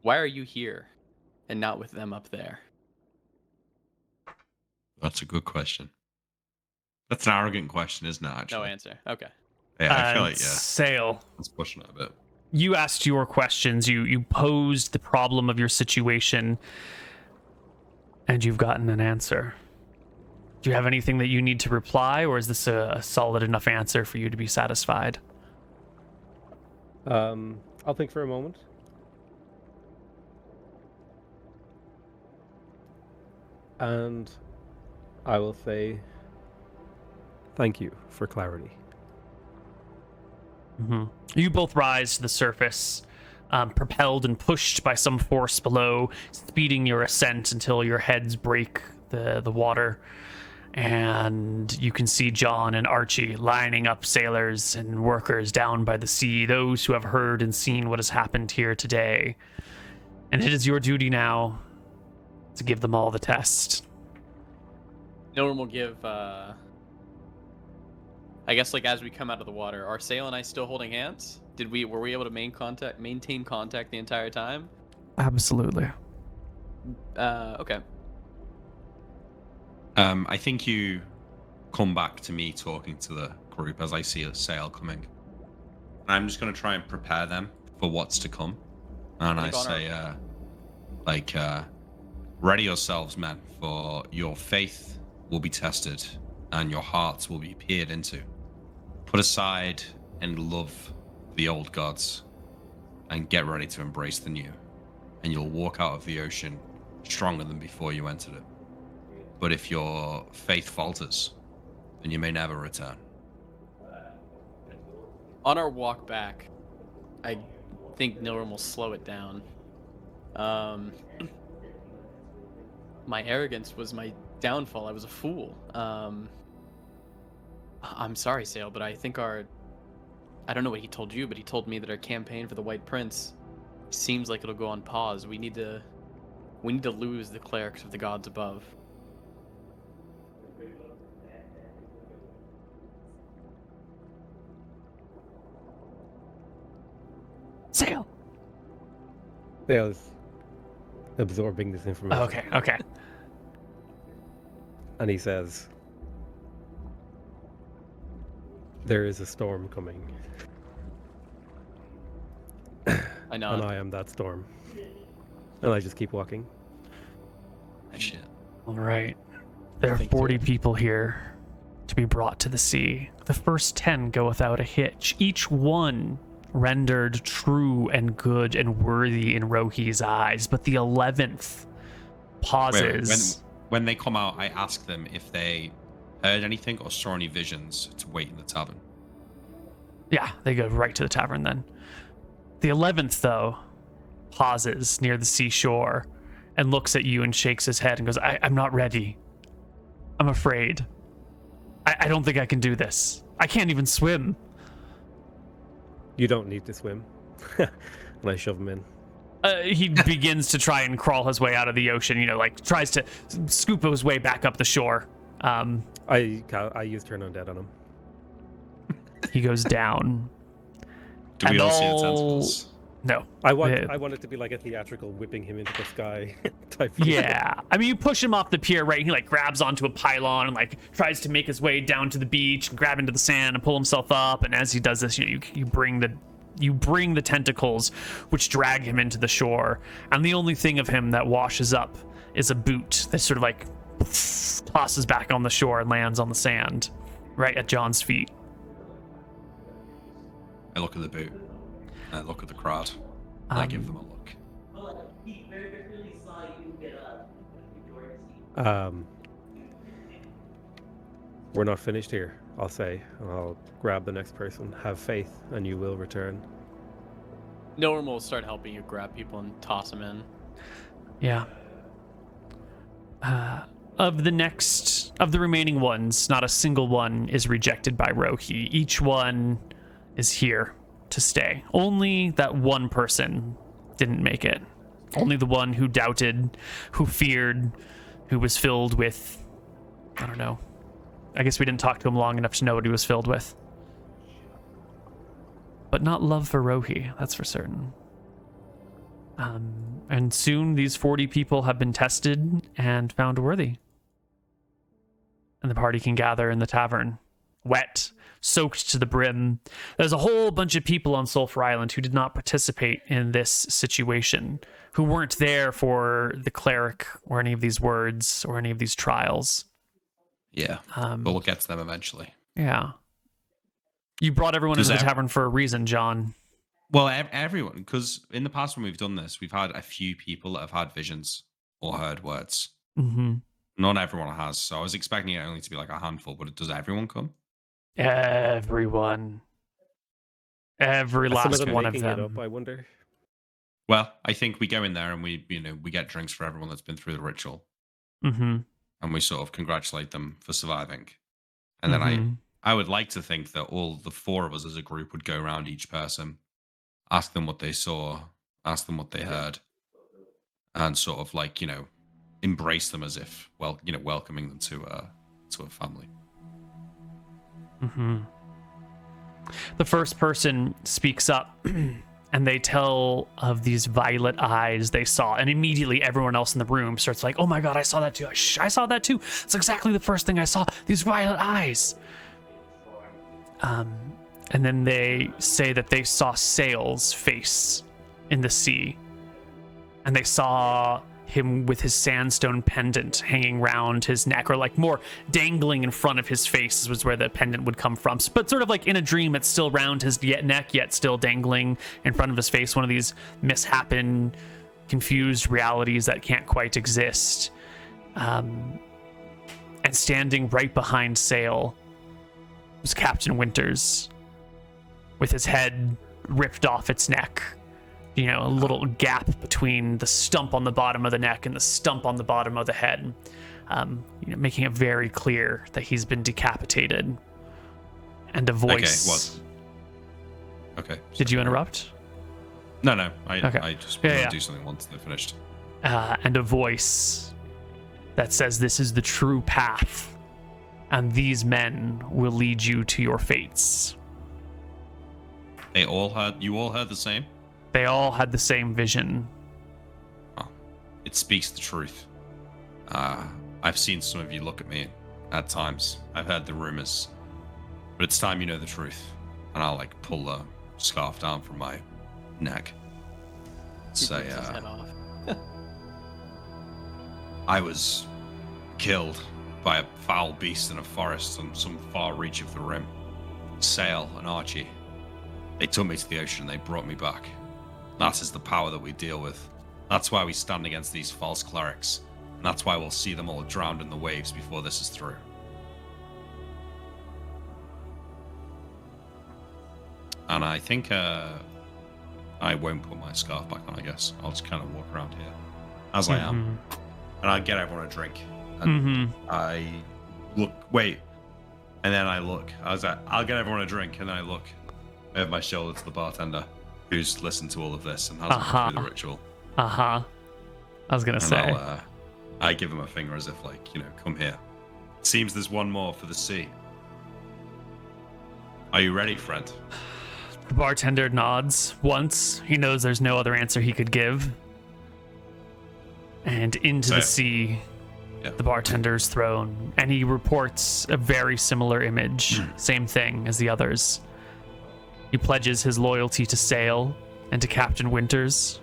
Why are you here and not with them up there? That's a good question. That's an arrogant question, isn't it? Actually, No answer. Okay. yeah, I feel like Sale, it's pushing it a bit. you asked your questions. You posed the problem of your situation, and you've gotten an answer. Do you have anything that you need to reply, or is this a solid enough answer for you to be satisfied? I'll think for a moment. And I will say thank you for clarity. Mm-hmm. You both rise to the surface, propelled and pushed by some force below, speeding your ascent until your heads break the water. And you can see John and Archie lining up sailors and workers down by the sea, those who have heard and seen what has happened here today. And it is your duty now to give them all the test. Nilrim will give, I guess, like, as we come out of the water, are Sale and I still holding hands? Were we able to maintain contact the entire time? Absolutely. Okay. I think you come back to me talking to the group as I see a sail coming. I'm just going to try and prepare them for what's to come. And I say, ready yourselves, men, for your faith will be tested and your hearts will be peered into. Put aside and love the old gods and get ready to embrace the new. And you'll walk out of the ocean stronger than before you entered it. But if your faith falters, then you may never return. On our walk back, I think Nilrim will slow it down. My arrogance was my downfall. I was a fool. I'm sorry, Sale, but I think I don't know what he told you, but he told me that our campaign for the White Prince seems like it'll go on pause. We need to lose the clerics of the gods above. Sail. Dale is absorbing this information. Okay. And he says, There is a storm coming, I know. and I am that storm. And I just keep walking. Shit. All right. There are Think 40 too. people here to be brought to the sea. The first 10 go without a hitch, each one rendered true and good and worthy in Rohi's eyes, but the 11th pauses. When they come out, I ask them if they heard anything or saw any visions to wait in the tavern. Yeah, they go right to the tavern then. The 11th, though, pauses near the seashore and looks at you and shakes his head and goes, I'm not ready. I'm afraid. I don't think I can do this. I can't even swim. You don't need to swim. And I shove him in. He begins to try and crawl his way out of the ocean, you know, like tries to scoop his way back up the shore. I use Turn Undead on him. He goes down. Do we And all see the all- tentacles? No. I want it to be like a theatrical whipping him into the sky type. Feel. Yeah. I mean, you push him off the pier, right? He like grabs onto a pylon and like tries to make his way down to the beach and grab into the sand and pull himself up. And as he does this, you bring the tentacles, which drag him into the shore. And the only thing of him that washes up is a boot that sort of like tosses back on the shore and lands on the sand right at John's feet. I look at the boot. I look at the crowd. And I give them a look. We're not finished here, I'll say. I'll grab the next person. Have faith, and you will return. Norm will start helping you grab people and toss them in. Yeah. Of the remaining ones, not a single one is rejected by Rohi. Each one is here to stay. Only that one person didn't make it. Only the one who doubted, who feared, who was filled with, I don't know. I guess we didn't talk to him long enough to know what he was filled with. But not love for Rohi, that's for certain. And soon these 40 people have been tested and found worthy. And the party can gather in the tavern, wet, soaked to the brim. There's a whole bunch of people on Sulphur Island who did not participate in this situation, who weren't there for the cleric or any of these words or any of these trials. Yeah. But we'll get to them eventually. Yeah. You brought everyone into the tavern for a reason, John. Well, everyone, because in the past when we've done this, we've had a few people that have had visions or heard words. Mm-hmm. Not everyone has, so I was expecting it only to be like a handful, but does everyone come? Everyone. Every Are some last one of making it them. up, I wonder. Well, I think we go in there and we get drinks for everyone that's been through the ritual, Mm-hmm. and we sort of congratulate them for surviving. And then I would like to think that all the four of us as a group would go around each person, ask them what they saw, ask them what they heard, and sort of like, embrace them as if, welcoming them to a family. Mm-hmm. The first person speaks up and they tell of these violet eyes they saw, and immediately everyone else in the room starts like, oh my god, I saw that too. I saw that too. It's exactly the first thing I saw, these violet eyes. And then they say that they saw Sail's face in the sea, and they saw him with his sandstone pendant hanging round his neck, or like more dangling in front of his face was where the pendant would come from, but sort of like in a dream, it's still round his neck yet still dangling in front of his face. One of these mishappen, confused realities that can't quite exist. And standing right behind Sail was Captain Winters, with his head ripped off its neck. A little gap between the stump on the bottom of the neck and the stump on the bottom of the head, making it very clear that he's been decapitated. And a voice. Okay. Did you interrupt? No. I just want Yeah. to do something once they're finished. And a voice that says, "This is the true path, and these men will lead you to your fates." You all heard the same? They all had the same vision. Oh, it speaks the truth. I've seen some of you look at me at times. I've heard the rumors. But it's time you know the truth. And I'll like pull the scarf down from my neck. He Say, rips his head off. I was killed by a foul beast in a forest on some far reach of the rim. Sail and Archie. They took me to the ocean and they brought me back. That is the power that we deal with. That's why we stand against these false clerics. And that's why we'll see them all drowned in the waves before this is through. And I think I won't put my scarf back on, I guess. I'll just kind of walk around here as I am. And I get everyone a drink. And I look, wait. And then I look. I was like, I'll get everyone a drink. And then I look over my shoulder to the bartender who's listened to all of this and hasn't gone through the ritual. I was going to say. I give him a finger as if, like, you know, come here. Seems there's one more for the sea. Are you ready, friend? The bartender nods once. He knows there's no other answer he could give. And into the sea, the bartender's thrown. And he reports a very similar image. Same thing as the others. He pledges his loyalty to Sail and to Captain Winters.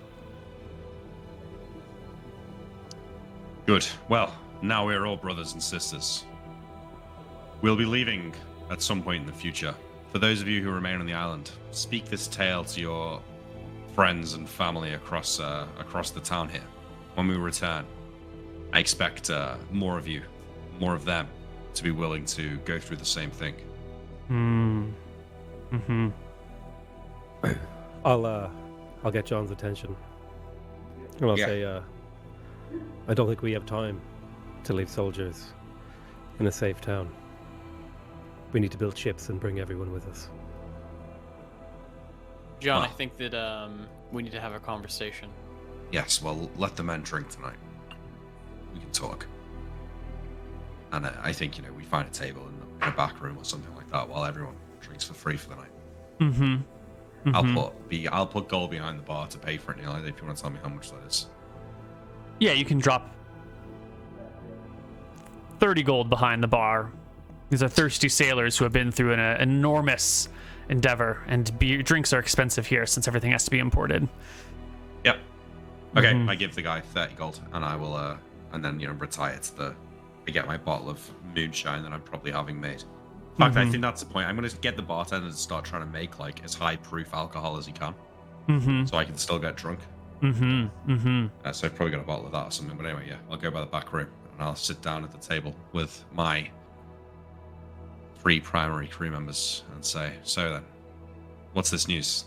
Good. Well, now we're all brothers and sisters. We'll be leaving at some point in the future. For those of you who remain on the island, speak this tale to your friends and family across the town here. When we return, I expect more of you, more of them, to be willing to go through the same thing. I'll get John's attention, and I'll say, I don't think we have time to leave soldiers in a safe town. We need to build ships and bring everyone with us. John, I think that we need to have a conversation. Yes, well, let the men drink tonight. We can talk. And I think, you know, we find a table in a back room or something like that while everyone drinks for free for the night. I'll put gold behind the bar to pay for it, Neil, if you want to tell me how much that is. Yeah, you can drop 30 gold behind the bar. These are thirsty sailors who have been through an enormous endeavor, and drinks are expensive here since everything has to be imported. Yep. Okay, I give the guy 30 gold, and I will, and then, you know, retire to I get my bottle of moonshine that I'm probably having made. In fact, I think that's the point. I'm going to get the bartender to start trying to make, like, as high proof alcohol as he can. So I can still get drunk. So I've probably got a bottle of that or something. But anyway, yeah, I'll go by the back room, and I'll sit down at the table with my 3 primary crew members and say, so then, what's this news?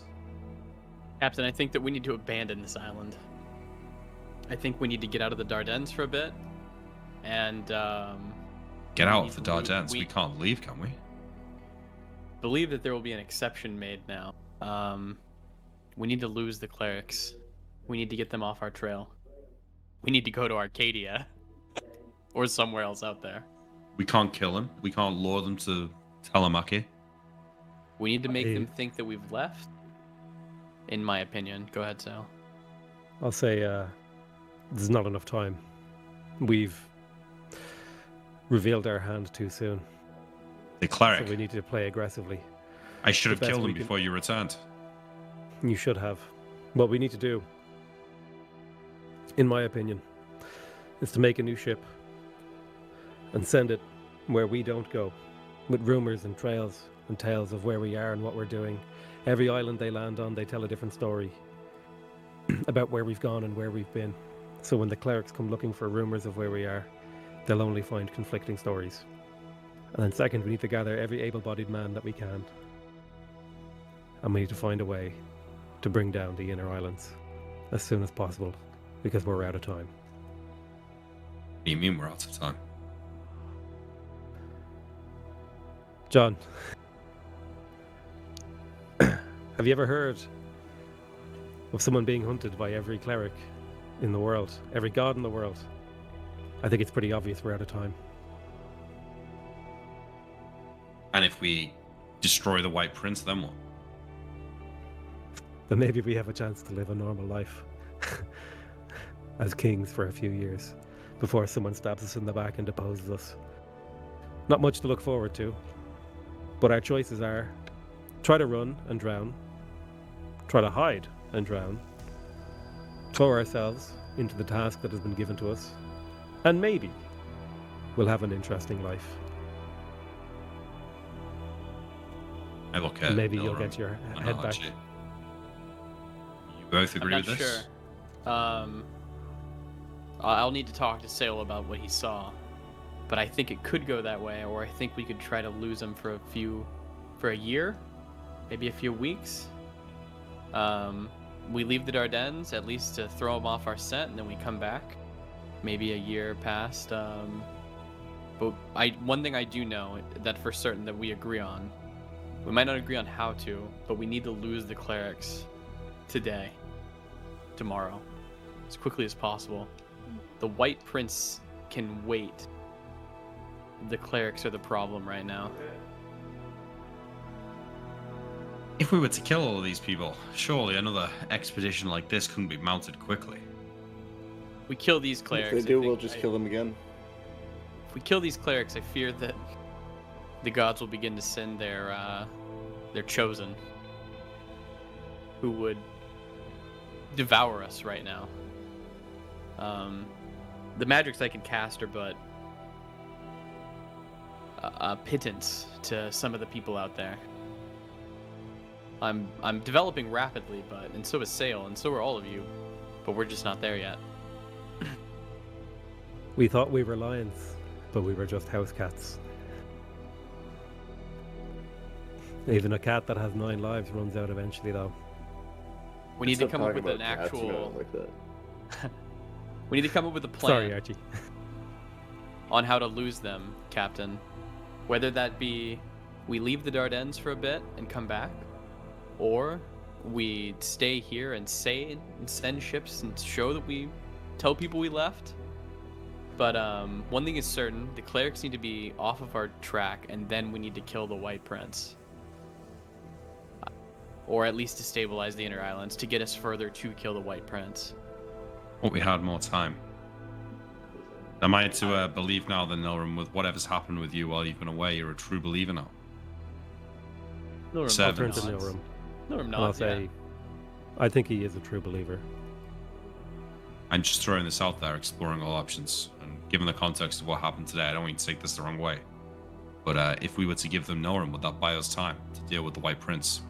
Captain, I think that we need to abandon this island. I think we need to get out of the Dardanelles for a bit. And, Get out of the Dardanelles. We can't leave, can we? Believe that there will be an exception made now. We need to lose the clerics. We need to get them off our trail. We need to go to Arcadia. Or somewhere else out there. We can't kill them. We can't lure them to Telemachy. We need to make them think that we've left. In my opinion. Go ahead, Sal. I'll say there's not enough time. We've revealed our hand too soon. The cleric. So we need to play aggressively. I should have killed him before you returned. You should have. What we need to do, in my opinion, is to make a new ship and send it where we don't go, with rumors and trails and tales of where we are and what we're doing. Every island they land on, they tell a different story about where we've gone and where we've been. So when the clerics come looking for rumors of where we are, they'll only find conflicting stories. And then second, we need to gather every able-bodied man that we can. And we need to find a way to bring down the inner islands as soon as possible, because we're out of time. What do you mean we're out of time? John, have you ever heard of someone being hunted by every cleric in the world, every god in the world? I think it's pretty obvious we're out of time. And if we destroy the White Prince, then what? Then maybe we have a chance to live a normal life as kings for a few years before someone stabs us in the back and deposes us. Not much to look forward to, But our choices are try to run and drown, try to hide and drown, throw ourselves into the task that has been given to us, and maybe we'll have an interesting life. I look at And maybe Nilram you'll get your and head back. Archie. You both agree I'm with not this? sure. I'll need to talk to Sale about what he saw, but I think it could go that way, or I think we could try to lose him for a year, maybe a few weeks. We leave the Dardanelles at least to throw him off our scent, and then we come back. Maybe a year past. But one thing I do know that for certain that we agree on. We might not agree on how to, but we need to lose the clerics today, tomorrow, as quickly as possible. The White Prince can wait. The clerics are the problem right now. If we were to kill all of these people, surely another expedition like this couldn't be mounted quickly. We kill these If clerics. they I do, think we'll just kill them again. If we kill these clerics, I fear that the gods will begin to send their chosen, who would devour us right now. The magics I can cast are but a pittance to some of the people out there. I'm developing rapidly, and so is Sale, and so are all of you, but we're just not there yet. We thought we were lions, but we were just house cats. Even a cat that has 9 lives runs out eventually, though. We need to Stop come up talking with an about cats, you know, actual. like that. We need to come up with a plan. Sorry, Archie. On how to lose them, Captain. Whether that be we leave the Dardanelles for a bit and come back, or we stay here and send ships and show that we tell people we left. But one thing is certain, the clerics need to be off of our track, and then we need to kill the White Prince. Or at least to stabilize the Inner Islands, to get us further to kill the White Prince. What we had more time. Am I to believe now that Nilram, with whatever's happened with you while you've been away, you're a true believer now? No, I'll turn to Nilram. No, I'm And I'll not. say, I think he is a true believer. I'm just throwing this out there, exploring all options. And given the context of what happened today, I don't want you to take this the wrong way. But if we were to give them Nilram, would that buy us time to deal with the White Prince?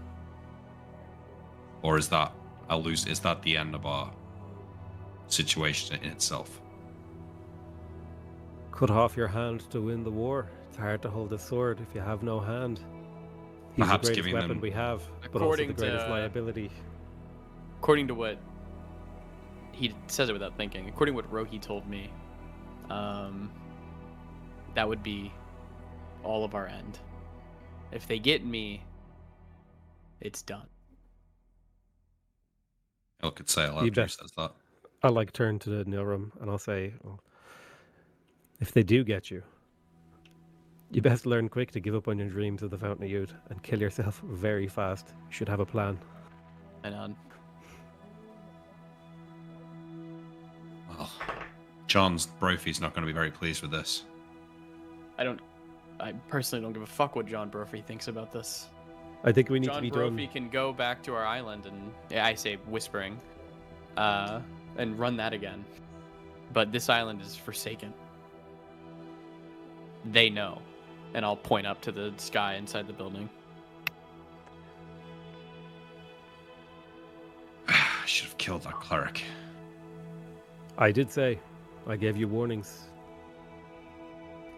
Or is that the end of our situation in itself? Cut off your hand to win the war. It's hard to hold a sword if you have no hand. He's Perhaps the greatest giving weapon them- we have, but also the According greatest to- liability. According to what he says it without thinking. According to what Rohi told me, that would be all of our end. If they get me, it's done. I could say You after he bet. says that. I'll turn to Nilram and I'll say, oh, if they do get you, you best learn quick to give up on your dreams of the Fountain of Youth and kill yourself very fast. You should have a plan. And Well, John's Brophy's not going to be very pleased with this. I personally don't give a fuck what John Brophy thinks about this. I think we need to John be Brophy done. can go back to our island and, I say whispering, and run that again. But this island is forsaken. They know. And I'll point up to the sky inside the building. I should have killed that cleric. I did say, I gave you warnings.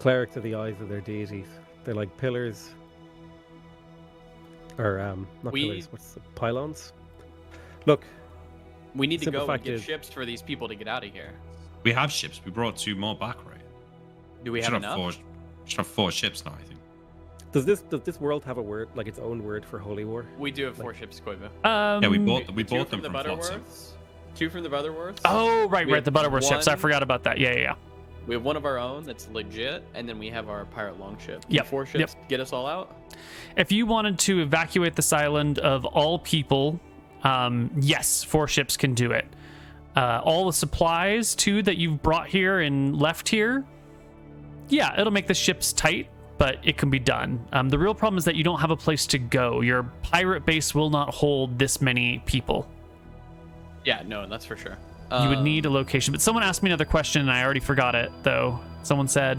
Clerics are the eyes of their deities. They're like pillars. Or, not pillars, what's the pylons? Look, We need to Simple go and fact get is- ships for these people to get out of here. We have ships. We brought 2 more back, right? Do we have should enough? should have 4 ships now, I think. does this world have a word, like its own word for holy war? We do have 4 ships, Koibu. Yeah, we bought Two them from the from Flotsam. Butterworths. 2 from the Butterworths. Oh, right, We right. The have Butterworth ships. I one- forgot about that. Yeah. We have one of our own that's legit, and then we have our pirate longship. Yep, 4 ships get us all out. If you wanted to evacuate this island of all people, yes, 4 ships can do it. All the supplies too that you've brought here and left here, yeah, it'll make the ships tight, but it can be done. The real problem is that you don't have a place to go. Your pirate base will not hold this many people. Yeah, no, that's for sure. You would need a location. But someone asked me another question, and I already forgot it, though. Someone said...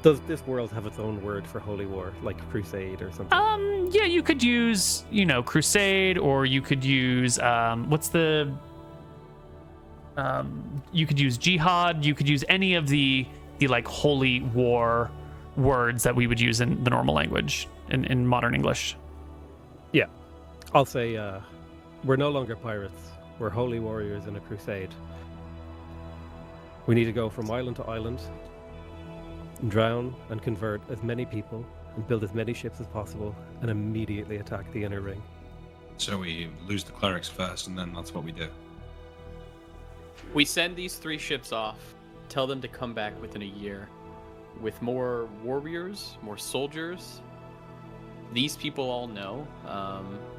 Does this world have its own word for holy war, like crusade or something? Yeah, you could use, crusade, or you could use, you could use jihad, you could use any of the like holy war words that we would use in the normal language, in modern English. Yeah. I'll say we're no longer pirates. We're holy warriors in a crusade. We need to go from island to island, drown and convert as many people, and build as many ships as possible, and immediately attack the inner ring. So we lose the clerics first, and then that's what we do. We send these 3 ships off, tell them to come back within a year with more warriors, more soldiers. These people all know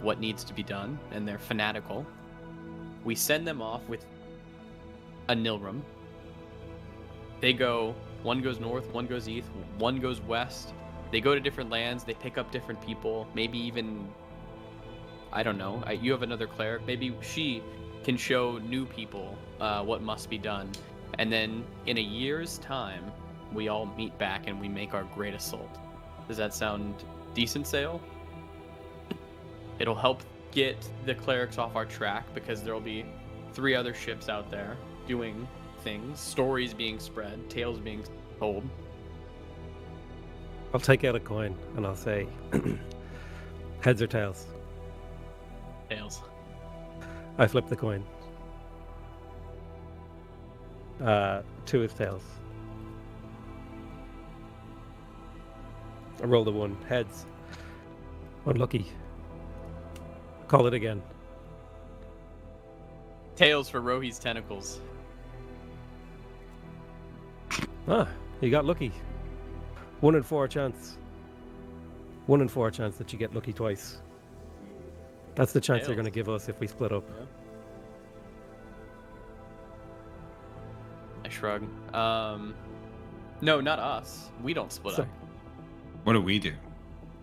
what needs to be done, and they're fanatical. We send them off with a Nilrum. They go, one goes north, one goes east, one goes west. They go to different lands, they pick up different people, maybe even, I don't know, you have another cleric, maybe she can show new people what must be done. And then in a year's time, we all meet back and we make our great assault. Does that sound decent, Sale? It'll help get the clerics off our track because there'll be 3 other ships out there doing things, stories being spread, tales being told. I'll take out a coin and I'll say, heads or tails? Tails. I flip the coin. 2 is tails. I roll the 1. Heads. Unlucky. Call it again. Tails for Rohi's tentacles. Ah, you got lucky. 1 in 4 chance. 1 in 4 chance that you get lucky twice. That's the chance Tails. they're going to give us if we split up. Yeah. I shrug. No, not us. We don't split Sorry. up. What do we do?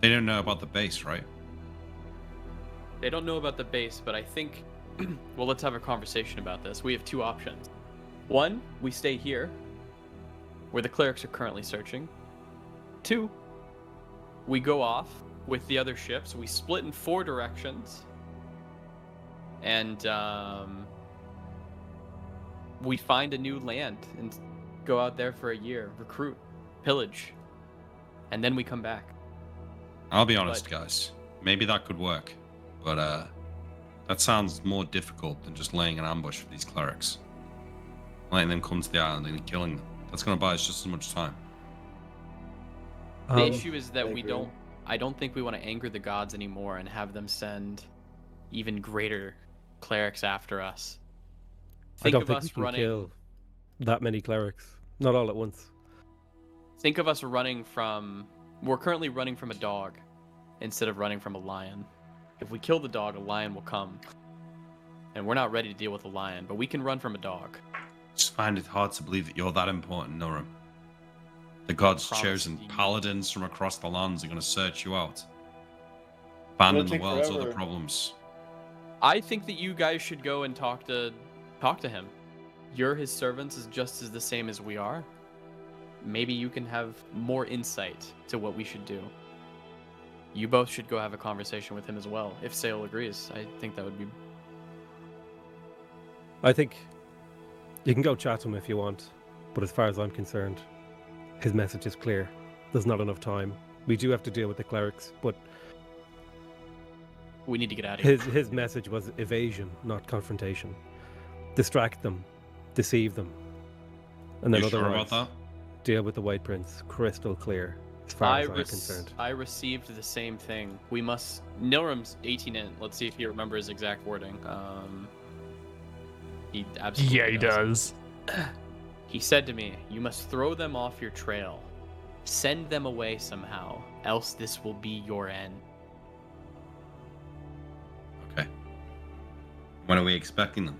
They don't know about the base, right? They don't know about the base, but I think, well, let's have a conversation about this. We have 2 options. 1, we stay here, where the clerics are currently searching. 2, we go off with the other ships. We split in 4 directions, and we find a new land and go out there for a year, recruit, pillage, and then we come back. I'll be honest, guys. Maybe that could work, but that sounds more difficult than just laying an ambush for these clerics. Letting them come to the island and killing them. That's going to buy us just as much time. The issue is that I we agree. don't. I don't think we want to anger the gods anymore and have them send even greater clerics after us. I Think don't of think we us can running. kill that many clerics. Not all at once. Think of us running from. We're currently running from a dog instead of running from a lion. If we kill the dog, a lion will come. And we're not ready to deal with a lion, but we can run from a dog. Just find it hard to believe that you're that important, Nurum. The gods' Promise chosen you. paladins from across the lands are going to search you out. Abandon the take world's forever. other problems. I think that you guys should go and talk to him. You're his servants as just as the same as we are. Maybe you can have more insight to what we should do. You both should go have a conversation with him as well, if Sale agrees. I think that would be... I think you can go chat to him if you want, but as far as I'm concerned, his message is clear. There's not enough time. We do have to deal with the clerics, but We need to get out of here. his message was evasion, not confrontation. Distract them, deceive them, and then You sure otherwise about that? deal with the White Prince. Crystal clear, as far as I'm concerned. I received the same thing. We must... Nilrum's 18 in. Let's see if he remembers his exact wording. He absolutely Yeah, he does. He said to me, "You must throw them off your trail. Send them away somehow, else this will be your end." Okay. When are we expecting them?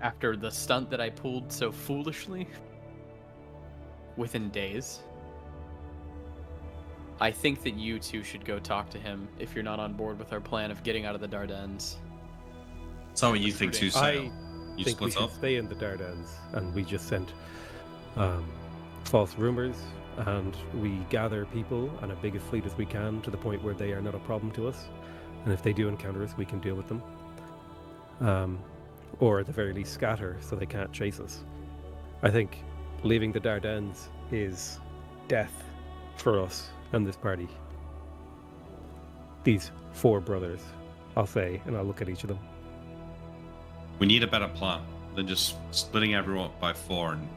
After the stunt that I pulled so foolishly, within days. I think that you two should go talk to him if you're not on board with our plan of getting out of the Dardanelles. Is that what you think too, Sale? You think we split should up? stay in the Dardanelles, and we just sent false rumors, and we gather people and a big a fleet as we can to the point where they are not a problem to us. And if they do encounter us, we can deal with them. Or at the very least scatter so they can't chase us. I think leaving the Dardanelles is death for us and this party. These 4 brothers, I'll say, and I'll look at each of them. We need a better plan than just splitting everyone up by 4 and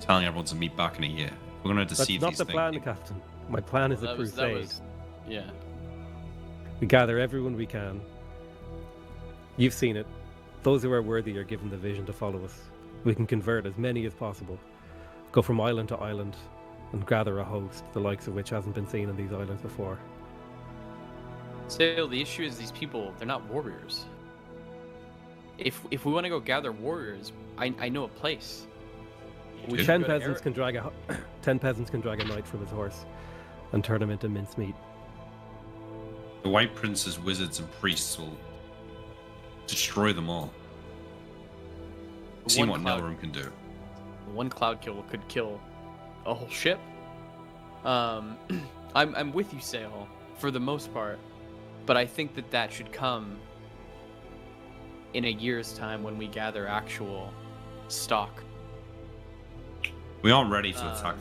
telling everyone to meet back in a year. We're going to That's deceive not these the things. plan, Captain. My plan is a crusade. Yeah. We gather everyone we can. You've seen it. Those who are worthy are given the vision to follow us. We can convert as many as possible, go from island to island, and gather a host, the likes of which hasn't been seen on these islands before. So the issue is these people, they're not warriors. If we want to go gather warriors, I know a place. We should 10 go to peasants can drag a 10 peasants can drag a knight from his horse and turn him into mincemeat. The White Prince's wizards and priests will destroy them all. See what Nelrum can do. One cloud kill could kill a whole ship. I'm with you, Sale, for the most part, but I think that should come in a year's time when we gather actual stock. We aren't ready to attack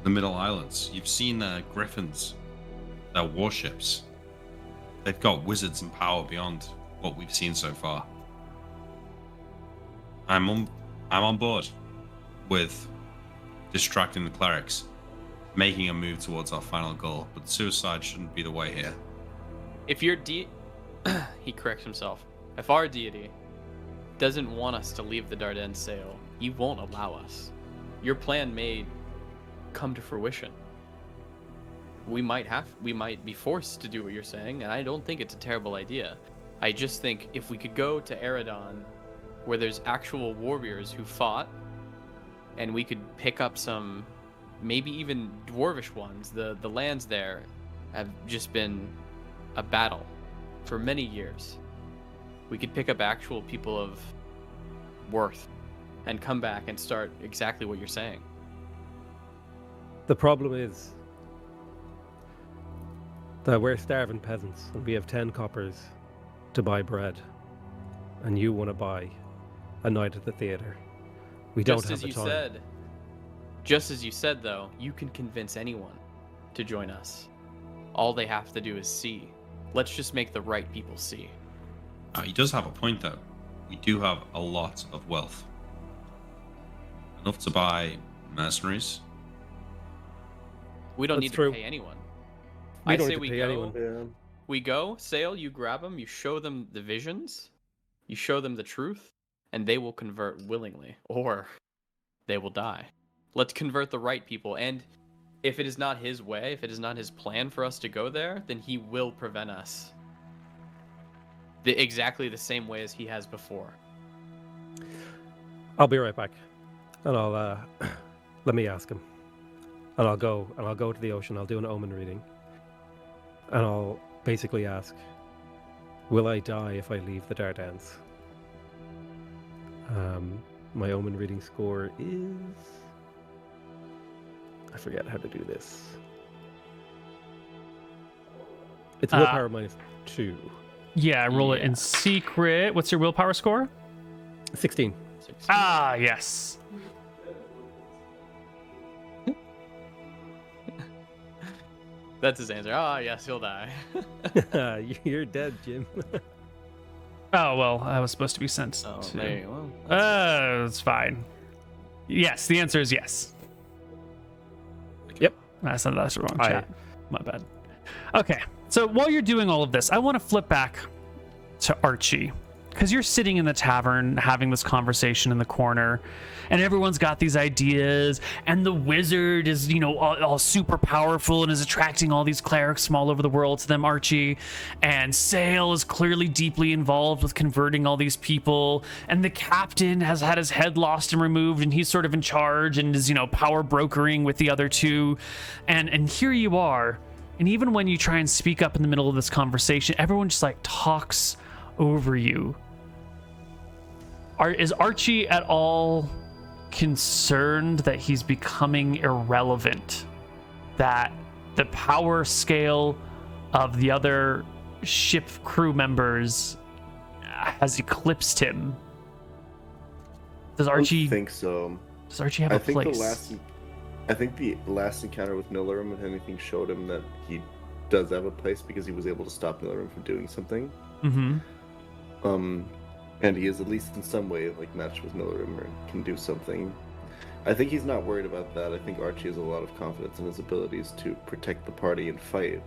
the Middle Islands. You've seen their griffins, their warships. They've got wizards and power beyond what we've seen so far. I'm on board with distracting the clerics, making a move towards our final goal, but suicide shouldn't be the way here. If your he corrects himself. If our deity doesn't want us to leave the Dardanelles sail, he won't allow us. Your plan may come to fruition. We might be forced to do what you're saying, and I don't think it's a terrible idea. I just think if we could go to Eridon, where there's actual warriors who fought, and we could pick up some, maybe even dwarvish ones. The lands there have just been a battle for many years. We could pick up actual people of worth and come back and start exactly what you're saying. The problem is that we're starving peasants and we have 10 coppers to buy bread, and you want to buy a night at the theater. We don't have the time. Just as you said, though, you can convince anyone to join us. All they have to do is see. Let's just make the right people see. He does have a point, though. We do have a lot of wealth. Enough to buy mercenaries. We don't That's need true. to pay anyone. We I don't say need to we pay go. anyone. Yeah. We go, Sail, you grab them, you show them the visions, you show them the truth, and they will convert willingly, or they will die. Let's convert the right people, and if it is not his way, if it is not his plan for us to go there, then he will prevent us. Exactly the same way as he has before. I'll be right back, and I'll let me ask him, and I'll go to the ocean. I'll do an omen reading, and I'll basically ask, will I die if I leave the Dardanelles? My omen reading score is, I forget how to do this. It's willpower -2. Yeah, roll it in Yeah. secret. What's your willpower score? 16. Ah, yes. That's his answer. Ah, yes, he'll die. You're dead, Jim. Oh, well, I was supposed to be sent Oh, to... there you go. It's fine. Yes, the answer is yes. Yep. That's the wrong chat. My bad. Okay, so while you're doing all of this, I want to flip back to Archie. Because you're sitting in the tavern having this conversation in the corner, and everyone's got these ideas, and the wizard is, you know, all super powerful and is attracting all these clerics from all over the world to them, Archie. And Sale is clearly deeply involved with converting all these people, and the captain has had his head lost and removed, and he's sort of in charge and is, you know, power brokering with the other two. And here you are, And even when you try and speak up in the middle of this conversation, everyone just like talks over you. Is Archie at all concerned that he's becoming irrelevant? That the power scale of the other ship crew members has eclipsed him? Does Archie I don't think so. Does Archie have a place? I think the last encounter with Nillarim, if anything, showed him that he does have a place because he was able to stop Nillarim from doing something. Mm-hmm. And he is at least in some way like matched with Nillarim or can do something. I think he's not worried about that. I think Archie has a lot of confidence in his abilities to protect the party and fight.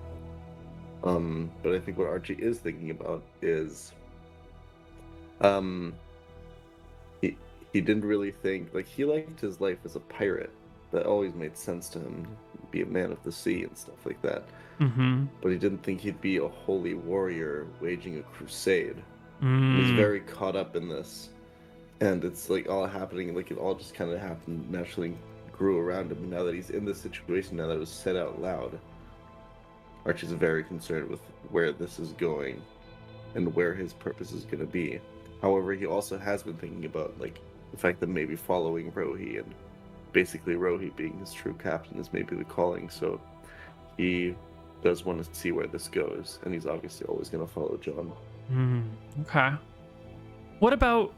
But I think what Archie is thinking about is, he didn't really think, like, he liked his life as a pirate. That always made sense to him, be a man of the sea and stuff like that. Mm-hmm. But he didn't think he'd be a holy warrior waging a crusade. Mm. He's very caught up in this, and it's like all happening, like it all just kind of happened naturally, grew around him. Now that he's in this situation, now that it was said out loud, Archie's very concerned with where this is going and where his purpose is going to be. However, he also has been thinking about like the fact that maybe following Rohi and basically Rohi being his true captain is maybe the calling. So he does want to see where this goes, and he's obviously always going to follow John. Okay. What about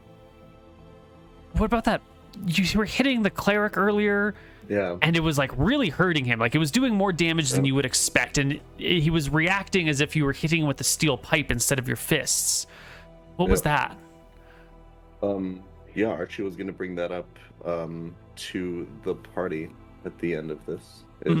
that? You were hitting the cleric earlier. Yeah. And it was like really hurting him. Like it was doing more damage than you would expect. And he was reacting as if you were hitting him with a steel pipe instead of your fists. What was that? Yeah, Archie was going to bring that up to the party at the end of this. He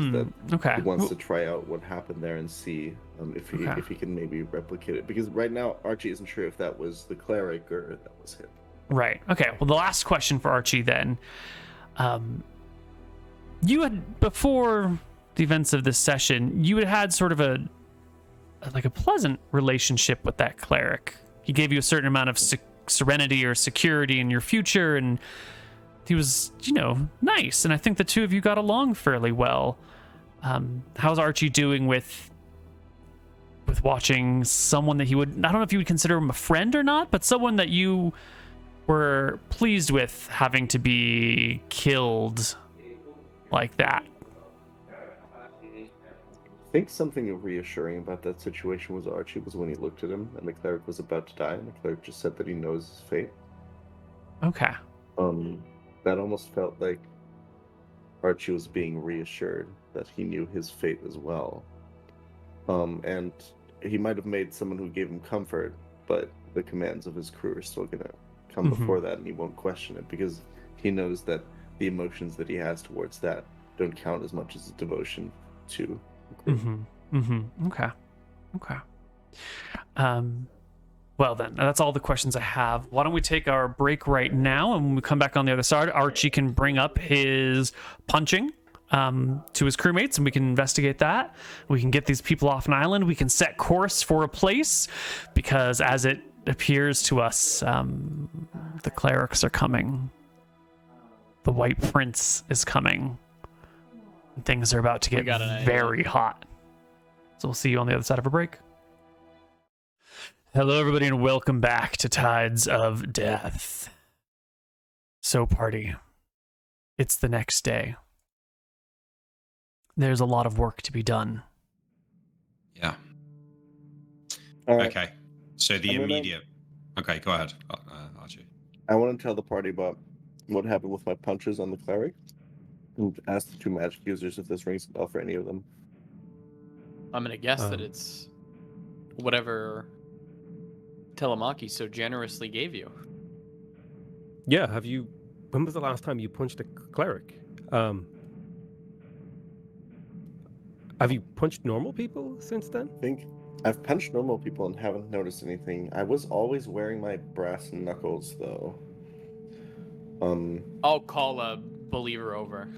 wants to try out what happened there and see if he can maybe replicate it. Because right now, Archie isn't sure if that was the cleric or that was him. Right. Okay. Well, the last question for Archie then. You had, before the events of this session, you had sort of a pleasant relationship with that cleric. He gave you a certain amount of serenity or security in your future, and he was, nice. And I think the two of you got along fairly well. How's Archie doing with watching someone that he would, I don't know if you would consider him a friend or not, but someone that you were pleased with having to be killed like that? I think something reassuring about that situation was Archie was when he looked at him and the cleric was about to die, and the cleric just said that he knows his fate. Okay. That almost felt like Archie was being reassured that he knew his fate as well. And he might have made someone who gave him comfort, but the commands of his crew are still gonna come before that, and he won't question it because he knows that the emotions that he has towards that don't count as much as his devotion to the crew. Okay. Well then, that's all the questions I have. Why don't we take our break right now, and when we come back on the other side, Archie can bring up his punching to his crewmates, and we can investigate that. We can get these people off an island. We can set course for a place, because as it appears to us, the clerics are coming. The White Prince is coming. And things are about to get very hot. So we'll see you on the other side of a break. Hello, everybody, and welcome back to Tides of Death. So, party, it's the next day. There's a lot of work to be done. Yeah. All right. Okay. So the immediate... Okay, go ahead, Archie. I want to tell the party about what happened with my punches on the cleric, and ask the two magic users if this rings a bell for any of them. I'm gonna guess that it's whatever Telemachy so generously gave you. Yeah, when was the last time you punched a cleric? Have you punched normal people since then? I think I've punched normal people and haven't noticed anything. I was always wearing my brass knuckles, though. I'll call a believer over.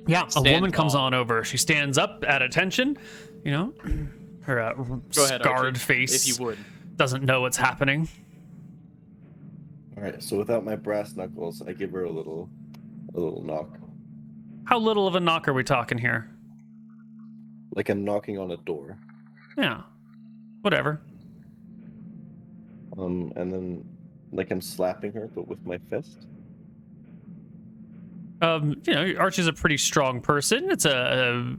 Yeah, Stand a woman tall. comes on over. She stands up at attention, her Go ahead, scarred Archie, face, if you would. doesn't know what's happening. All right, so without my brass knuckles, I give her a little knock. How little of a knock are we talking here? Like I'm knocking on a door. Yeah. Whatever. And then like I'm slapping her, but with my fist. Archie's a pretty strong person. It's a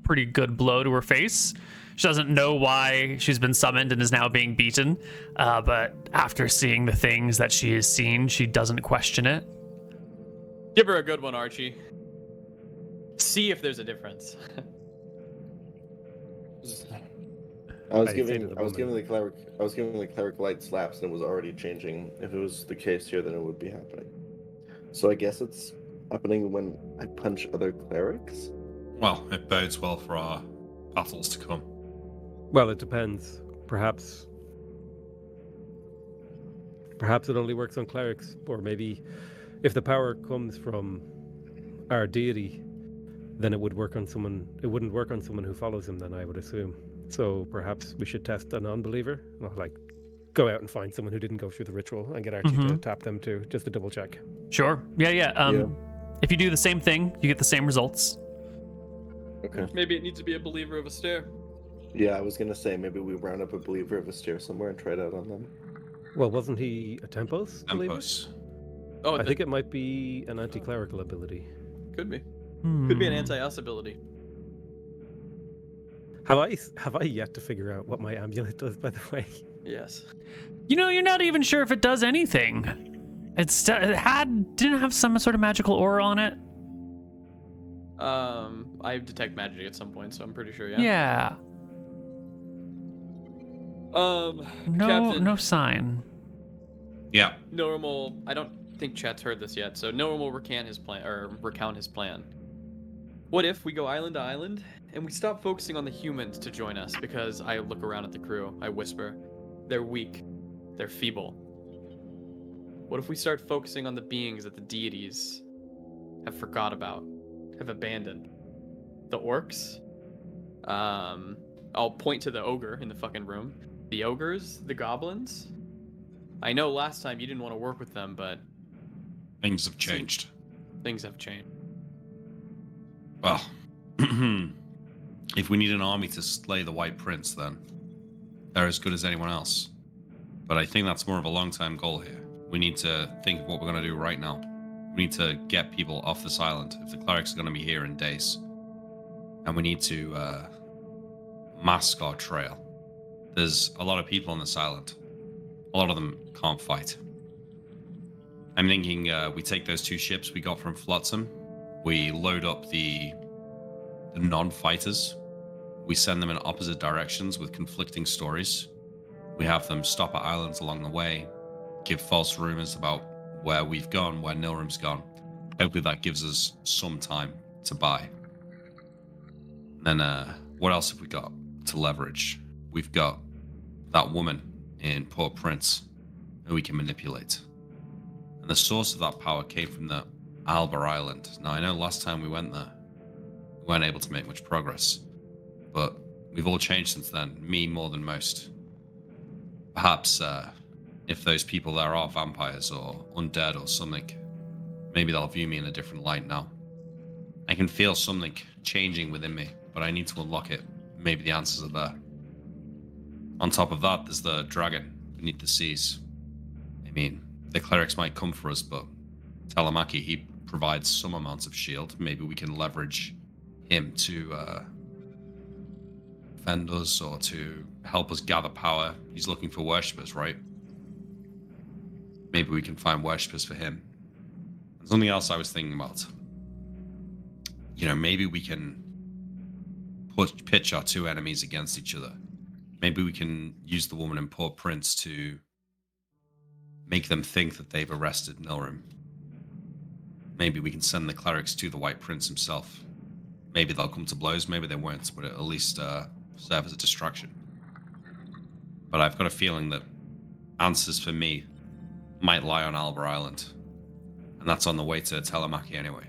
pretty good blow to her face. She doesn't know why she's been summoned and is now being beaten, but after seeing the things that she has seen, she doesn't question it. Give her a good one, Archie. See if there's a difference. I was I say giving to the I was woman- giving the cleric light slaps and it was already changing. If it was the case here, then it would be happening. So I guess it's happening when I punch other clerics. Well, it bodes well for our battles to come. Well, it depends. Perhaps it only works on clerics, or maybe if the power comes from our deity, then it would work on someone. It wouldn't work on someone who follows him. Then I would assume. So perhaps we should test a non-believer, or like go out and find someone who didn't go through the ritual and get Archie to tap them too, just to double check. Sure. Yeah. Yeah. If you do the same thing, you get the same results. Okay. Maybe it needs to be a believer of a stare. Yeah, I was gonna say maybe we round up a believer of a stare somewhere and try it out on them. Well, wasn't he a Tempos believer? Tempos. Oh, I think it might be an anti-clerical ability. could be. Could be an Hmm. anti-us ability. Have I yet to figure out what my amulet does, by the way? Yes. You're not even sure if it does anything. Didn't have some sort of magical aura on it. I detect magic at some point, so I'm pretty sure. Yeah. Yeah. No, No sign. Yeah. Normal. I don't think Chet's heard this yet, so Normal will recount his plan. What if we go island to island and we stop focusing on the humans to join us? Because I look around at the crew, I whisper, they're weak, they're feeble. What if we start focusing on the beings that the deities have forgot about, have abandoned? The orcs. I'll point to the ogre in the fucking room. The ogres, the goblins. I know last time you didn't want to work with them, but Things have changed. things have changed. Well, if we need an army to slay the White Prince, then they're as good as anyone else. But I think that's more of a long-term goal here. We need to think of what we're going to do right now. We need to get people off this island if the clerics are going to be here in days. And we need to mask our trail. There's a lot of people on this island. A lot of them can't fight. I'm thinking we take those 2 ships we got from Flotsam. We load up the non-fighters. We send them in opposite directions with conflicting stories. We have them stop at islands along the way, give false rumors about where we've gone, where Nilrim's gone. Hopefully that gives us some time to buy. Then what else have we got to leverage? We've got that woman in Port Prince who we can manipulate. And the source of that power came from the Alba Island. Now, I know last time we went there, we weren't able to make much progress, but we've all changed since then, me more than most. Perhaps if those people there are vampires or undead or something, maybe they'll view me in a different light now. I can feel something changing within me, but I need to unlock it. Maybe the answers are there. On top of that, there's the dragon beneath the seas. I mean, the clerics might come for us, but Telemachy, he provides some amount of shield. Maybe we can leverage him to defend us or to help us gather power. He's looking for worshippers, right? Maybe we can find worshippers for him. And something else I was thinking about. Maybe we can pitch our 2 enemies against each other. Maybe we can use the woman in Port Prince to make them think that they've arrested Nilrim. Maybe we can send the clerics to the White Prince himself. Maybe they'll come to blows, maybe they won't, but it'll at least serve as a distraction. But I've got a feeling that answers for me might lie on Alba Island. And that's on the way to Telemachy anyway.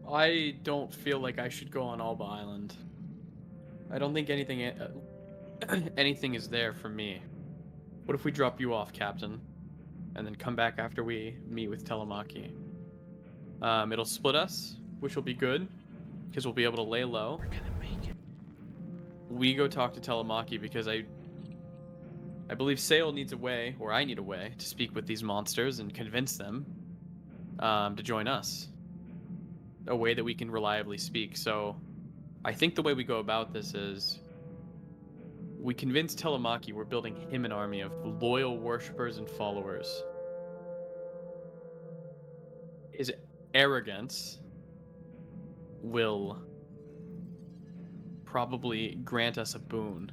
I don't feel like I should go on Alba Island. I don't think anything is there for me. What if we drop you off, Captain, and then come back after we meet with Telemachy? It'll split us. which will be good because we'll be able to lay low. We're gonna make it. We go talk to Telemachy because I believe Sale needs a way, or I need a way, to speak with these monsters and convince them to join us. A way that we can reliably speak. So I think the way we go about this is we convince Telemachy we're building him an army of loyal worshippers and followers. His arrogance will probably grant us a boon.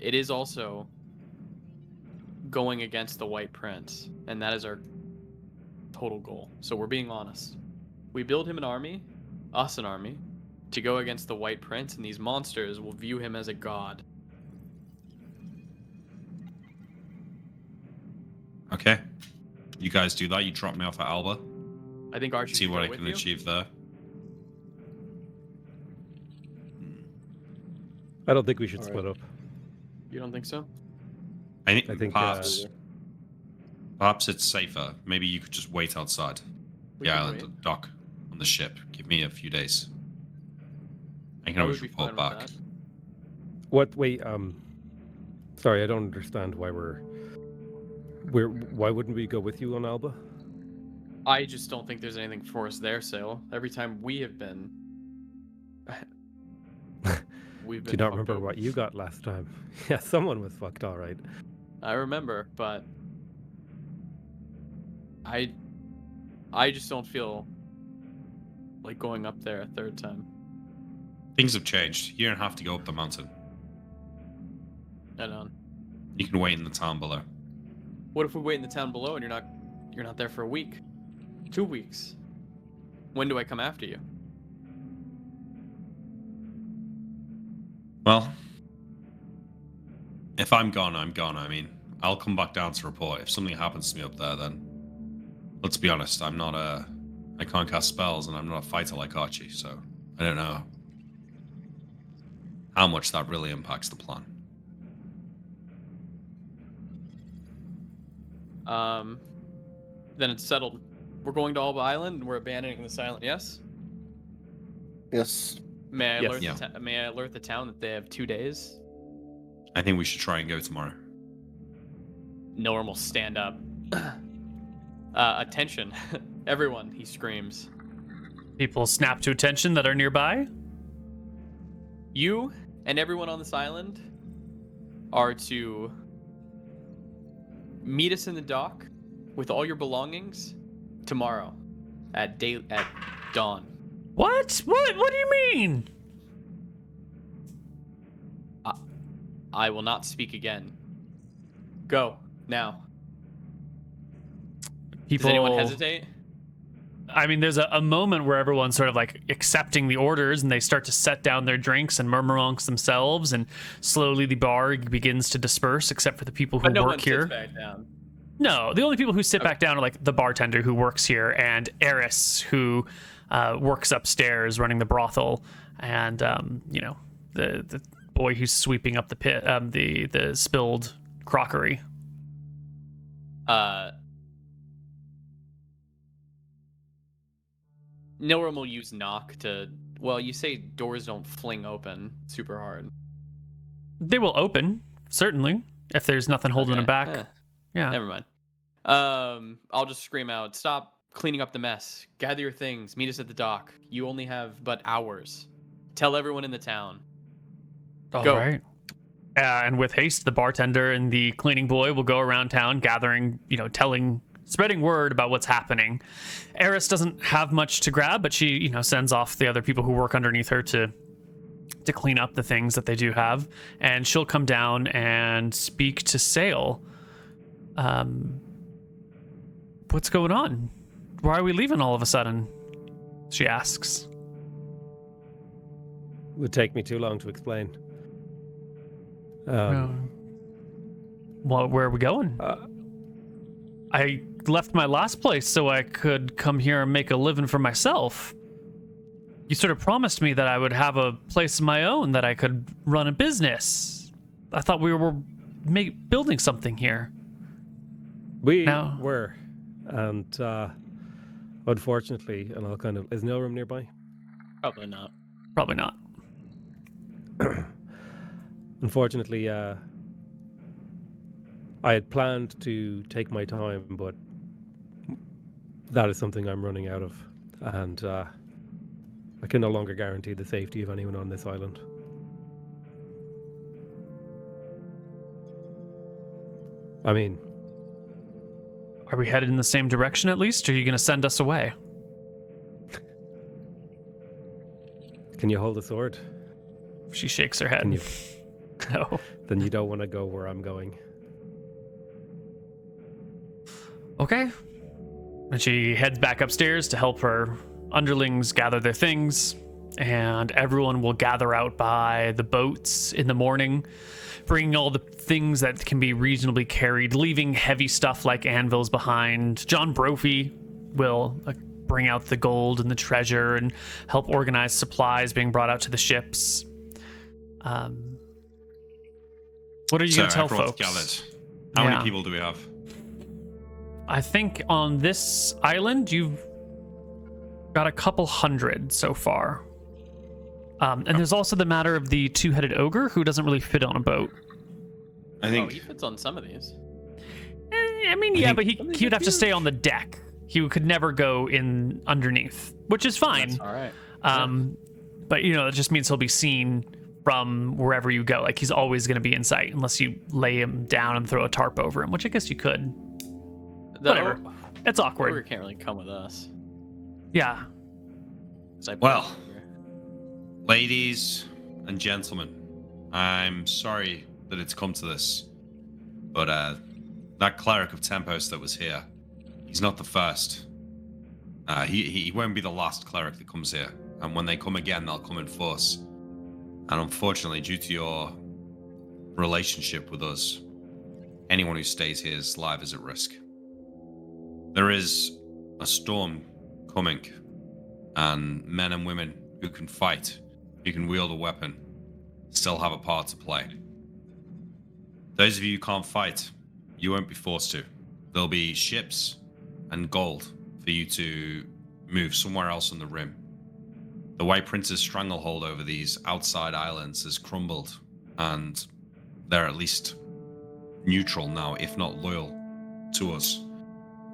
It is also going against the White Prince, and that is our total goal. So we're being honest. We build him an army, us an army, to go against the White Prince, and these monsters will view him as a god. Okay. You guys do that. You drop me off at Alba. I think Archie See should what go I with can you. achieve there. I don't think we should All split right. up. You don't think so? I I think, perhaps it's safer. Maybe you could just wait outside We the can island, wait. dock on the ship. Give me a few days. I can I always would be report fine with back. that. What? Wait. Sorry, I don't understand why why wouldn't we go with you on Alba? I just don't think there's anything for us there, Sale. Every time we have been, we've been. Do you not fucked remember over. what you got last time? Yeah, someone was fucked, all right. I remember, but I just don't feel like going up there a third time. Things have changed. You don't have to go up the mountain. I don't. You can wait in the town below. What if we wait in the town below and you're not there for a week, 2 weeks? When do I come after you? Well, if I'm gone, I'm gone. I mean, I'll come back down to report. If something happens to me up there, then let's be honest, I can't cast spells and I'm not a fighter like Archie, so I don't know how much that really impacts the plan. Then it's settled. We're going to Alba Island and we're abandoning this island. Yes. Yes. May I Yes. alert Yeah. may I alert the town that they have 2 days? I think we should try and go tomorrow. Norm will stand up. Attention, everyone! He screams. People snap to attention that are nearby. You and everyone on this island are to meet us in the dock with all your belongings tomorrow at dawn. What? What do you mean? I will not speak again. Go now. People. Does anyone hesitate? I mean, there's a moment where everyone's sort of like accepting the orders and they start to set down their drinks and murmur amongst themselves, and slowly the bar begins to disperse, except for the people who But no one work here. sits back down. No, the only people who sit Okay. back down are like the bartender who works here and Eris, who works upstairs running the brothel, and the boy who's sweeping up the pit, the spilled crockery. Nilram will use knock to. Well, you say doors don't fling open super hard. They will open, certainly, if there's nothing holding Okay, them back. eh, Yeah. Never mind. I'll just scream out, stop cleaning up the mess. Gather your things. Meet us at the dock. You only have but hours. Tell everyone in the town. All Go. right. And with haste, the bartender and the cleaning boy will go around town gathering, spreading word about what's happening. Eris doesn't have much to grab, but she, sends off the other people who work underneath her to clean up the things that they do have. And she'll come down and speak to Sale. What's going on? Why are we leaving all of a sudden? She asks. It would take me too long to explain. Well, where are we going? I left my last place so I could come here and make a living for myself. You sort of promised me that I would have a place of my own, that I could run a business. I thought we were building something here. We No. were, and Unfortunately, and I'll kind of... Is Nilrim nearby? Probably not. Probably not. Unfortunately, I had planned to take my time, but that is something I'm running out of. And I can no longer guarantee the safety of anyone on this island. I mean, Are we headed in the same direction at least, or are you going to send us away? can you hold a sword? She shakes her head. Can you? No. Then you don't want to go where I'm going. Okay. And she heads back upstairs to help her underlings gather their things, and everyone will gather out by the boats in the morning, bringing all the things that can be reasonably carried, leaving heavy stuff like anvils behind. John Brophy will bring out the gold and the treasure and help organize supplies being brought out to the ships. What are you going to tell everyone's folks? gathered. How Yeah. many people do we have? I think on this island, you've got a couple hundred so far. And there's also the matter of the two-headed ogre who doesn't really fit on a boat. I Oh, think he fits on some of these. I mean, yeah, think- but he would have to stay on the deck. He could never go in underneath, which is fine. That's all right. But, it just means he'll be seen from wherever you go. Like, he's always going to be in sight unless you lay him down and throw a tarp over him, which I guess you could. Whatever. It's awkward. Ogre can't really come with us. Yeah. 'Cause I Well. play ogre. ladies and gentlemen, I'm sorry that it's come to this, but that cleric of Tempos that was here, he's not the first. He won't be the last cleric that comes here, and when they come again, they'll come in force. And unfortunately, due to your relationship with us, anyone who stays here's life is at risk. There is a storm coming, and men and women who can fight, who can wield a weapon, still have a part to play. Those of you who can't fight, you won't be forced to. There'll be ships and gold for you to move somewhere else on the rim. The White Prince's stranglehold over these outside islands has crumbled, and they're at least neutral now, if not loyal to us.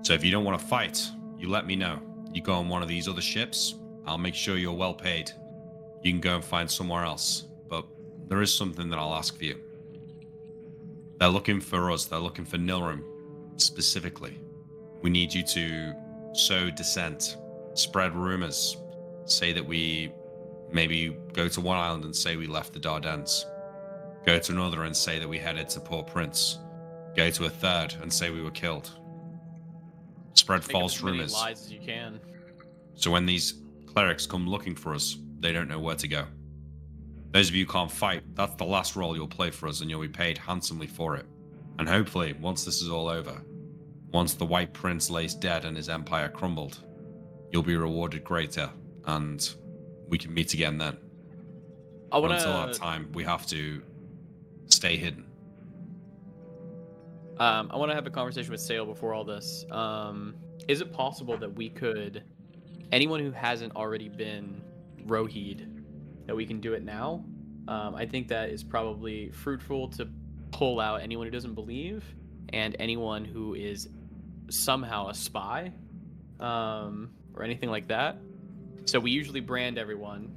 So if you don't want to fight, you let me know. You go on one of these other ships, I'll make sure you're well paid. You can go and find somewhere else. But there is something that I'll ask for you. They're looking for us. They're looking for Nilrim specifically. We need you to sow dissent, spread rumors, say that we maybe go to one island and say we left the Dardanelles, go to another and say that we headed to Port Prince, go to a third and say we were killed. Spread Make up false as many rumors. lies as you can. So when these clerics come looking for us, they don't know where to go. Those of you who can't fight, that's the last role you'll play for us, and you'll be paid handsomely for it. And hopefully, once this is all over, once the White Prince lays dead and his empire crumbled, you'll be rewarded greater, and we can meet again then. I But until that want to. time, we have to stay hidden. I want to have a conversation with Sale before all this. Is it possible that we could, anyone who hasn't already been Rohid, that we can do it now? I think that is probably fruitful to pull out anyone who doesn't believe and anyone who is somehow a spy, or anything like that. So we usually brand everyone.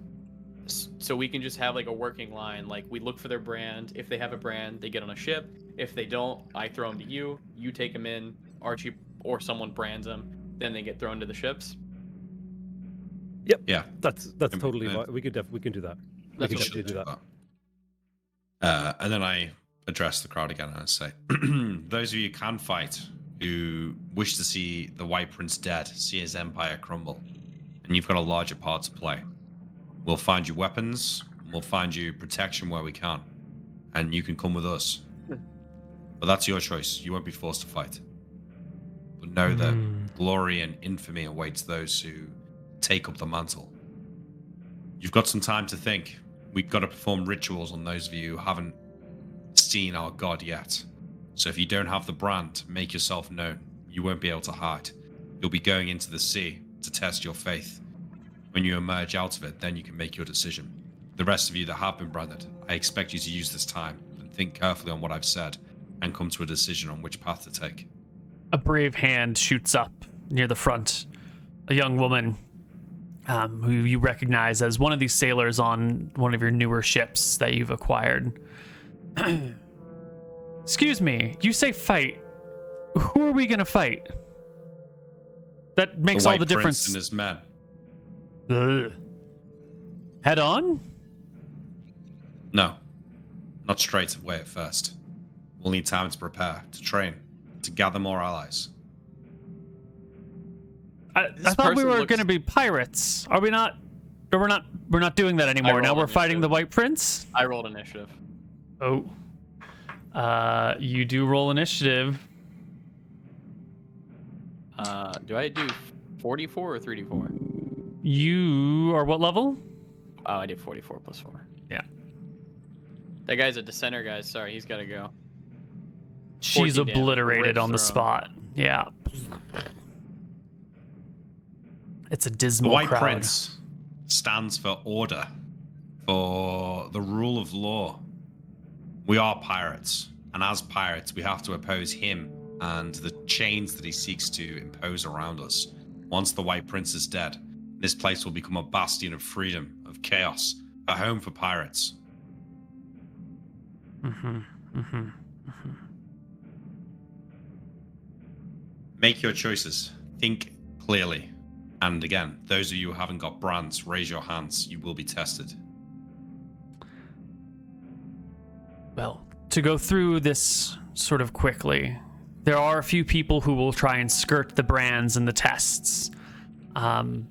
So we can just have like a working line. Like we look for their brand. If they have a brand, they get on a ship. If they don't, I throw them to you. You take them in. Archie or someone brands them. Then they get thrown to the ships. Yeah. That's Can we- totally we can do that. We That's can what definitely do that. And then I address the crowd again and I say, those of you who can fight, who wish to see the White Prince dead, see his empire crumble, and you've got a larger part to play, we'll find you weapons, we'll find you protection where we can, and you can come with us. But that's your choice. You won't be forced to fight. But know that glory and infamy awaits those who take up the mantle. You've got some time to think. We've got to perform rituals on those of you who haven't seen our god yet. So if you don't have the brand, make yourself known. You won't be able to hide. You'll be going into the sea, to test your faith. When you emerge out of it, then you can make your decision. The rest of you that have been branded, I expect you to use this time and think carefully on what I've said and come to a decision on which path to take. A brave hand shoots up near the front. A young woman who you recognize as one of these sailors on one of your newer ships that you've acquired. Excuse me, you say fight. Who are we gonna fight? That makes all the difference. The White Prince and his men. Ugh. Head on? No, not straight away at first. We'll need time to prepare, to train, to gather more allies. I thought we were going to be pirates. Are we not? Or we're not doing that anymore. Now we're fighting the White Prince? I rolled initiative. Oh. You do roll initiative. Do I do 44 or 3d4? You are what level? Oh, I did 44 plus 4. Yeah. That guy's a dissenter, guys. Sorry, he's got to go. She's 14 damage. obliterated Rips on the through him. spot. Yeah. It's a dismal The White crowd. Prince stands for order, for the rule of law. We are pirates, and as pirates, we have to oppose him and the chains that he seeks to impose around us. Once the White Prince is dead, this place will become a bastion of freedom, of chaos, a home for pirates. Make your choices. Think clearly. And again, those of you who haven't got brands, raise your hands. You will be tested. Well, to go through this sort of quickly, there are a few people who will try and skirt the brands and the tests. I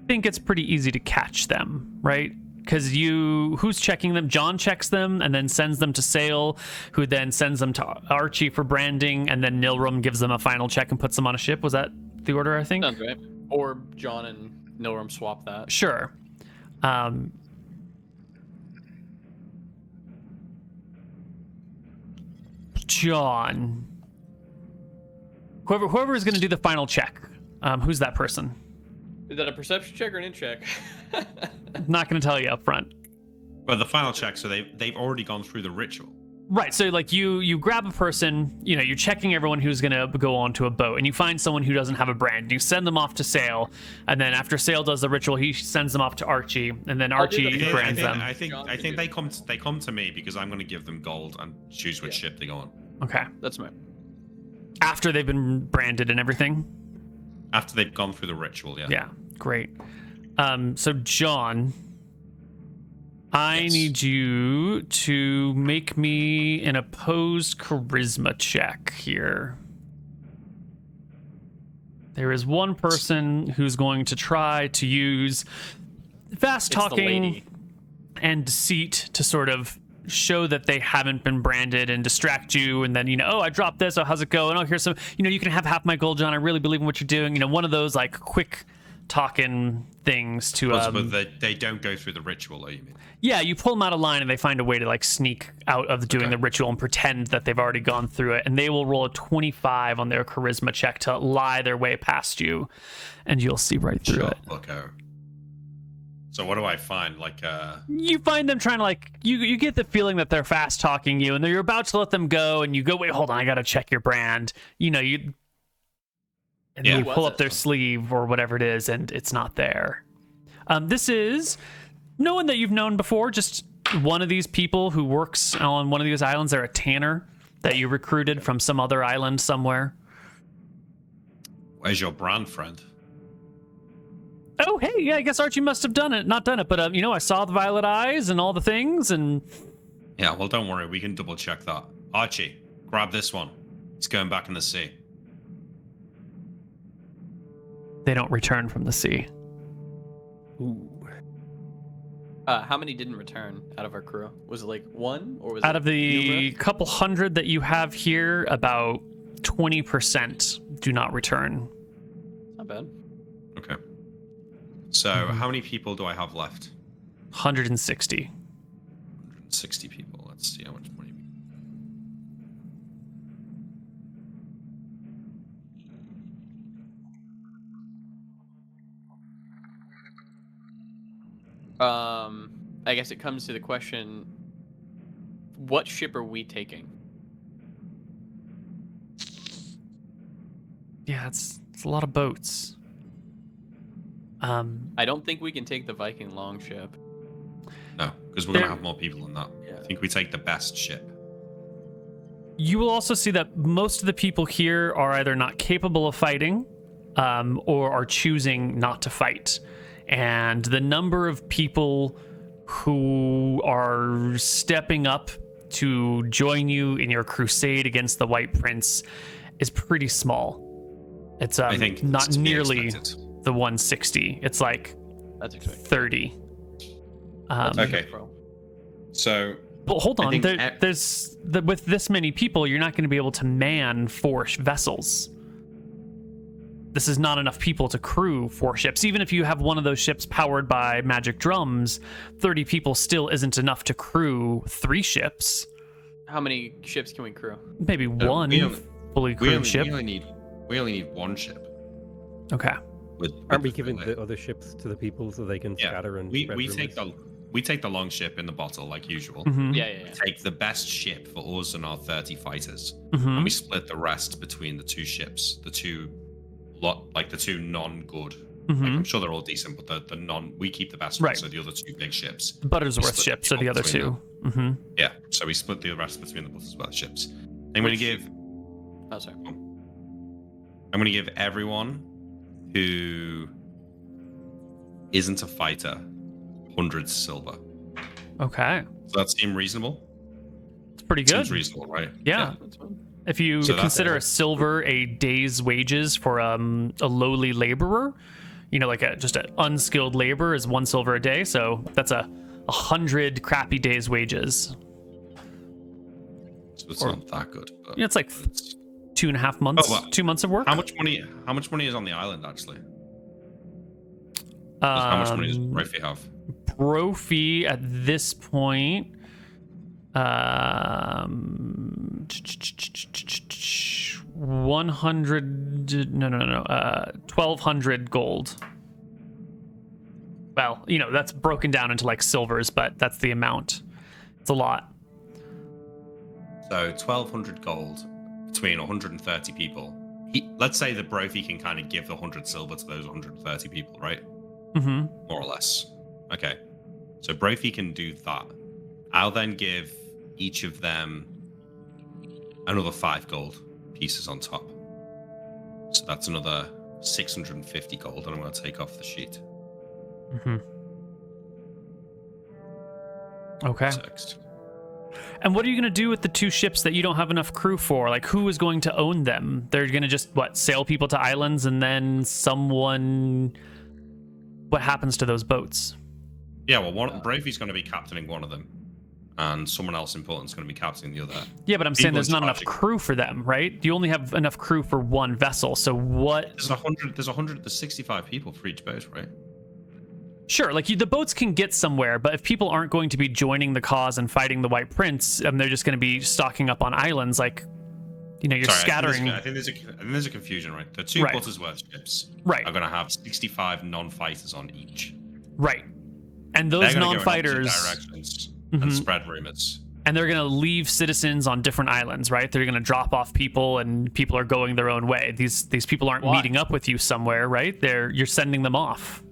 think it's pretty easy to catch them, right? Because who's checking them? John checks them and then sends them to Sale, who then sends them to Archie for branding, and then Nilrum gives them a final check and puts them on a ship. Was that the order, I think? Sounds right. Or John and Nilrum swap that. Sure. John. Whoever is going to do the final check. Who's that person? Is that a perception check or an int check? Not going to tell you up front. But the final check, so they've already gone through the ritual. Right, so like you grab a person, you're checking everyone who's going to go onto a boat, and you find someone who doesn't have a brand. You send them off to Sale, and then after Sale does the ritual, he sends them off to Archie, and then Archie brands them. I think they come to me because I'm going to give them gold and choose which ship they go on. Okay. That's right. After they've been branded and everything? After they've gone through the ritual, yeah. Yeah, great. So John, I need you to make me an opposed charisma check here. There is one person who's going to try to use fast talking and deceit to sort of show that they haven't been branded and distract you, and then oh, I dropped this, oh, how's it go, and oh, here's some, you can have half my gold, John, I really believe in what you're doing, one of those like quick talking things to but they don't go through the ritual, though, you mean? Yeah, you pull them out of line and they find a way to like sneak out of doing the ritual and pretend that they've already gone through it, and they will roll a 25 on their charisma check to lie their way past you, and you'll see right through it. Okay. So what do I find? You find them trying to you get the feeling that they're fast talking you, and you're about to let them go, and you go, wait, hold on, I gotta check your brand. You pull up their sleeve or whatever it is, and it's not there. This is no one that you've known before, just one of these people who works on one of these islands. They're a tanner that you recruited from some other island somewhere. Where's your brand, friend? Oh, hey, yeah, I guess Archie must have not done it, but I saw the violet eyes and all the things, and yeah, well, don't worry, we can double check that. Archie, grab this one. He's going back in the sea. They don't return from the sea. Ooh. How many didn't return out of our crew? Was it like one, or was out it of the numerous? couple hundred that you have here, about 20% do not return. Not bad. Okay. So how many people do I have left? 160. 160 people. Let's see how much money. I guess it comes to the question: what ship are we taking? Yeah, it's a lot of boats. I don't think we can take the Viking longship. No, because we're going There- to have more people than that. Yeah. I think we take the best ship. You will also see that most of the people here are either not capable of fighting, or are choosing not to fight. And the number of people who are stepping up to join you in your crusade against the White Prince is pretty small. It's I think not it's to be nearly expected. the 160. It's like That's expected. 30. Okay. So But hold I on, think with this many people, you're not going to be able to man 4 vessels. This is not enough people to crew 4 ships. Even if you have one of those ships powered by magic drums, 30 people still isn't enough to crew 3 ships. How many ships can we crew? Maybe one we only- fully crewed ship. we only need one ship. Okay. Aren't we the giving relay. the other ships to the people so they can Yeah, scatter and we spread take rumors? we take the long ship in the bottle like usual. Mhm. Yeah. Take the best ship for us and our 30 fighters, Mhm. and we split the rest between the 2 ships, the two non-good. Mhm. Like, I'm sure they're all decent, but the non, we keep the best Right. ones, so the other 2 big ships. Buttersworth split the ships are the people other between 2. Hmm. Yeah, so we split the rest between the Buttersworth ships. I'm going to give Oh, sorry. everyone who isn't a fighter 100 silver. Okay. Does that seem reasonable? It's pretty good. Seems reasonable, right? Yeah. That's fine. If you So that's consider it. a silver a day's wages for a lowly laborer, like just an unskilled labor is 1 silver a day, so that's 100 crappy days' wages. So it's Or- not that good. But It's like it's- 2.5 months, Oh, well, 2 months of work. How much money is on the island actually? How much money does Brophy have? Brophy at this point, 100, no, 1,200 gold. Well, that's broken down into like silvers, but that's the amount. It's a lot. So 1,200 gold between 130 people. Let's say that Brophy can kind of give the 100 silver to those 130 people, right? Mm-hmm. More or less. Okay. So Brophy can do that. I'll then give each of them another 5 gold pieces on top. So that's another 650 gold, and I'm going to take off the sheet. Mm-hmm. Okay. Text. And what are you going to do with the 2 ships that you don't have enough crew for? Like, who is going to own them? They're going to just, sail people to islands and then someone... What happens to those boats? Yeah, well, Brophy's going to be captaining one of them, and someone else important is going to be captaining the other. Yeah, but I'm saying People there's not enough charging. crew for them, right? You only have enough crew for 1 vessel, so what... There's 65 people for each boat, right? Sure, like the boats can get somewhere, but if people aren't going to be joining the cause and fighting the White Prince, they're just going to be stocking up on islands, like, you're Sorry, scattering... I think there's a confusion, right? The 2 Right. Buttersworth ships Right. are going to have 65 non-fighters on each. Right. And They're those gonna go in opposite non-fighters... directions Mhm. and spread rumors. And they're going to leave citizens on different islands, right? They're going to drop off people, and people are going their own way. These people aren't Why? meeting up with you somewhere, right? You're sending them off.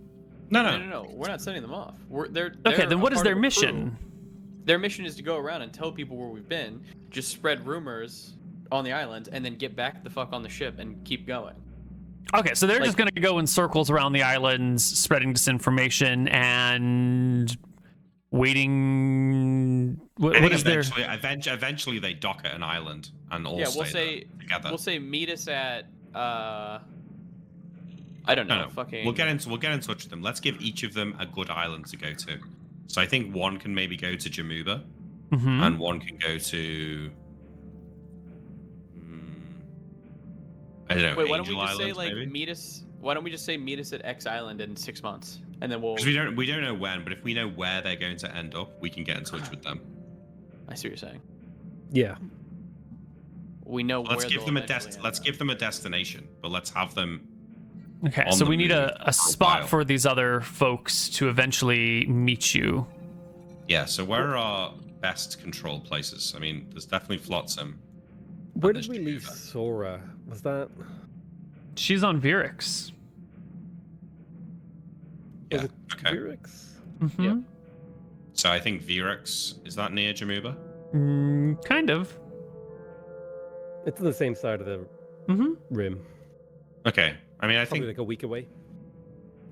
No. We're not sending them off. They're Okay, then a what is part their of a mission? crew. Their mission is to go around and tell people where we've been, just spread rumors on the island, and then get back the fuck on the ship and keep going. Okay, so they're Like- just going to go in circles around the islands, spreading disinformation and waiting. I What think is their? eventually they dock at an island and all Yeah, stay there together. we'll say meet us at I don't know, No. fucking. We'll get in touch with them. Let's give each of them a good island to go to. So I think one can maybe go to Jamuba, Mhm. and one can go to. I don't know. Wait, why don't we Angel just say Island, like maybe? meet us? Why don't we just say meet us at X Island in 6 months, and then we'll. Because we don't know when, but if we know where they're going to end up, we can get in touch with them. I see what you're saying. Yeah. We know Let's where give they'll them eventually end let's up. give them a destination, but let's have them Okay, on so the we need move a spot while. for these other folks to eventually meet you. Yeah, so where are our best control places? I mean, there's definitely Flotsam. Where there's did we leave Juba. Sora? Was that? She's on Virix. Was Yeah, it okay. Virix? Mm-hmm. Yep. So I think Virix, is that near Jamuba? Kind of. It's on the same side of the Mm-hmm. rim. Okay. I mean, I Probably think like a week away.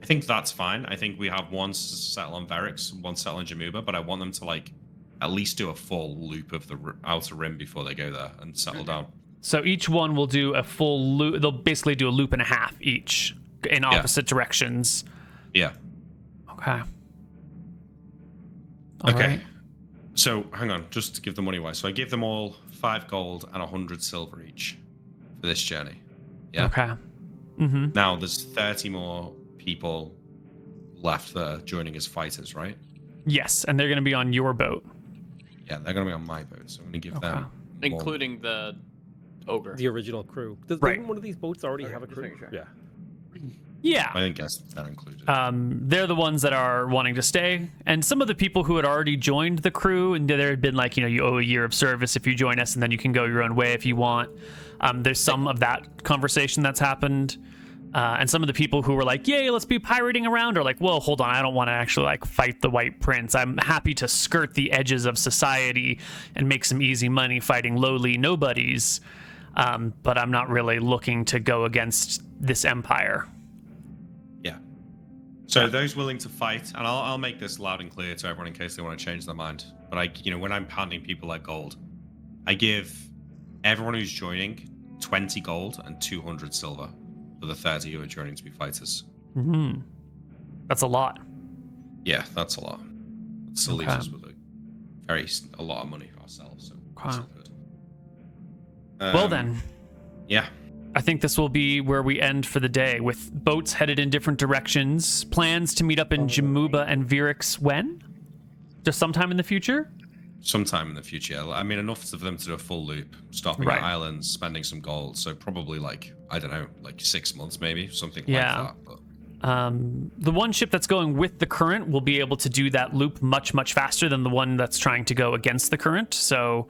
that's fine. I think we have one settle on Virix, one settle on Jamuba, but I want them to like at least do a full loop of the outer rim before they go there and settle down. So each one will do a full loop. They'll basically do a loop and a half each in opposite directions. Yeah. Okay. Okay. Alright. So hang on, just to give them money wise. So I gave them all 5 gold and 100 silver each for this journey. Yeah. Okay. Mm-hmm. Now there's 30 more people left that are joining as fighters, right? Yes, and they're going to be on your boat. Yeah, they're gonna be on my boat, so I'm gonna give them more. Including the ogre. The original crew. Doesn't one of these boats already have a just crew? making sure. Yeah. Yeah. I think they're included. They're the ones that are wanting to stay, and some of the people who had already joined the crew, and there had been like, you owe a year of service if you join us, and then you can go your own way if you want. There's some of that conversation that's happened, and some of the people who were like, "Yay, let's be pirating around," are like, "Whoa, hold on, I don't want to actually like fight the White Prince. I'm happy to skirt the edges of society and make some easy money fighting lowly nobodies, but I'm not really looking to go against this empire." Yeah. So those willing to fight, and I'll make this loud and clear to everyone in case they want to change their mind. But when I'm handing people like gold, I give everyone who's joining 20 gold and 200 silver for the 30 who are joining to be fighters. Mm-hmm. That's a lot. Yeah, that's a lot. It still leaves Okay. us with a lot of money for ourselves. So that's Okay. all good. Well then, Yeah. I think this will be where we end for the day, with boats headed in different directions. Plans to meet up in Jamuba and Virix when? Just sometime in the future? Sometime in the future. I mean, enough of them to do a full loop, stopping Right. at islands, spending some gold. So probably like, I don't know, like 6 months maybe, something Yeah. like that. But The one ship that's going with the current will be able to do that loop much, much faster than the one that's trying to go against the current. So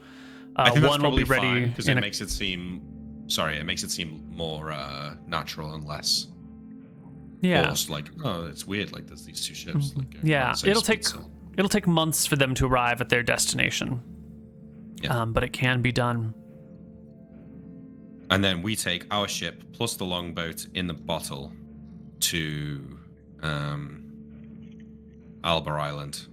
I think that's one will be probably ready because in it a... makes it seem more natural and less Yeah. forced. Like, oh, it's weird. Like, there's these two ships. Like, going Yeah, around the same it'll speed, take so- it'll take months for them to arrive at their destination. Yeah. But it can be done. And then we take our ship plus the longboat in the bottle to Alba Island.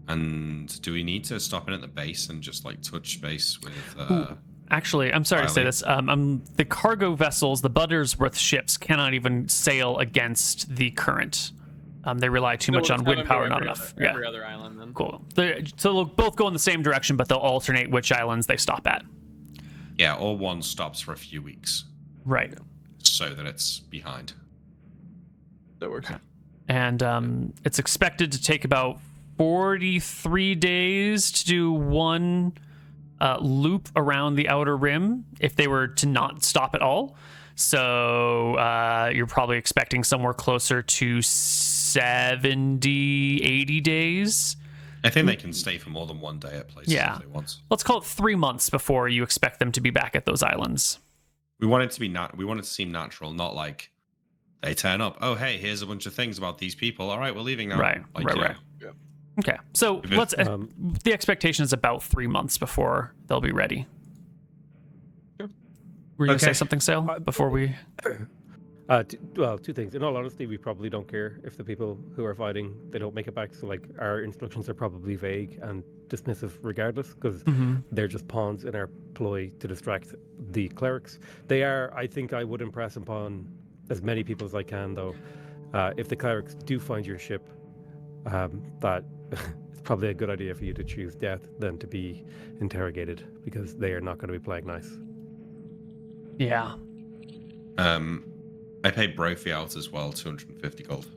And do we need to stop in at the base and just like touch base with? Actually, I'm sorry to say Riley. this. The cargo vessels, the Buttersworth ships, cannot even sail against the current. They rely too much on wind power, not enough. Every other island then. Cool. So they'll both go in the same direction, but they'll alternate which islands they stop at. Yeah, or one stops for a few weeks Right. so that it's behind. That works. And it's expected to take about 43 days to do one loop around the outer rim if they were to not stop at all. So you're probably expecting somewhere closer to 70, 80 days. I think they can stay for more than one day at places Yeah. if they want. Let's call it 3 months before you expect them to be back at those islands. We want it to be we want it to seem natural, not like they turn up. Oh, hey, here's a bunch of things about these people. All right, we're leaving now. Right, Like, right, you know, right. Okay, so If it- let's. The expectation is about 3 months before they'll be ready. Sure. Were you gonna say Okay. something, Sale? Before we? Two things. In all honesty, we probably don't care if the people who are fighting they don't make it back. So like our instructions are probably vague and dismissive regardless, because they're just pawns in our ploy to distract the clerics. They are. I think I would impress upon as many people as I can, though. If the clerics do find your ship, that it's probably a good idea for you to choose death than to be interrogated, because they are not going to be playing nice. Yeah. I paid Brophy out as well, 250 gold.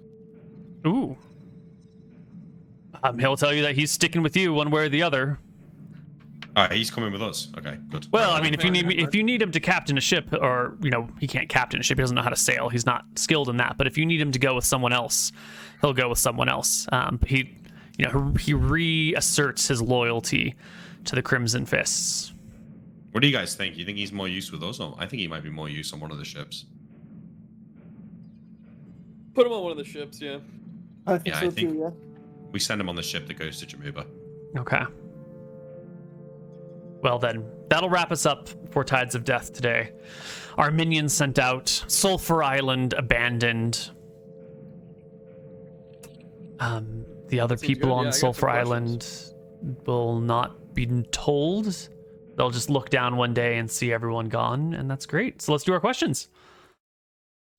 Ooh. He'll tell you that he's sticking with you one way or the other. All right, he's coming with us. Okay, good. Well, I mean, if you need him to captain a ship, or he can't captain a ship. He doesn't know how to sail. He's not skilled in that. But if you need him to go with someone else, he'll go with someone else. He reasserts his loyalty to the Crimson Fists. What do you guys think? You think he's more use with us? Or I think he might be more use on one of the ships. Put him on one of the ships, yeah. I think Yeah, so I think- too. Yeah. We send him on the ship that goes to Jamuba. Okay. Well then, that'll wrap us up for Tides of Death today. Our minions sent out, Sulphur Island abandoned. The other Seems people good. on Yeah, I got some Sulphur Island will not be told. They'll just look down one day and see everyone gone, and that's great. So let's do our questions.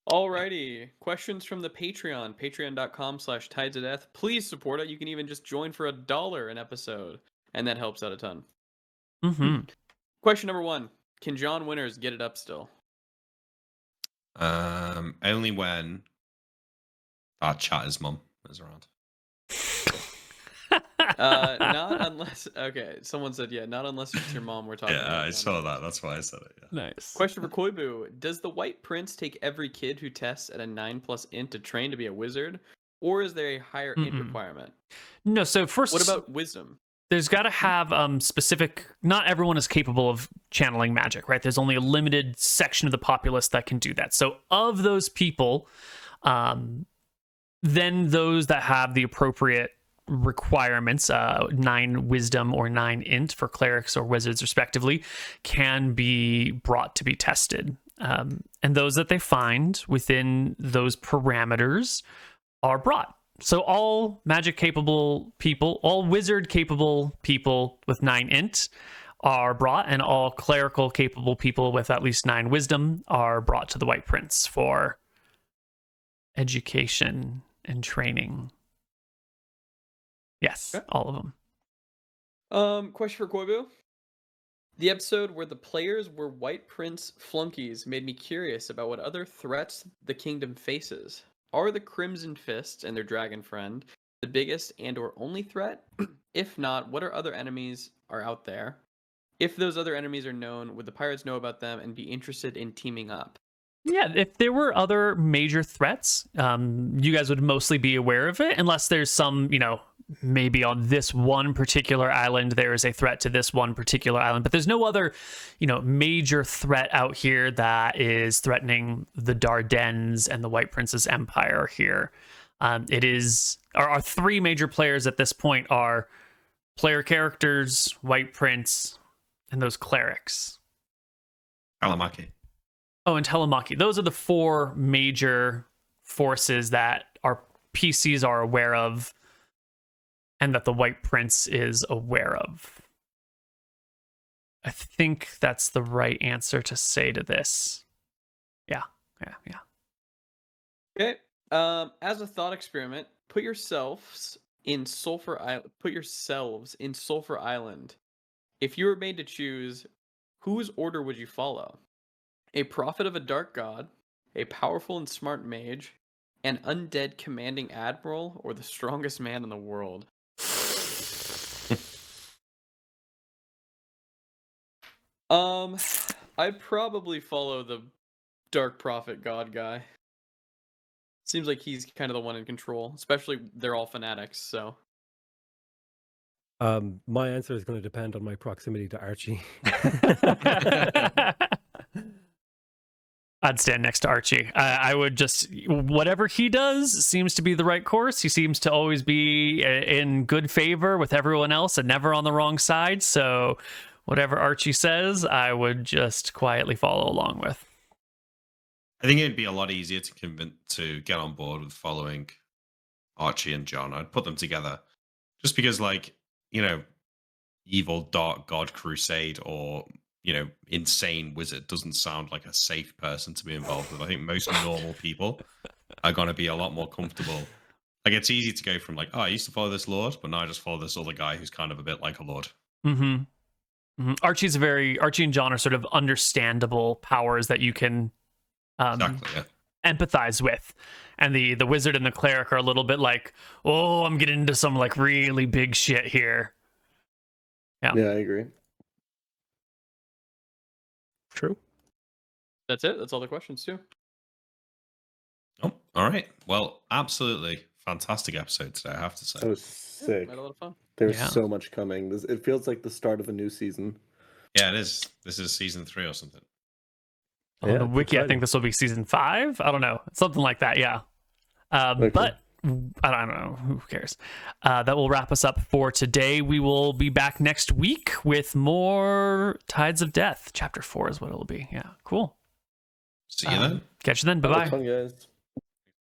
Alrighty. Questions from the Patreon. Patreon.com/tidesofdeath. Please support it. You can even just join for $1 an episode, and that helps out a ton. Mm-hmm. Question number 1. Can John Winters get it up still? Only when our chatter's mum is around. Not unless... Okay, someone said, yeah, not unless it's your mom we're talking about. Yeah, I saw that. That's why I said it. Yeah. Nice. Question for Koibu. Does the White Prince take every kid who tests at a 9+ int to train to be a wizard? Or is there a higher int requirement? No, so first... What about wisdom? There's got to have specific... Not everyone is capable of channeling magic, right? There's only a limited section of the populace that can do that. So of those people, then those that have the appropriate requirements, 9 wisdom or 9 int for clerics or wizards respectively, can be brought to be tested. And those that they find within those parameters are brought. So all magic capable people, all wizard capable people with 9 int are brought, and all clerical capable people with at least 9 wisdom are brought to the White Prince for education and training. Yes, Okay. all of them. Question for Koibu. The episode where the players were White Prince flunkies made me curious about what other threats the kingdom faces. Are the Crimson Fists and their dragon friend the biggest and or only threat? If not, what are other enemies are out there? If those other enemies are known, would the pirates know about them and be interested in teaming up? Yeah, if there were other major threats, you guys would mostly be aware of it, unless there's some, maybe on this one particular island, there is a threat to this one particular island, but there's no other, major threat out here that is threatening the Dardanelles and the White Prince's empire here. Our 3 major players at this point are player characters, White Prince, and those clerics. Alamaki. Oh, and Telemachy. Those are the 4 major forces that our PCs are aware of and that the White Prince is aware of. I think that's the right answer to say to this. Yeah. Okay. As a thought experiment, put yourselves in Sulphur Island. If you were made to choose, whose order would you follow? A prophet of a dark god, a powerful and smart mage, an undead commanding admiral, or the strongest man in the world? I'd probably follow the dark prophet god guy. Seems like he's kind of the one in control, especially they're all fanatics, so. My answer is going to depend on my proximity to Archie. I'd stand next to Archie. I would just, whatever he does seems to be the right course. He seems to always be in good favor with everyone else and never on the wrong side. So whatever Archie says, I would just quietly follow along with. I think it'd be a lot easier to get on board with following Archie and John. I'd put them together just because, evil dark god crusade or insane wizard doesn't sound like a safe person to be involved with. I think most normal people are going to be a lot more comfortable. Like, it's easy to go from I used to follow this lord, but now I just follow this other guy who's kind of a bit like a lord. Mm-hmm. Mm-hmm. Archie and John are sort of understandable powers that you can Exactly, yeah. empathize with. And the wizard and the cleric are a little bit like, oh, I'm getting into some really big shit here. Yeah, I agree. True. That's it. That's all the questions too. Oh, all right. Well, absolutely fantastic episode today, I have to say. That was sick. We had a lot of fun. There's Yeah. so much coming. It feels like the start of a new season. Yeah, it is. This is season 3 or something. On Yeah, the it's wiki, I exciting. think this will be season 5. I don't know, something like that. Yeah. Okay. But I don't know. Who cares? That will wrap us up for today. We will be back next week with more Tides of Death. Chapter 4 is what it'll be. Yeah. Cool. See you then. Catch you then. Bye Have bye. fun, guys.